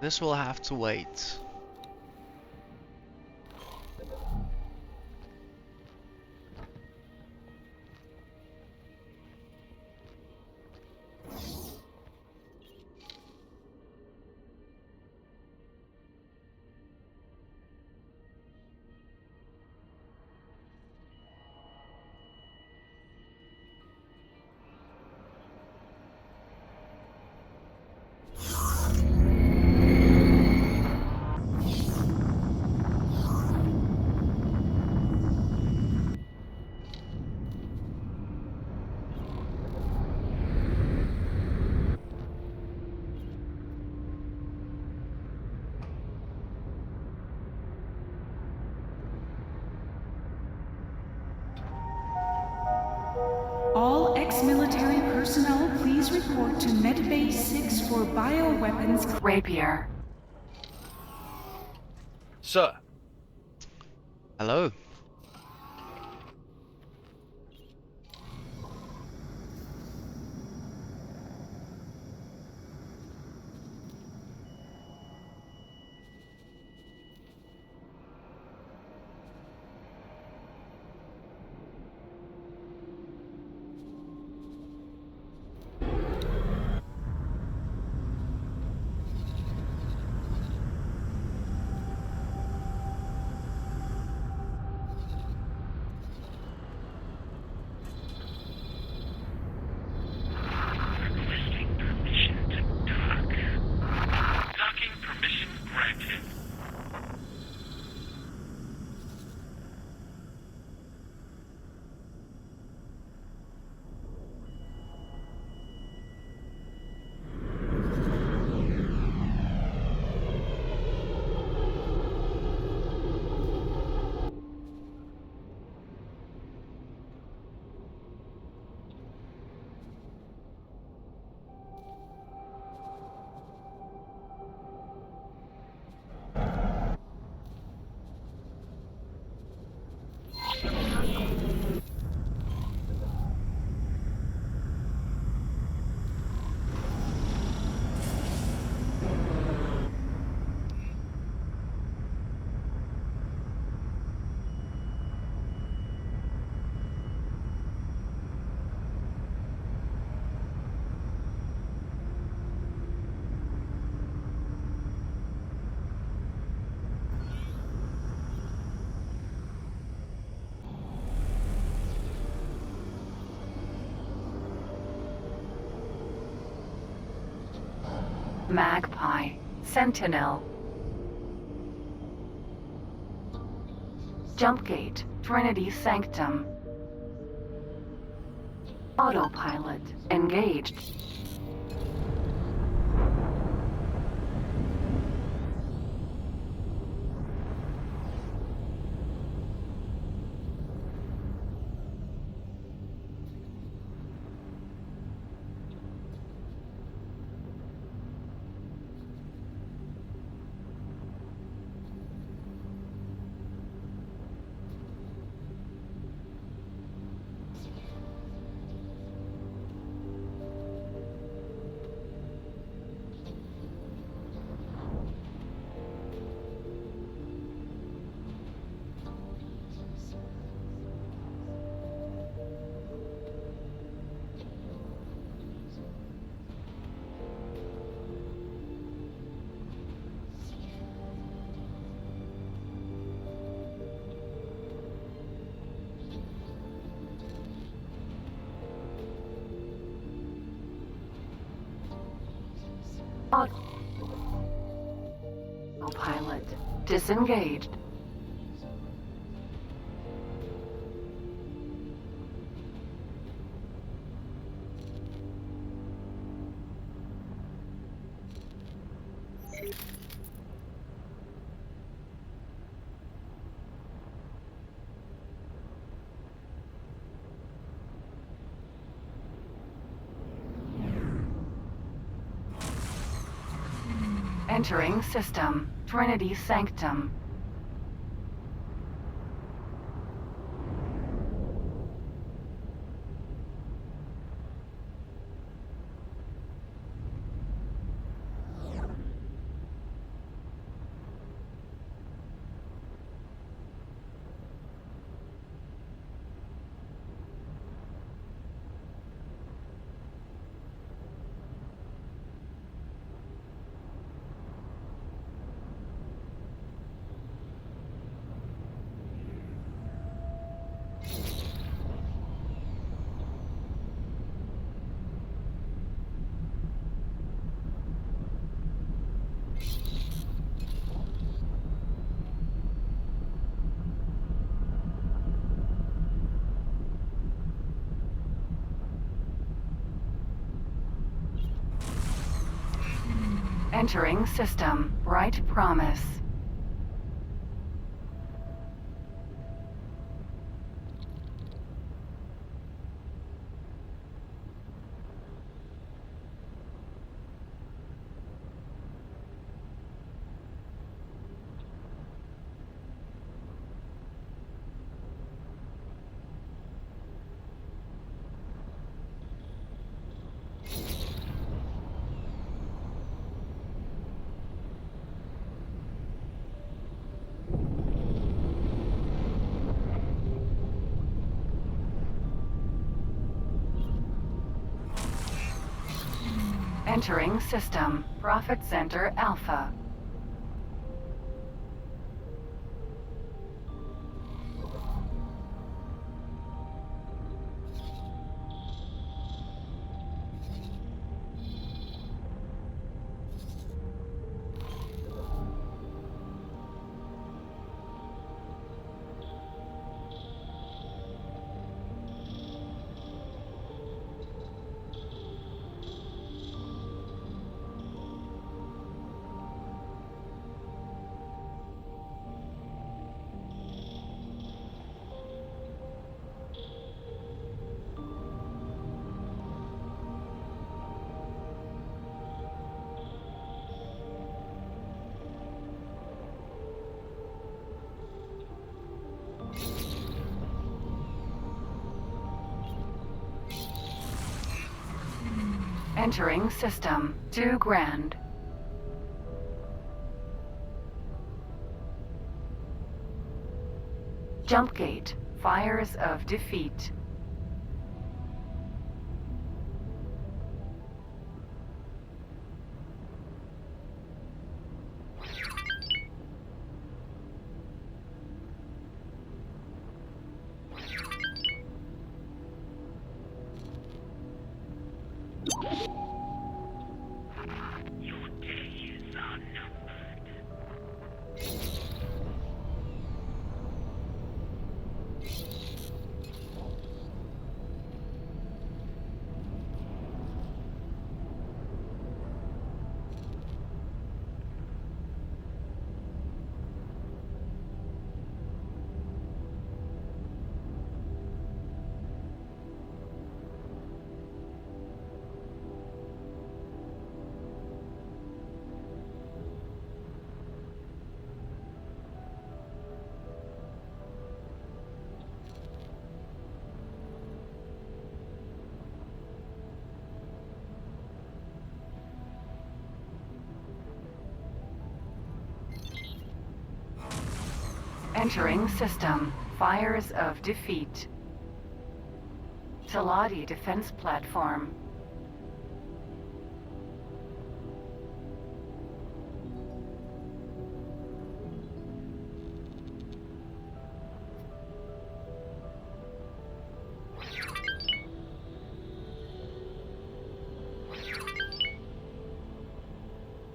Speaker 1: This will have to wait.
Speaker 7: All ex-military personnel, please report to Medbay 6 for bioweapons.
Speaker 2: Rapier.
Speaker 11: Sir.
Speaker 1: Hello.
Speaker 2: Magpie. Sentinel. Jumpgate. Trinity Sanctum. Autopilot. Engaged. Autopilot. Disengaged. Entering system. Trinity Sanctum. Entering system. Bright Promise. Entering system. Profit Center Alpha. Entering system. 2 grand. Jumpgate. Fires of Defeat.
Speaker 12: Your
Speaker 2: Entering system. Fires of defeat. Talati defense platform.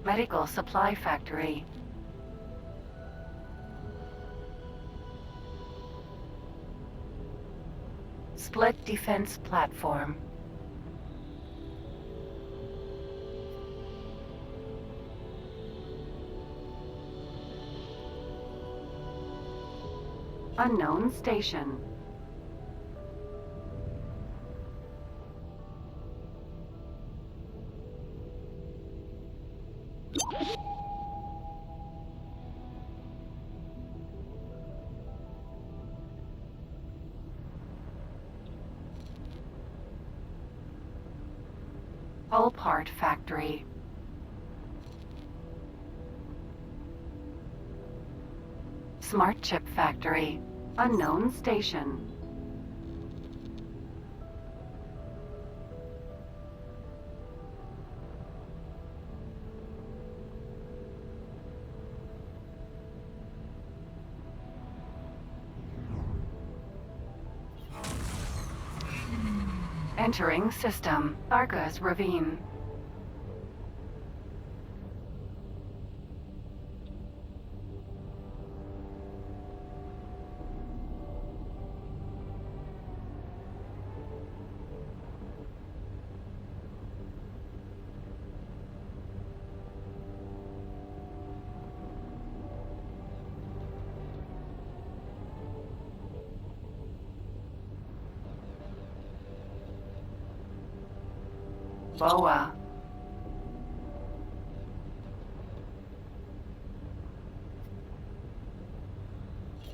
Speaker 2: Medical supply factory. Split defense platform. Unknown station. Hull part factory. Smart chip factory. Unknown station. Entering system. Arca's Ravine. Boa.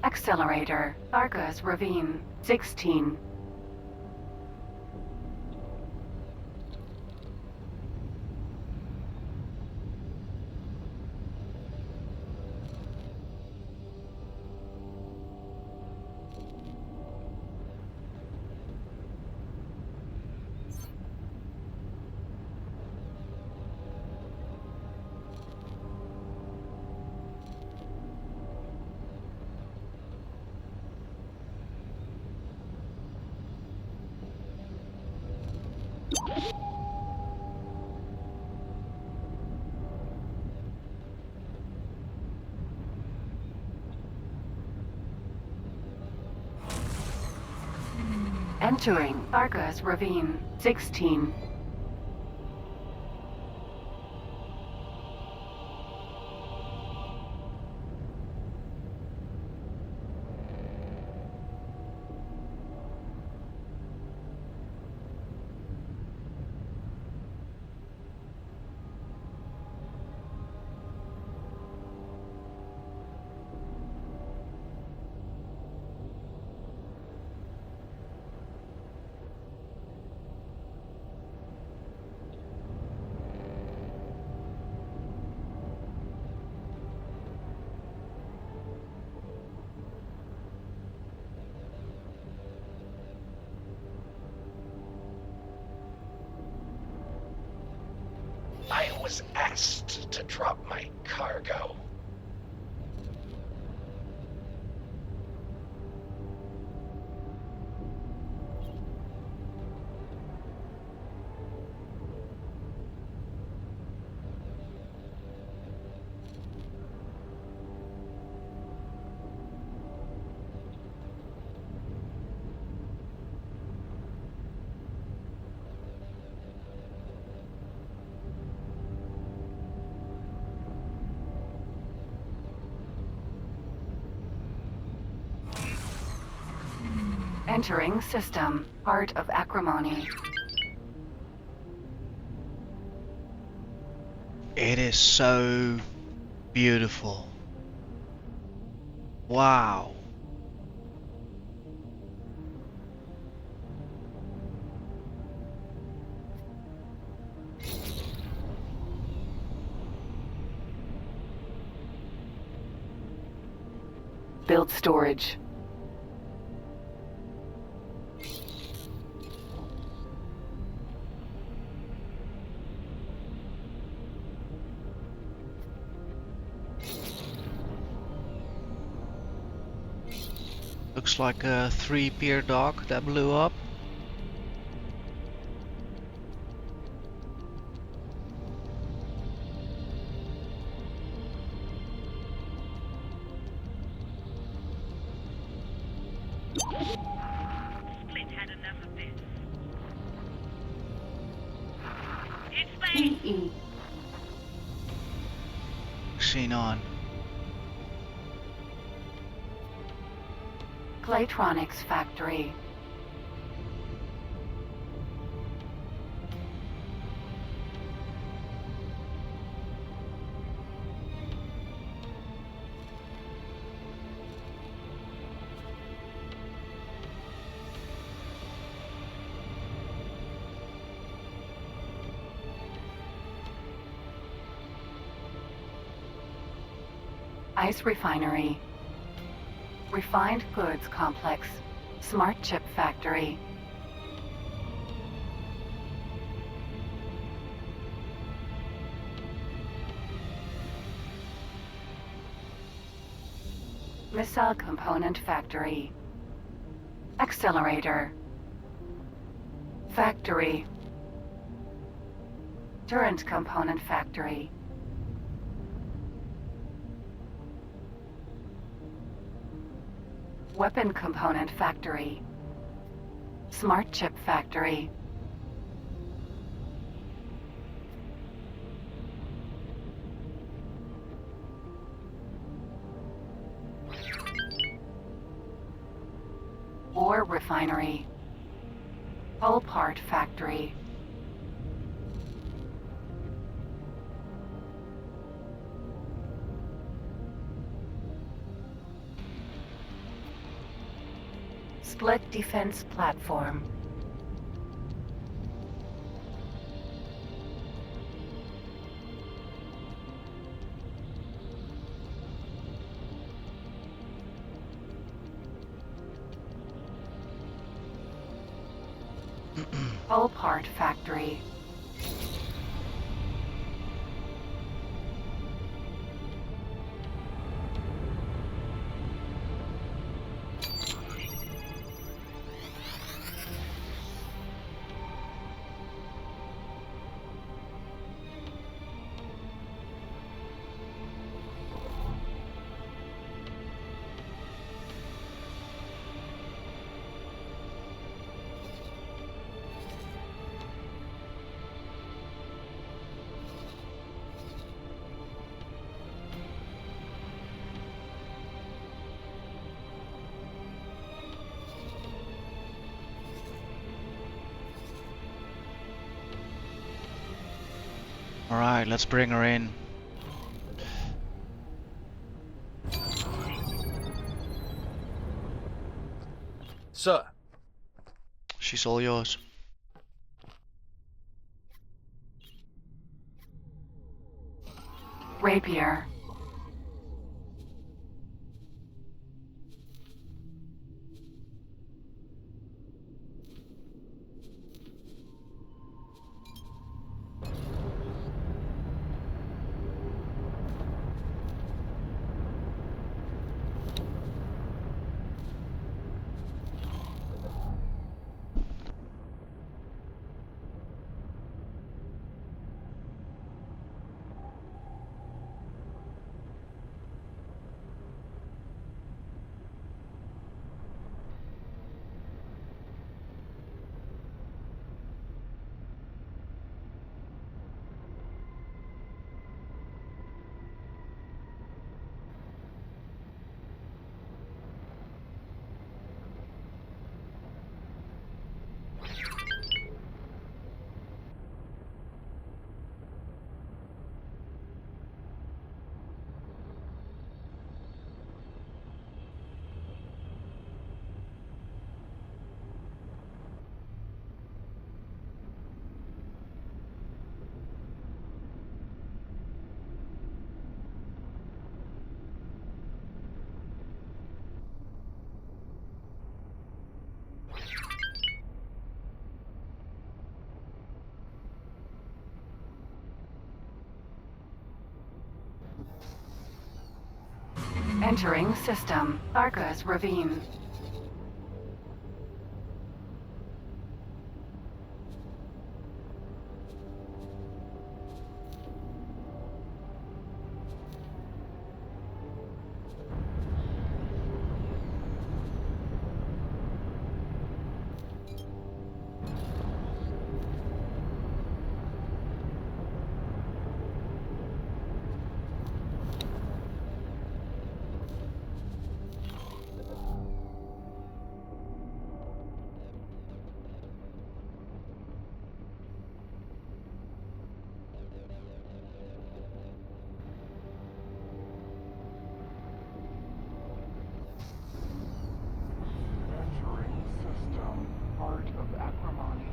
Speaker 2: Accelerator. Arca's Ravine. 16. Entering Arca's Ravine. 16.
Speaker 3: I was asked to drop my cargo.
Speaker 2: Entering system. Art of acrimony.
Speaker 1: It is so beautiful. Wow.
Speaker 2: Concealed storage.
Speaker 1: Looks like a 3-pier dock that blew up.
Speaker 15: Split had enough of this. It's me!
Speaker 2: PE.
Speaker 1: Scene on.
Speaker 2: Claytronics factory. Ice refinery. Refined goods complex. Smart chip factory. Missile component factory. Accelerator. Factory. Turret component factory. Weapon component factory. Smart chip factory. Ore refinery. Hull part factory. Split defense platform. Hull part factory.
Speaker 1: Alright, let's bring her in.
Speaker 11: Sir.
Speaker 1: She's all yours.
Speaker 2: Rapier. Entering system. Arca's Ravine.
Speaker 9: Entering system. Art of acrimony.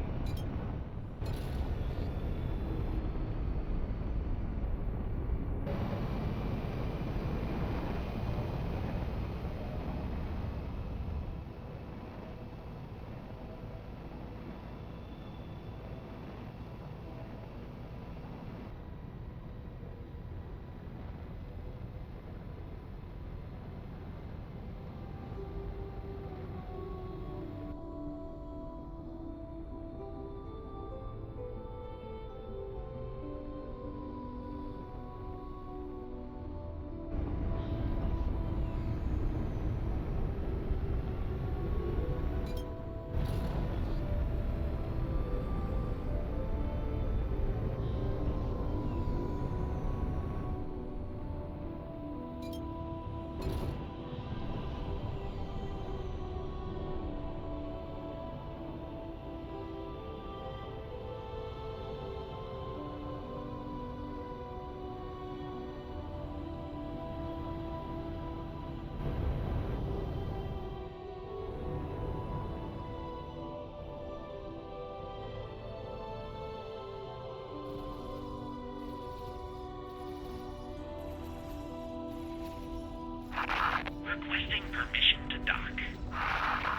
Speaker 15: Requesting permission to dock.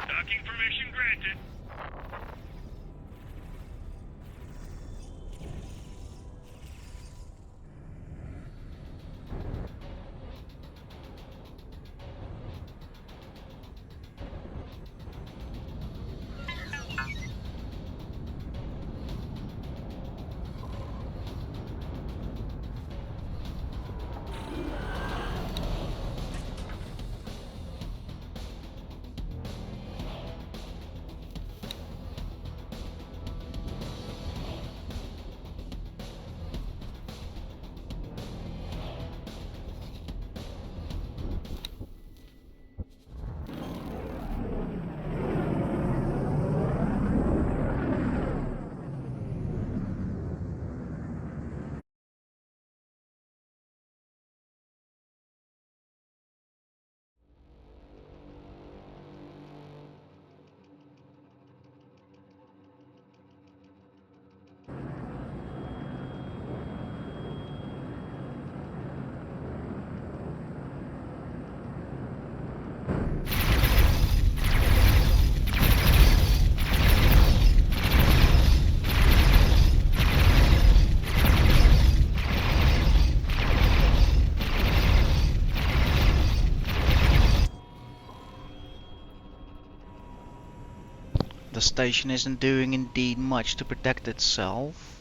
Speaker 15: Docking permission granted.
Speaker 1: The station isn't doing indeed much to protect itself.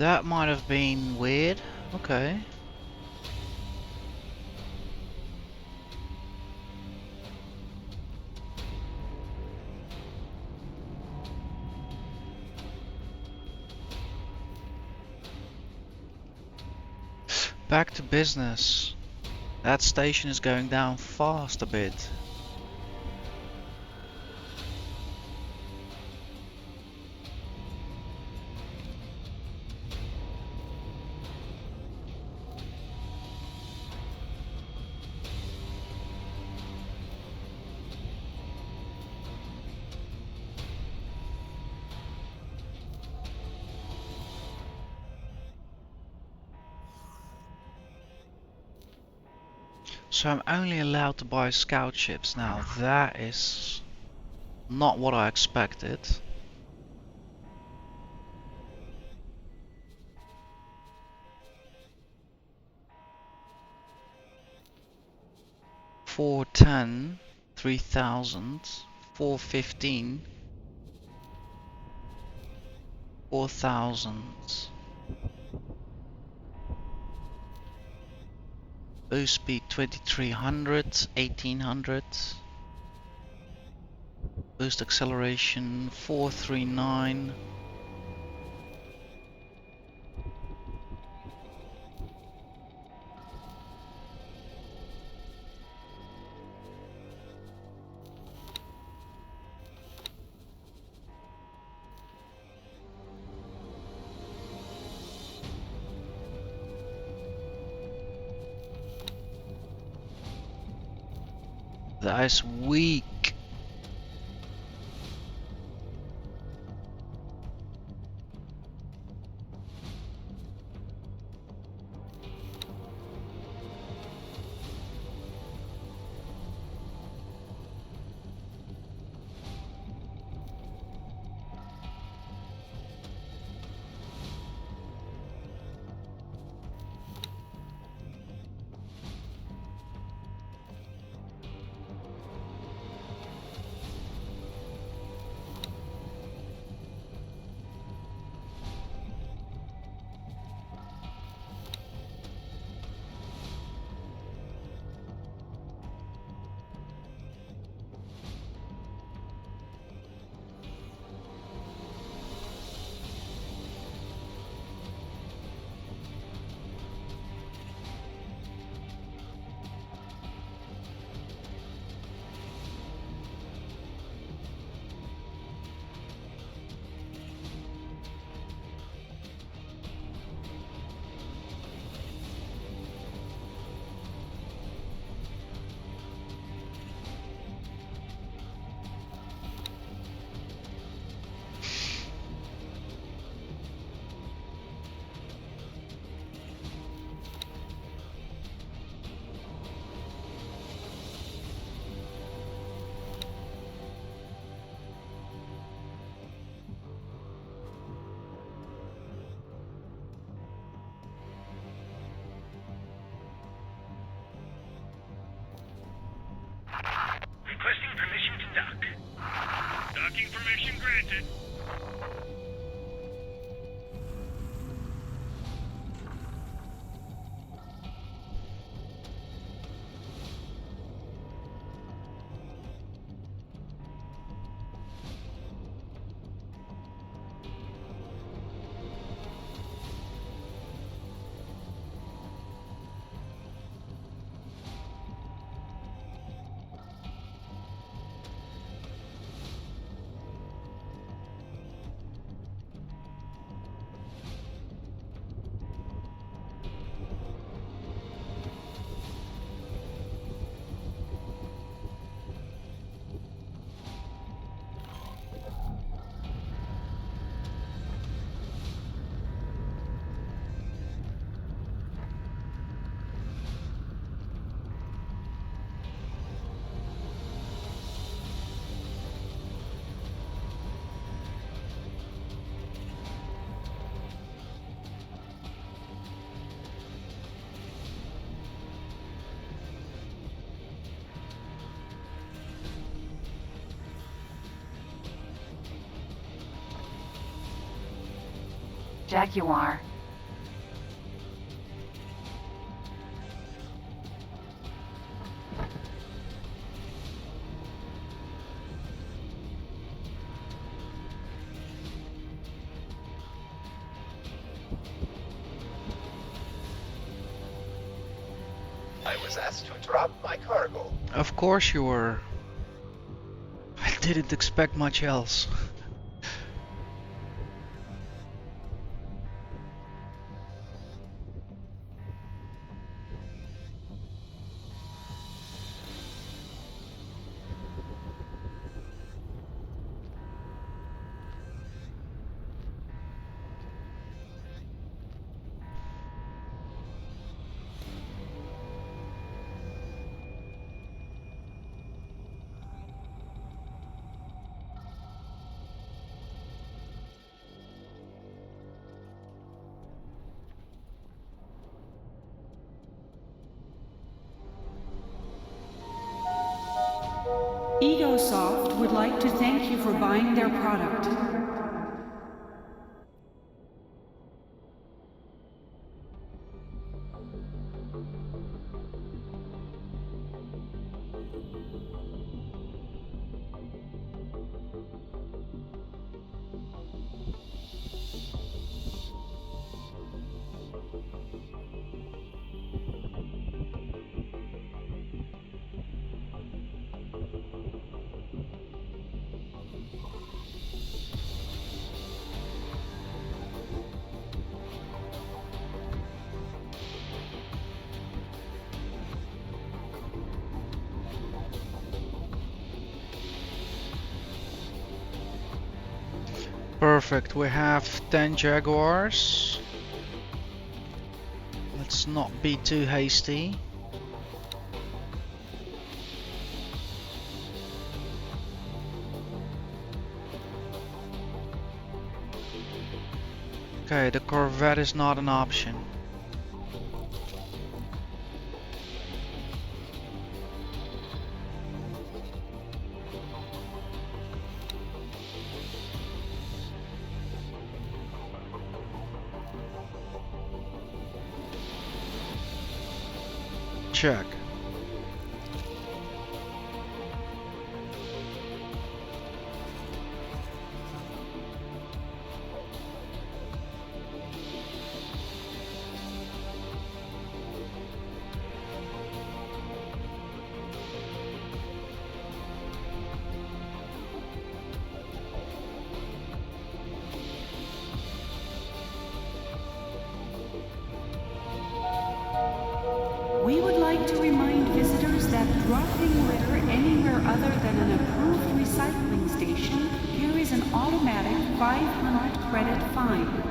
Speaker 1: That might have been weird. Okay. Back to business. That station is going down fast a bit. So I'm only allowed to buy scout ships now. That is not what I expected. $410, 3,000, $415, 4,000. Boost speed 2300, 1800. Boost acceleration 439. That is weak.
Speaker 15: Requesting permission to dock. Docking permission granted.
Speaker 2: Jaguar,
Speaker 3: was asked to drop my cargo.
Speaker 1: Of course you were. I didn't expect much else.
Speaker 7: Egosoft would like to thank you for buying their product.
Speaker 1: Perfect, we have 10 Jaguars. Let's not be too hasty. Okay, the Corvette is not an option. Check.
Speaker 7: We would like to remind visitors that dropping litter anywhere other than an approved recycling station carries an automatic 500 credit fine.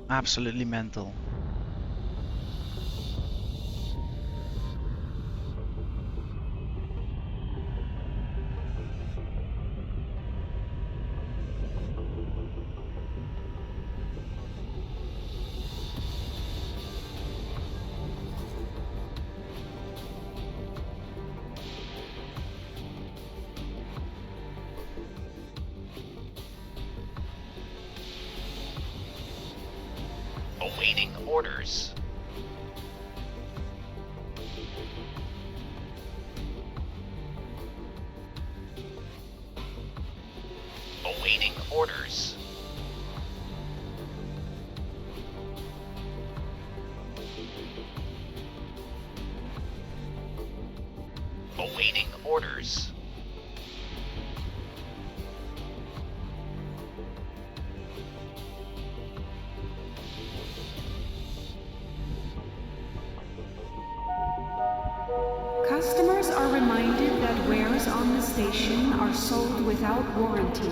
Speaker 1: Absolutely mental.
Speaker 8: Awaiting orders. Awaiting orders. Awaiting orders.
Speaker 7: Customers are reminded that wares on the station are sold without warranties.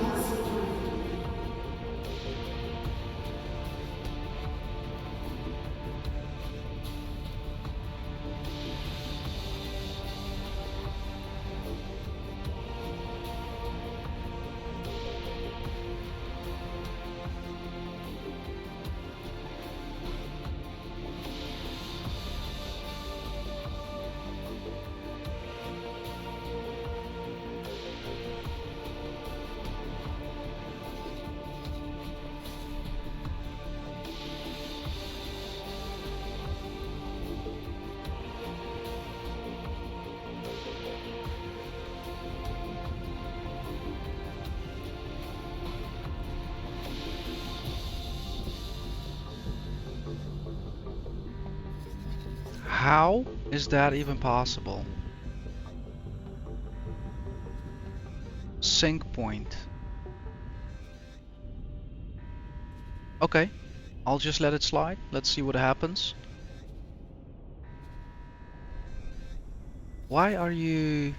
Speaker 1: How is that even possible? Sync point. Okay, I'll just let it slide. Let's see what happens. Why are you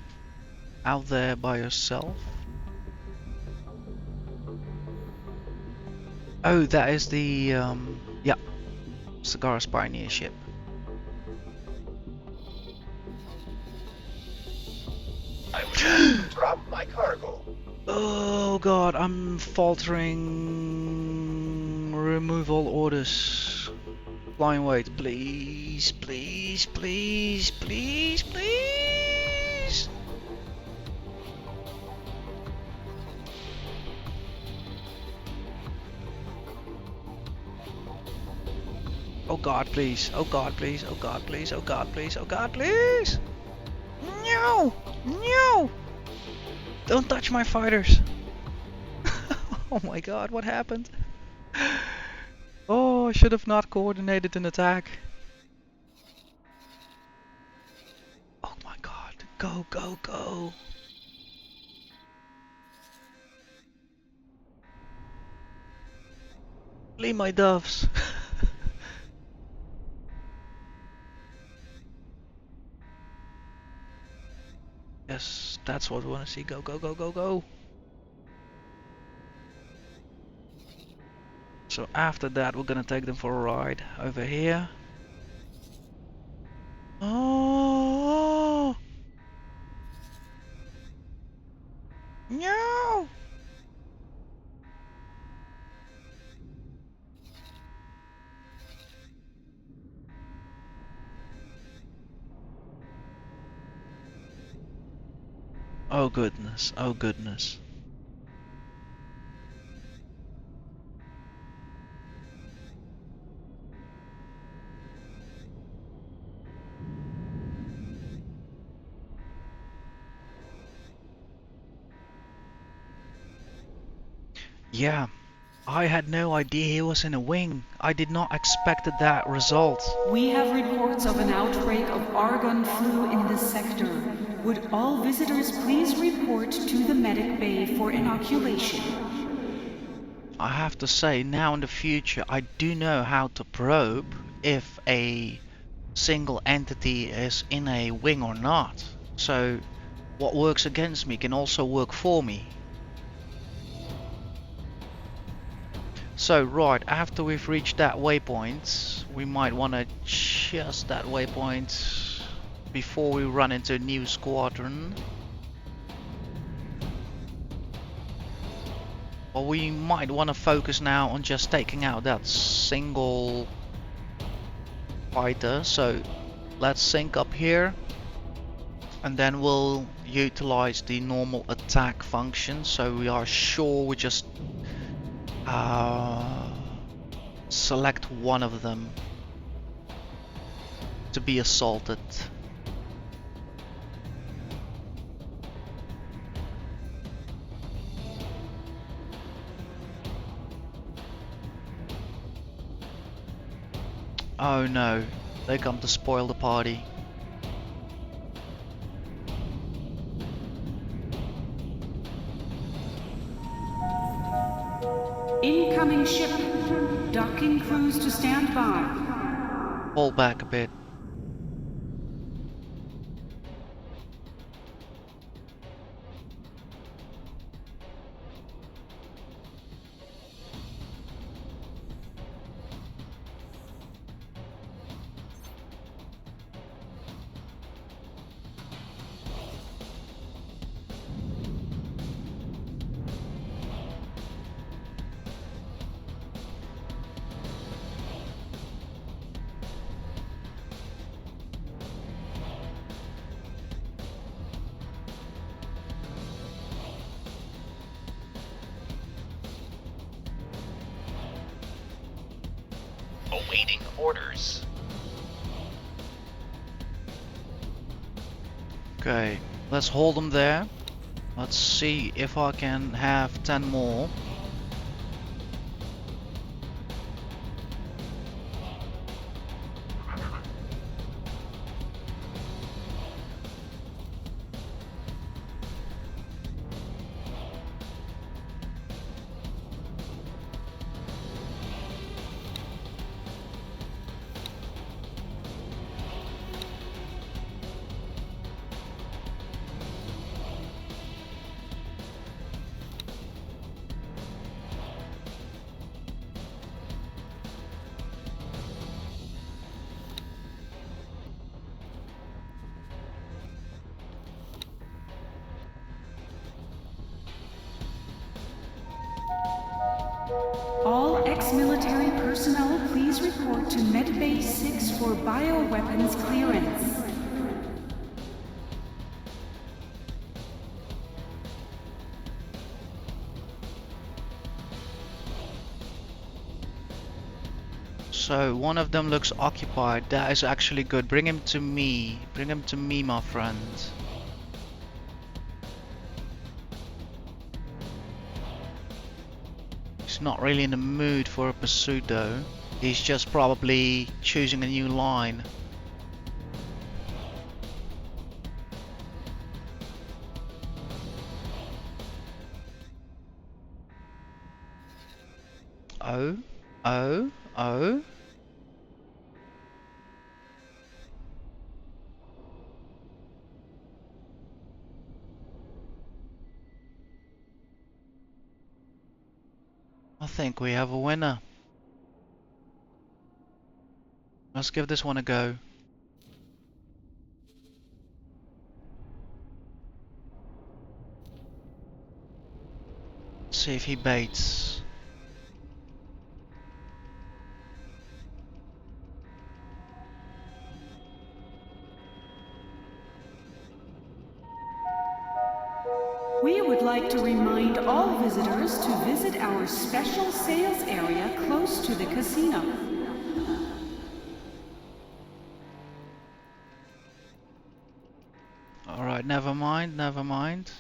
Speaker 1: out there by yourself? Oh, that is the yeah, Cigar's Pioneer ship.
Speaker 3: I will drop my cargo.
Speaker 1: Oh god, I'm faltering. Remove all orders. Flying weight, please, please, please, please, please. Oh god, please. Oh god, please. Oh god, please. Oh god, please. Oh god, please. No! No! Don't touch my fighters. Oh my god, what happened? Oh, I should have not coordinated an attack. Oh my god. Go, go, go. Leave my doves. Yes, that's what we want to see. Go, go, go, go, go. So after that, we're gonna take them for a ride over here. Oh no! Oh goodness! Oh goodness! Yeah, I had no idea he was in a wing. I did not expect that result.
Speaker 7: We have reports of an outbreak of argon flu in this sector. Would all visitors please report to the medic bay for inoculation?
Speaker 1: I have to say, now in the future, I do know how to probe if a single entity is in a wing or not. So what works against me can also work for me. So right, after we've reached that waypoint, we might want to adjust that waypoint before we run into a new squadron. Or we might want to focus now on just taking out that single fighter. So let's sync up here, and then we'll utilize the normal attack function, so we are sure we just select one of them to be assaulted. Oh no, they come to spoil the party.
Speaker 7: Incoming ship. Docking crews to stand by.
Speaker 1: Pull back a bit.
Speaker 16: Awaiting orders.
Speaker 1: Okay, let's hold them there. Let's see if I can have 10 more.
Speaker 7: personnel please report to Medbay 6 for bioweapons clearance?
Speaker 1: So one of them looks occupied. That is actually good. Bring him to me. Bring him to me, my friend. He's not really in the mood for a pursuit though. He's just probably choosing a new line. Oh, oh, oh. I think we have a winner. Let's give this one a go. Let's see if he baits.
Speaker 7: We would like to remind all visitors to visit our special sales area close to the casino.
Speaker 1: Alright, never mind, never mind.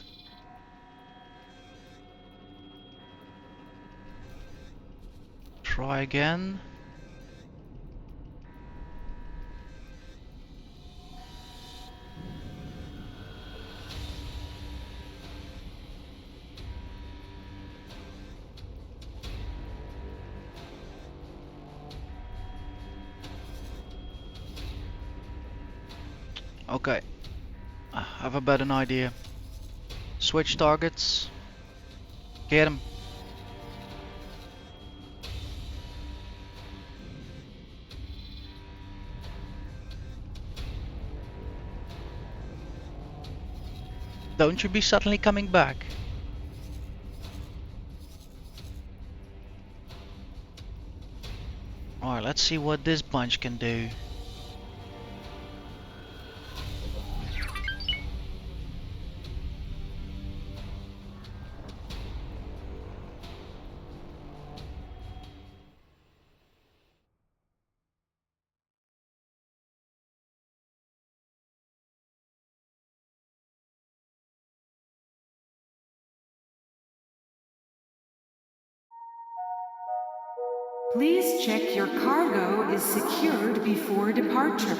Speaker 1: Try again. Okay, I have a better idea. Switch targets. Get him. Don't you be suddenly coming back. Alright, let's see what this bunch can do.
Speaker 7: Please check your cargo is secured before departure.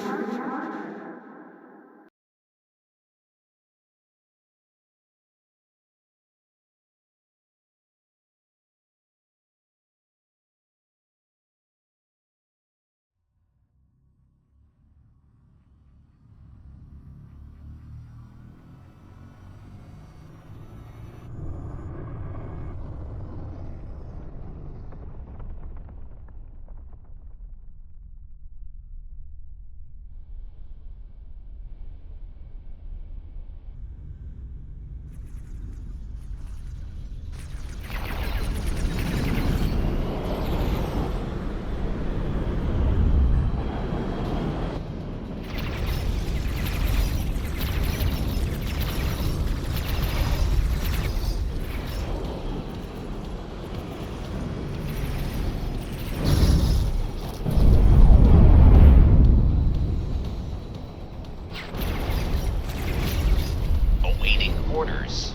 Speaker 16: Orders.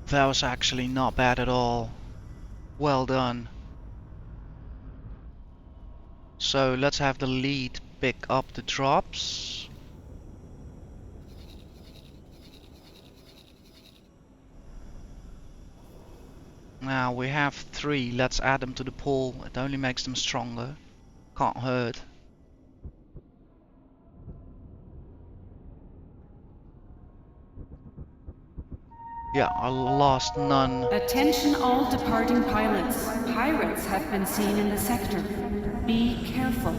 Speaker 1: That was actually not bad at all. Well done. So let's have the lead pick up the drops. Now we have 3, let's add them to the pool. It only makes them stronger. Can't hurt. Yeah, I lost none.
Speaker 7: Attention all departing pilots. Pirates have been seen in the sector. Be careful.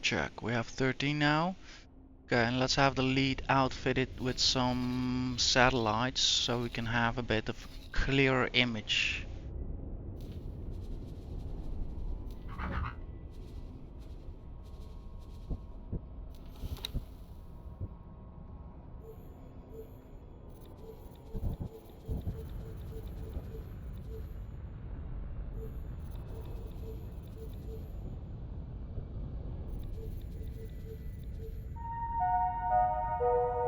Speaker 1: Check, we have 13 now. Okay, and let's have the lead outfitted with some satellites so we can have a bit of clearer image.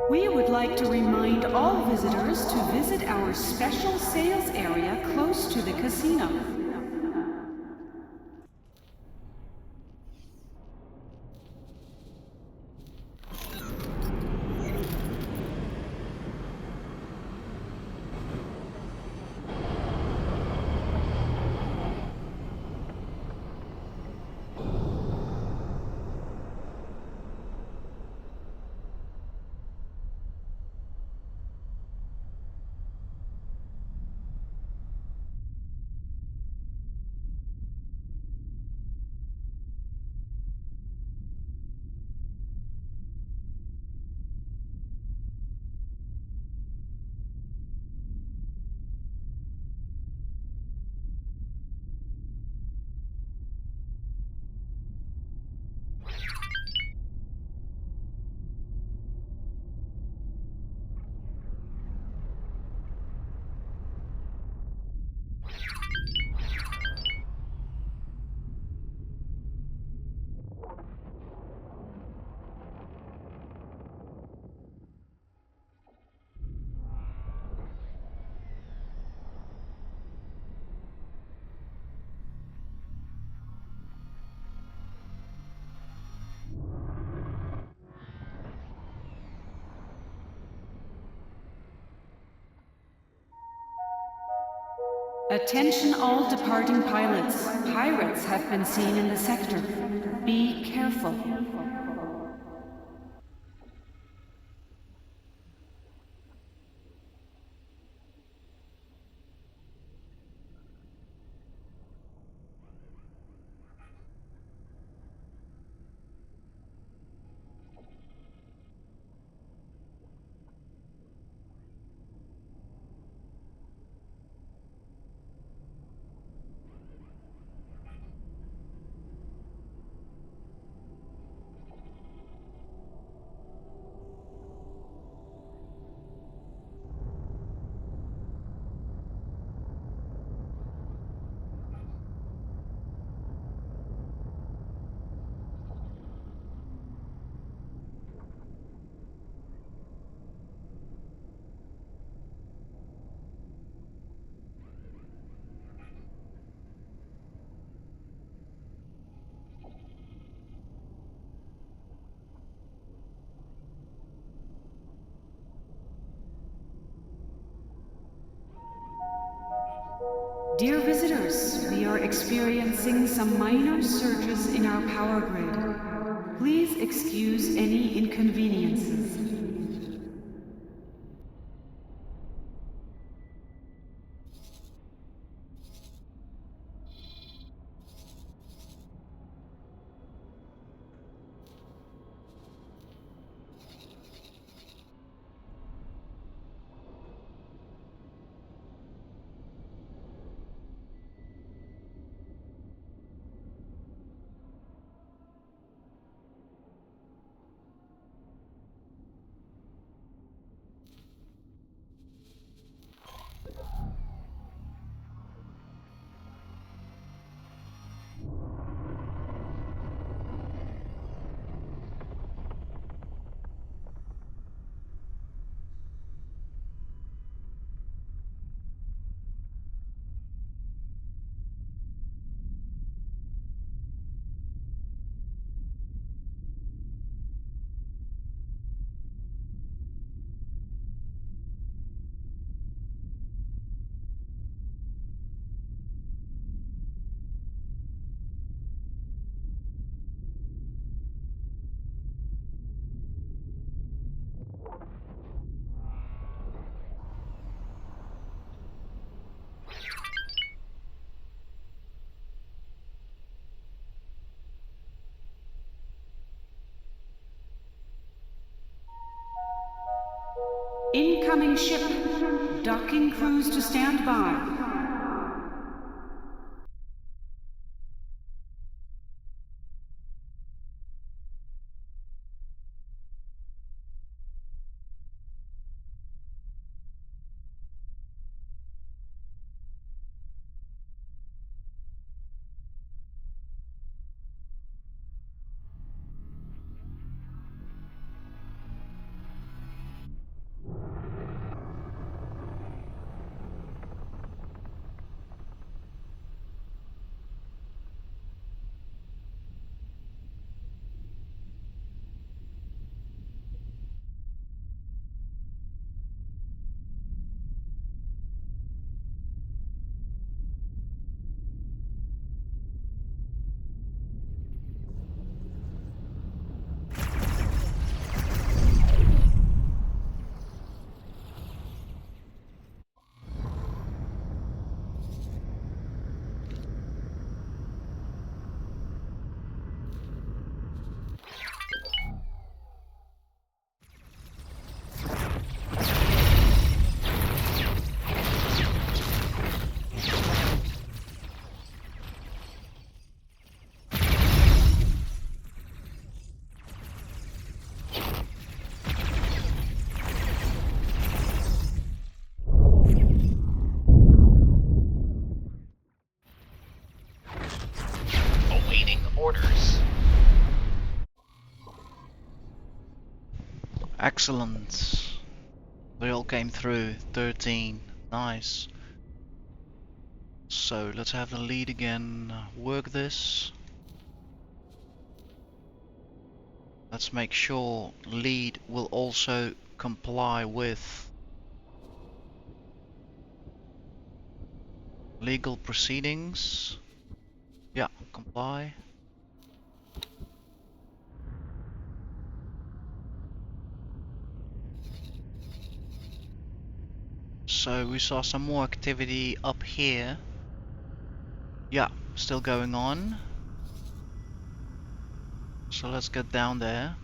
Speaker 7: We would like to remind all visitors to visit our special sales area close to the casino. Attention all departing pilots. Pirates have been seen in the sector. Be careful. Dear visitors, we are experiencing some minor surges in our power grid. Please excuse any inconveniences. Incoming ship. Docking crews to stand by.
Speaker 16: Awaiting orders.
Speaker 1: Excellent. They all came through. 13. Nice. So let's have the lead again. Work this. Let's make sure lead will also comply with legal proceedings. Yeah, comply. So we saw some more activity up here. Yeah, still going on. So let's get down there.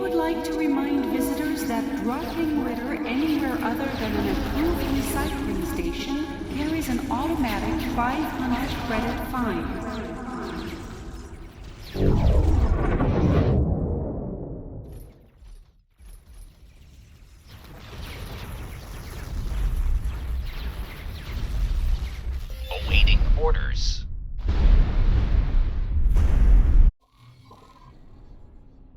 Speaker 7: would like to remind visitors that dropping litter anywhere other than an approved recycling station carries an automatic 500 credit fine.
Speaker 16: Awaiting orders.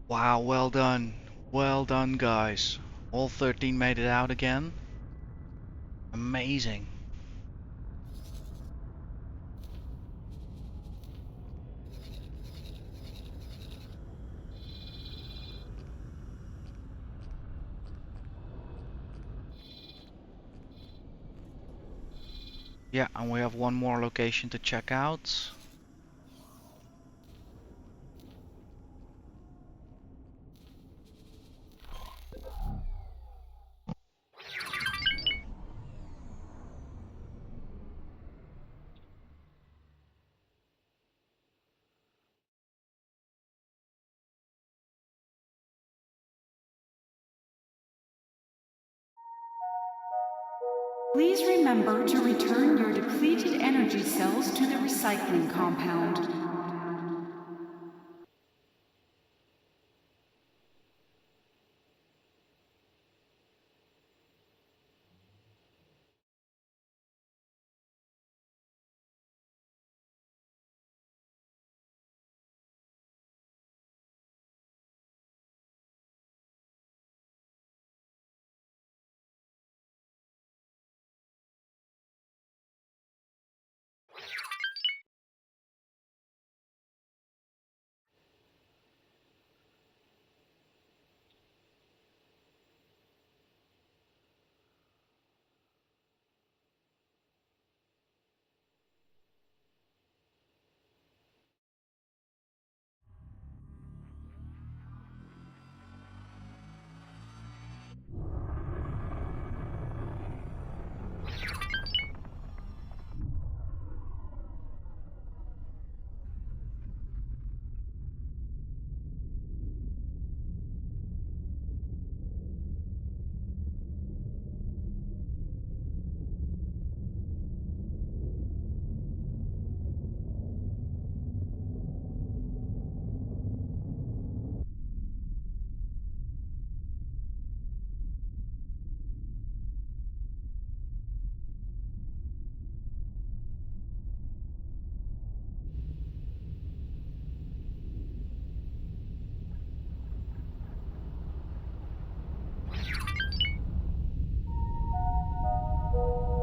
Speaker 1: Wow, well done. Well done, guys. All 13 made it out again. Amazing. Yeah, and we have one more location to check out.
Speaker 7: Please remember to return your depleted energy cells to the recycling compound.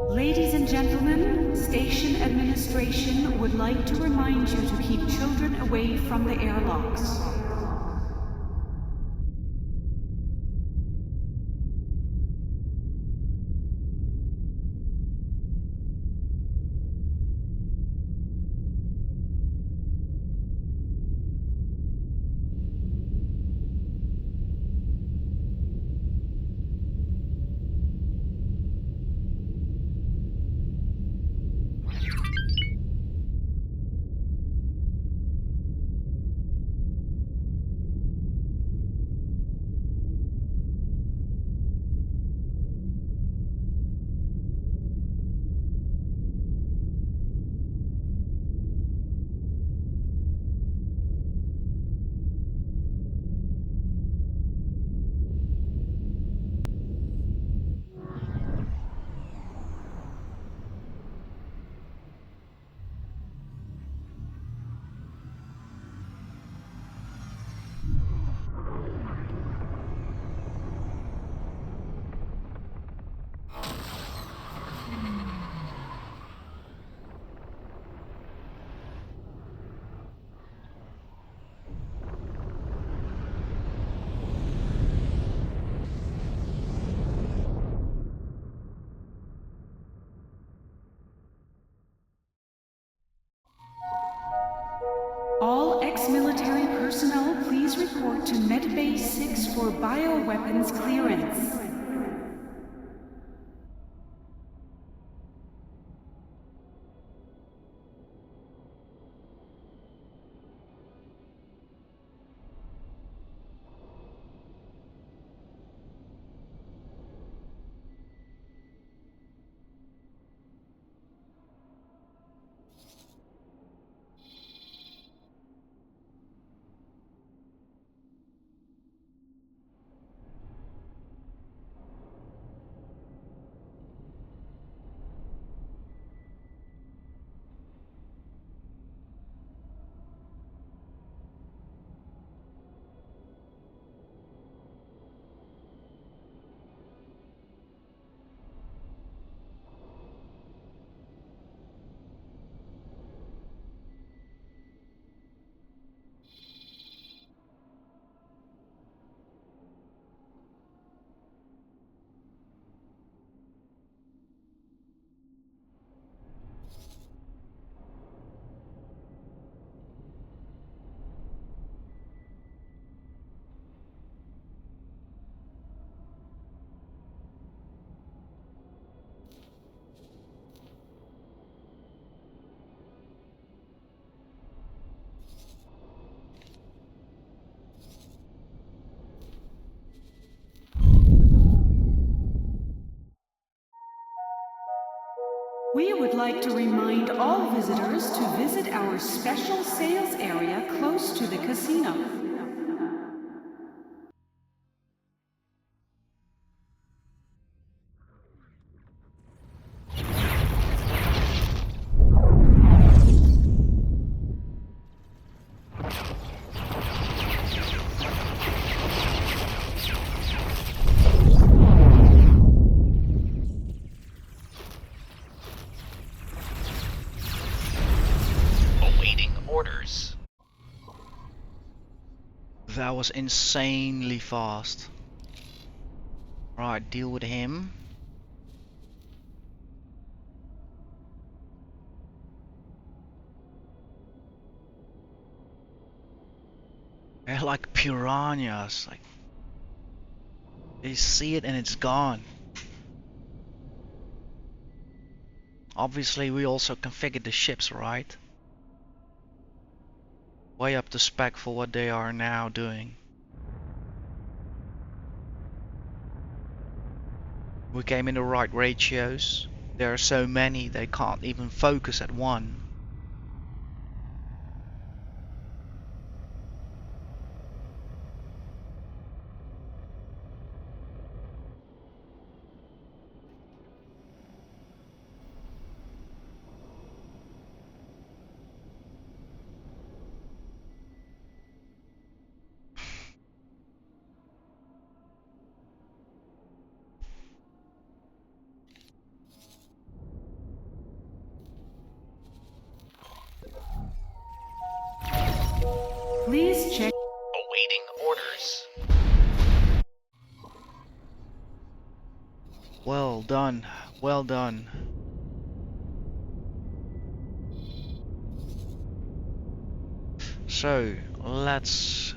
Speaker 7: Ladies and gentlemen, station administration would like to remind you to keep children away from the airlocks. All ex-military personnel, please report to Medbay 6 for bioweapons clearance. like to remind all visitors to visit our special sales area close to the casino.
Speaker 1: That was insanely fast. Right, deal with him. They're like piranhas. Like, you see it and it's gone. Obviously, we also configured the ships right. Way up to spec for what they are now doing. We came in the right ratios. There are so many they can't even focus at one.
Speaker 7: Please check.
Speaker 16: Awaiting orders.
Speaker 1: Well done, well done. So, let's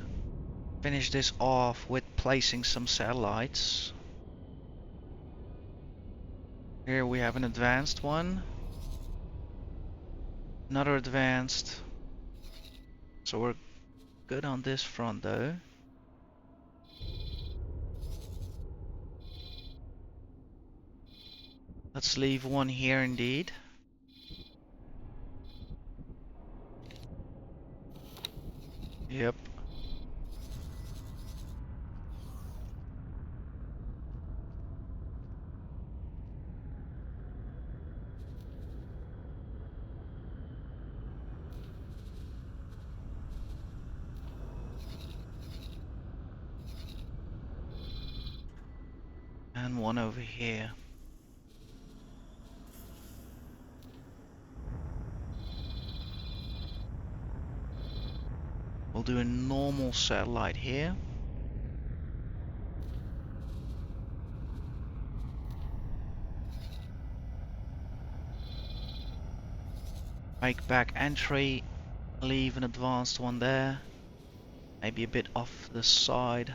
Speaker 1: finish this off with placing some satellites. Here we have an advanced one. Another advanced. So we're good on this front though. Let's leave one here indeed. Yep. And one over here. We'll do a normal satellite here. Make back entry, leave an advanced one there. Maybe a bit off the side.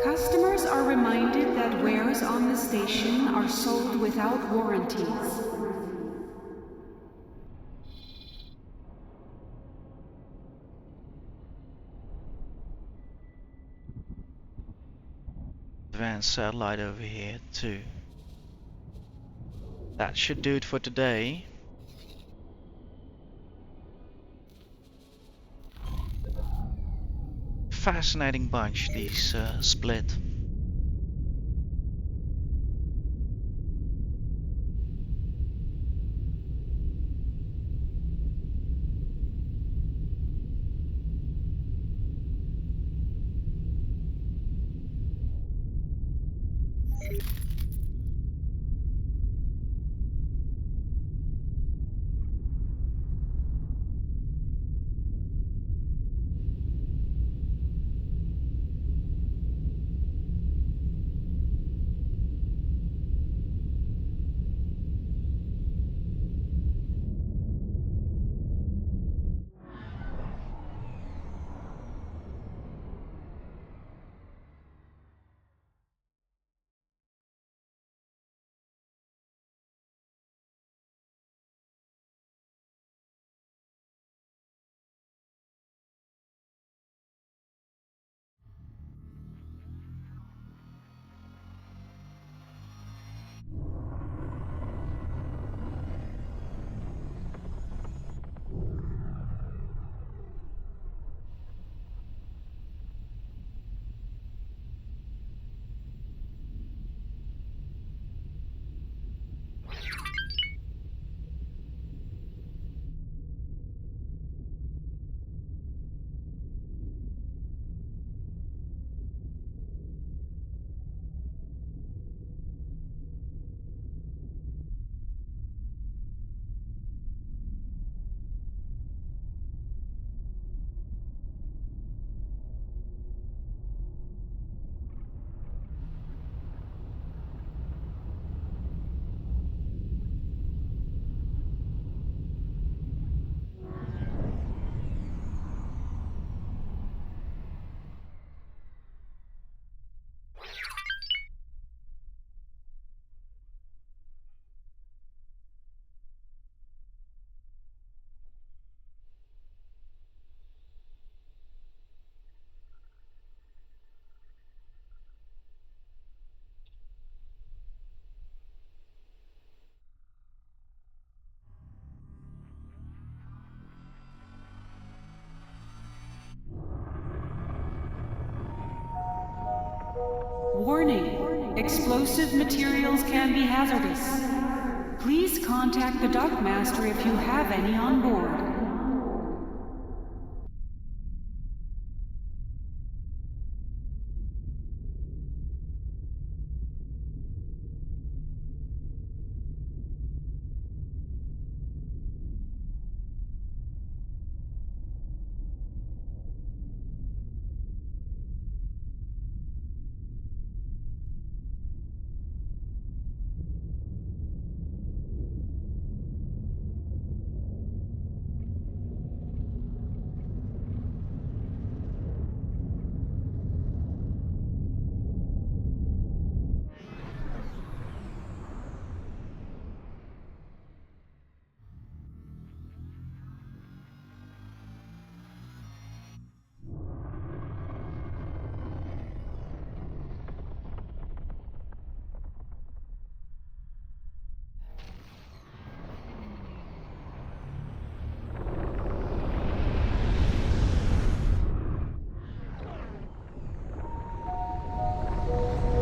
Speaker 7: Customers are reminded that wares on the station are sold without warranties.
Speaker 1: Advanced satellite over here too. That should do it for today. Fascinating bunch, these split.
Speaker 7: Warning. Explosive materials can be hazardous. Please contact the dockmaster if you have any on board.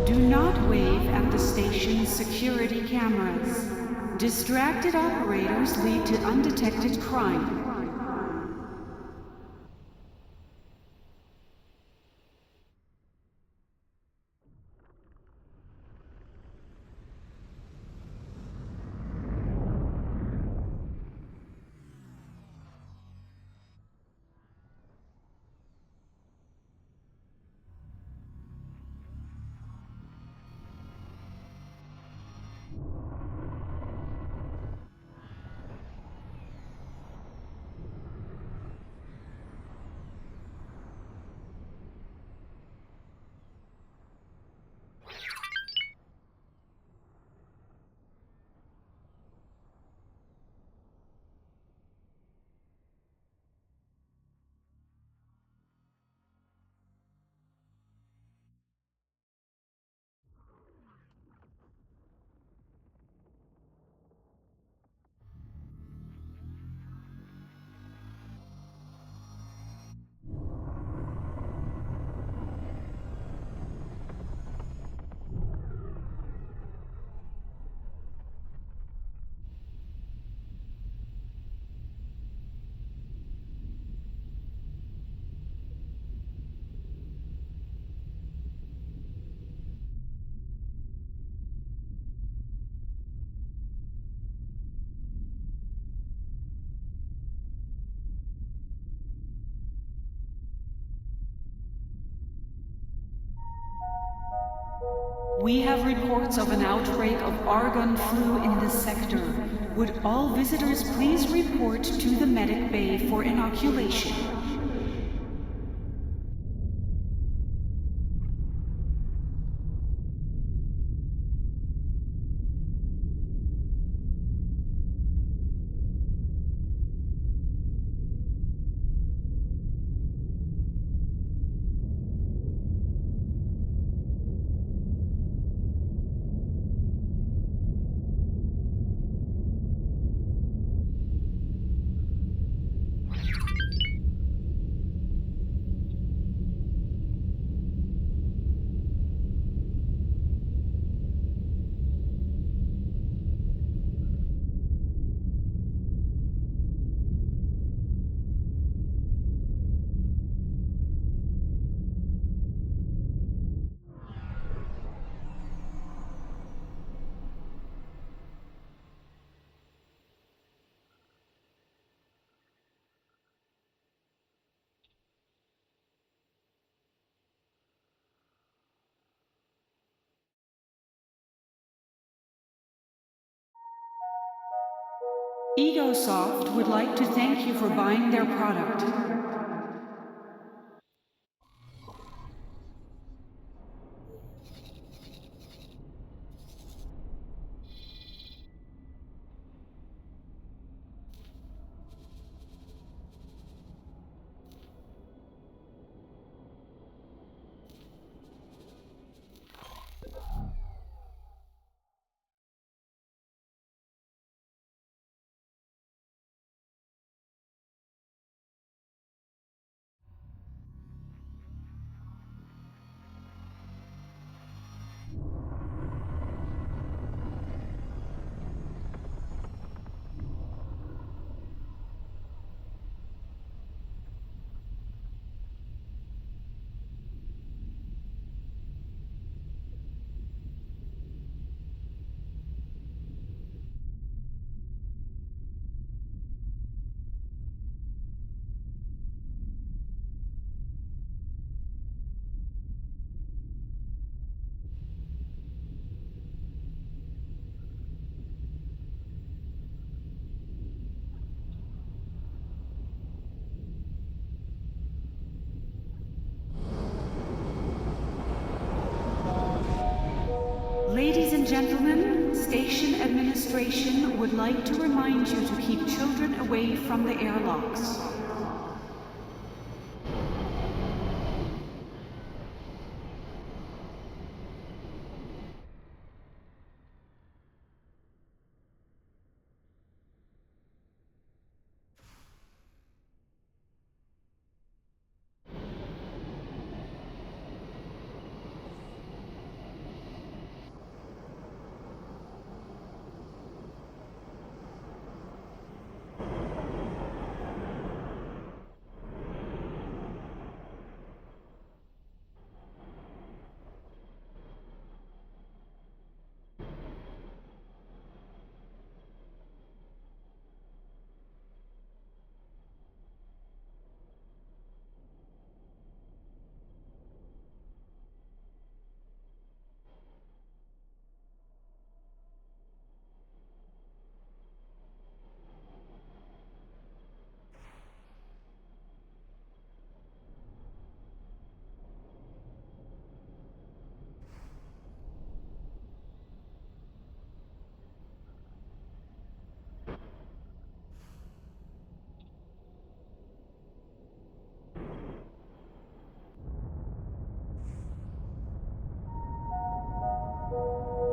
Speaker 7: Do not wave at the station's security cameras. Distracted operators lead to undetected crime. We have reports of an outbreak of argon flu in this sector. Would all visitors please report to the medic bay for inoculation? Egosoft would like to thank you for buying their product. Administration would like to remind you to keep children away from the airlocks.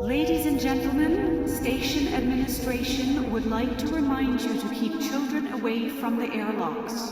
Speaker 7: Ladies and gentlemen, Station Administration would like to remind you to keep children away from the airlocks.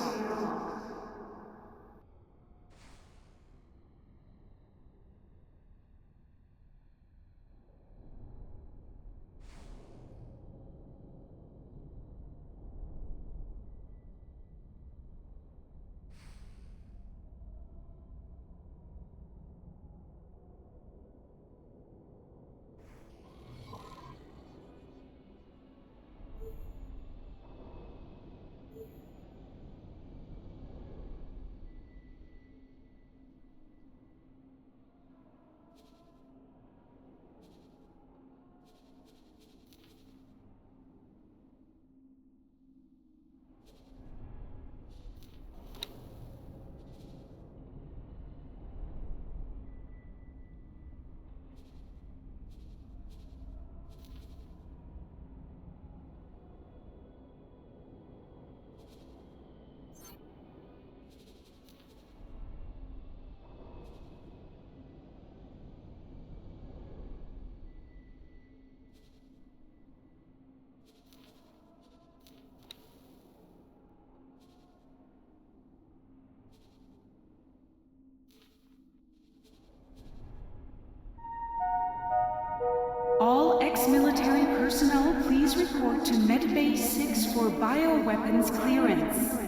Speaker 7: All ex-military personnel, please report to Medbay 6 for bioweapons clearance.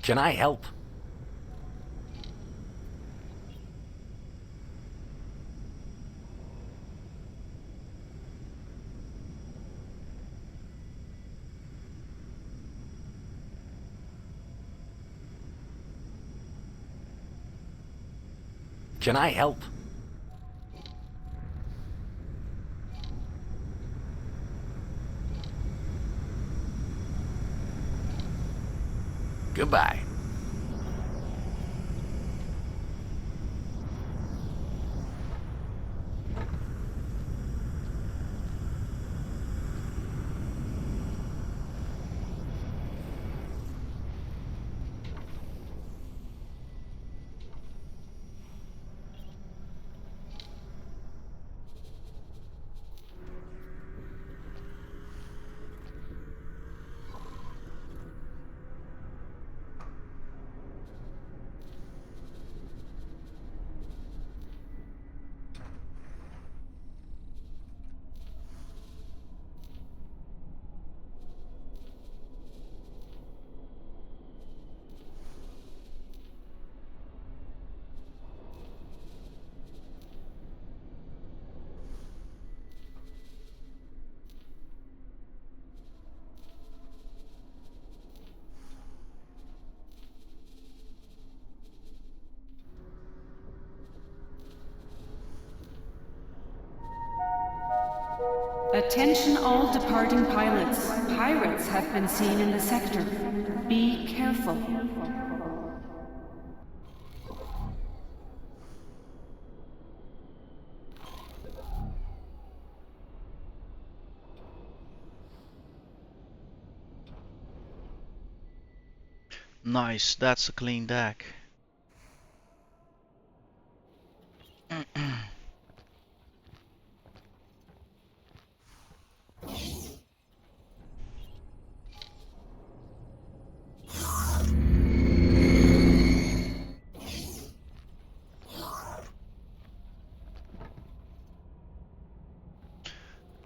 Speaker 11: Can I help? Can I help? Goodbye.
Speaker 7: Attention all departing pilots. Pirates have been seen in the sector. Be careful.
Speaker 1: Nice, that's a clean deck.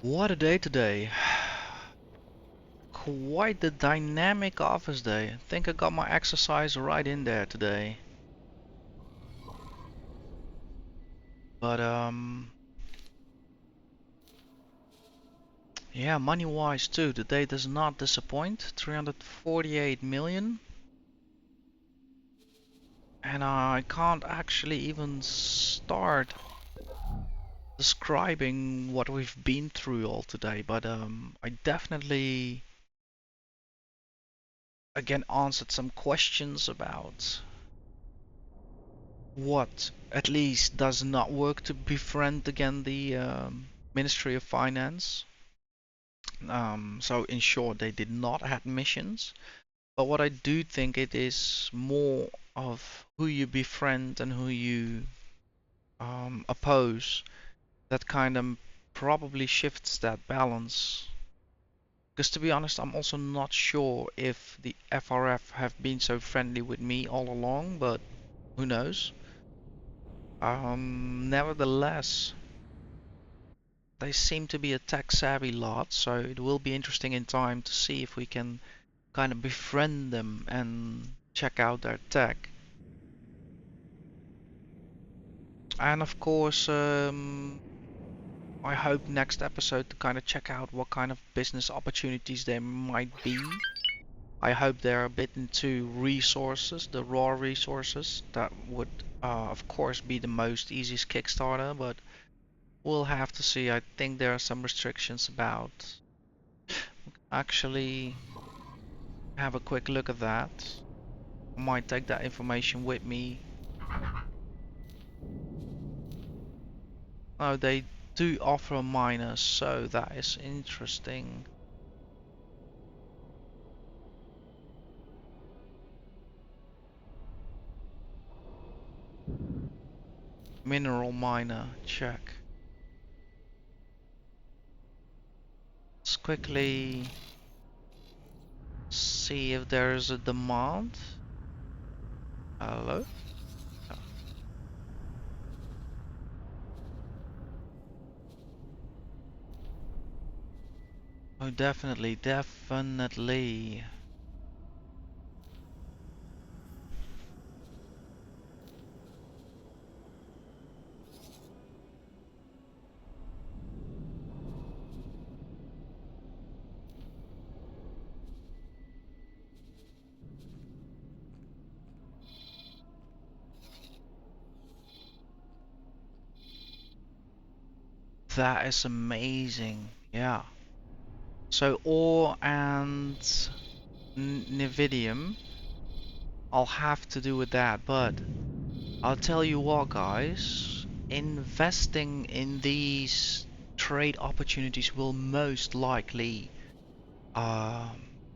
Speaker 1: What a day today. Quite the dynamic office day. I think I got my exercise right in there today. But yeah, money wise too, the day does not disappoint. 348 million. And I can't actually even start describing what we've been through all today, but I definitely again answered some questions about what at least does not work to befriend again the Ministry of Finance. So in short, they did not have missions, but what I do think it is more of who you befriend and who you oppose that kind of probably shifts that balance. Because to be honest, I'm also not sure if the FRF have been so friendly with me all along, but who knows. Nevertheless, they seem to be a tech-savvy lot, so it will be interesting in time to see if we can kind of befriend them and check out their tech. And of course, I hope next episode to kind of check out what kind of business opportunities there might be. I hope they're a bit into resources, the raw resources. That would, of course, be the most easiest Kickstarter, but we'll have to see. I think there are some restrictions about. Actually, have a quick look at that. I might take that information with me. Oh, they do offer a minor, so that is interesting. Mineral miner, check. Let's quickly see if there's a demand. Hello? Oh. Oh, definitely, definitely. That is amazing, yeah. So ore and Nividium, I'll have to do with that, but I'll tell you what, guys, investing in these trade opportunities will most likely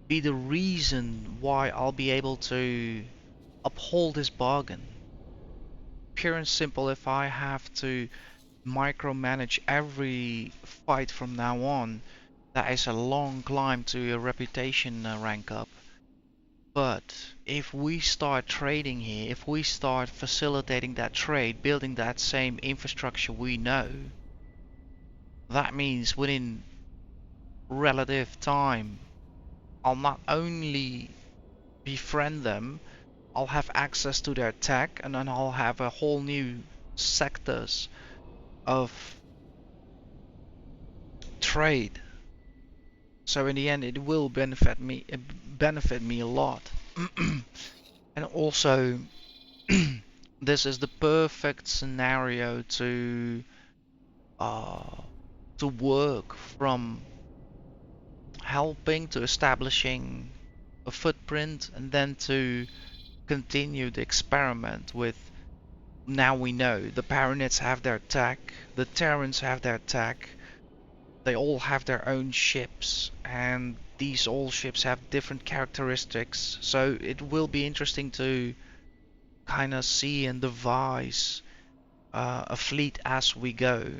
Speaker 1: be the reason why I'll be able to uphold this bargain. Pure and simple, if I have to micromanage every fight from now on, that is a long climb to a reputation rank up. But if we start trading here, if we start facilitating that trade, building that same infrastructure we know, that means within relative time, I'll not only befriend them, I'll have access to their tech, and then I'll have a whole new sectors of trade. So in the end, it will benefit me a lot. And also, this is the perfect scenario to to work from helping to establishing a footprint and then to continue the experiment with. Now we know the Paranids have their tech, the Terrans have their tech, they all have their own ships, and these all ships have different characteristics, so it will be interesting to kind of see and devise a fleet as we go.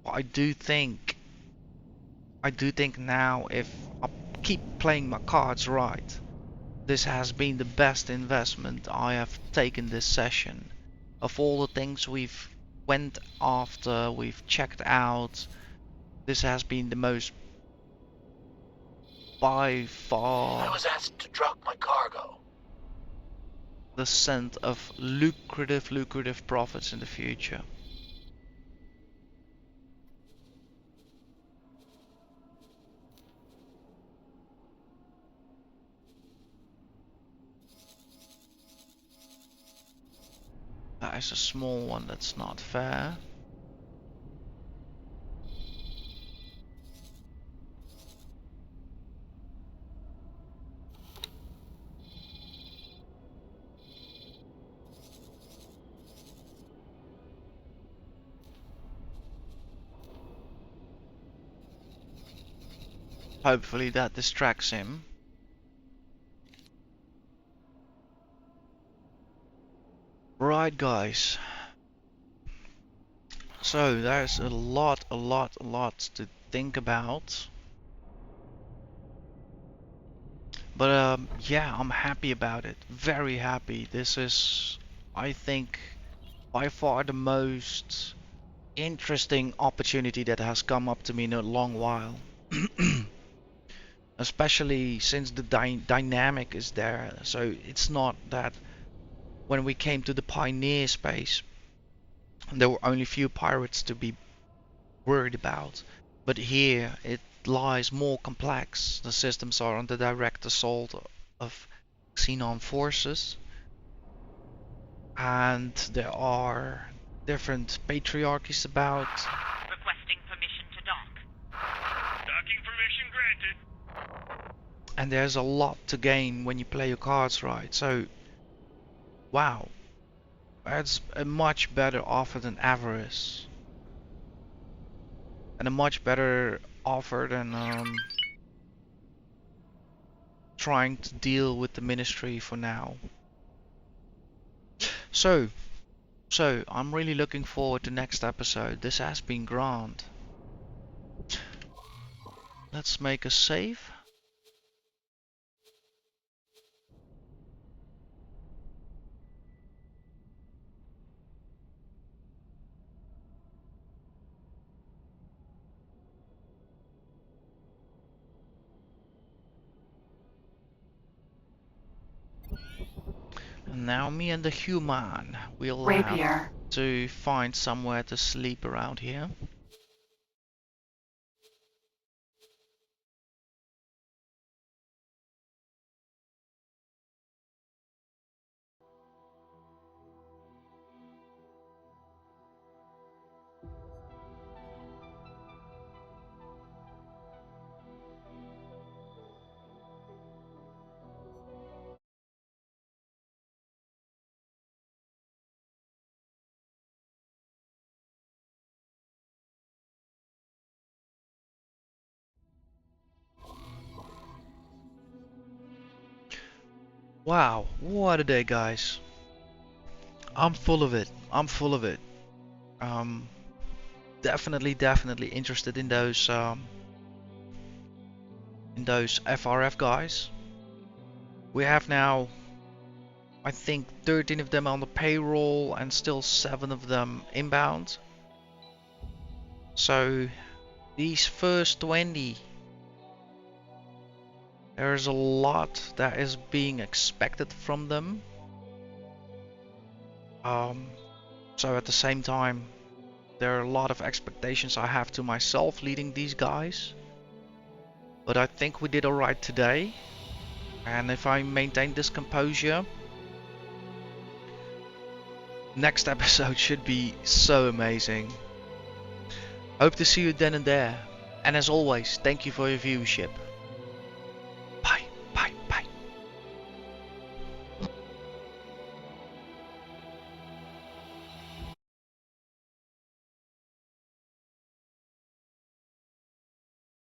Speaker 1: I do think now, if I keep playing my cards right, this has been the best investment I have taken this session. Of all the things we've went after, we've checked out, this has been the most, by far,
Speaker 8: I was asked to drop my cargo.
Speaker 1: the scent of lucrative profits in the future. That is a small one, that's not fair. Hopefully that distracts him. Right, guys. So there's a lot to think about. But yeah, I'm happy about it. Very happy. This is, I think, by far the most interesting opportunity that has come up to me in a long while. Especially since the dynamic is there. So it's not that when we came to the pioneer space, there were only few pirates to be worried about. But here it lies more complex. The systems are under direct assault of Xenon forces. And there are different patriarchies about.
Speaker 15: Requesting permission to dock. Docking permission granted.
Speaker 1: And there's a lot to gain when you play your cards right. So, wow. That's a much better offer than Avarice. And a much better offer than trying to deal with the Ministry for now. So I'm really looking forward to next episode. This has been grand. Let's make a save. And now me and the human will have to find somewhere to sleep around here. Wow, what a day, guys. I'm full of it. Definitely interested in those FRF guys. We have now, I think, 13 of them on the payroll and still 7 of them inbound. So these first 20, there's a lot that is being expected from them. So at the same time, there are a lot of expectations I have to myself leading these guys. But I think we did alright today. And if I maintain this composure, next episode should be so amazing. Hope to see you then and there. And as always, thank you for your viewership.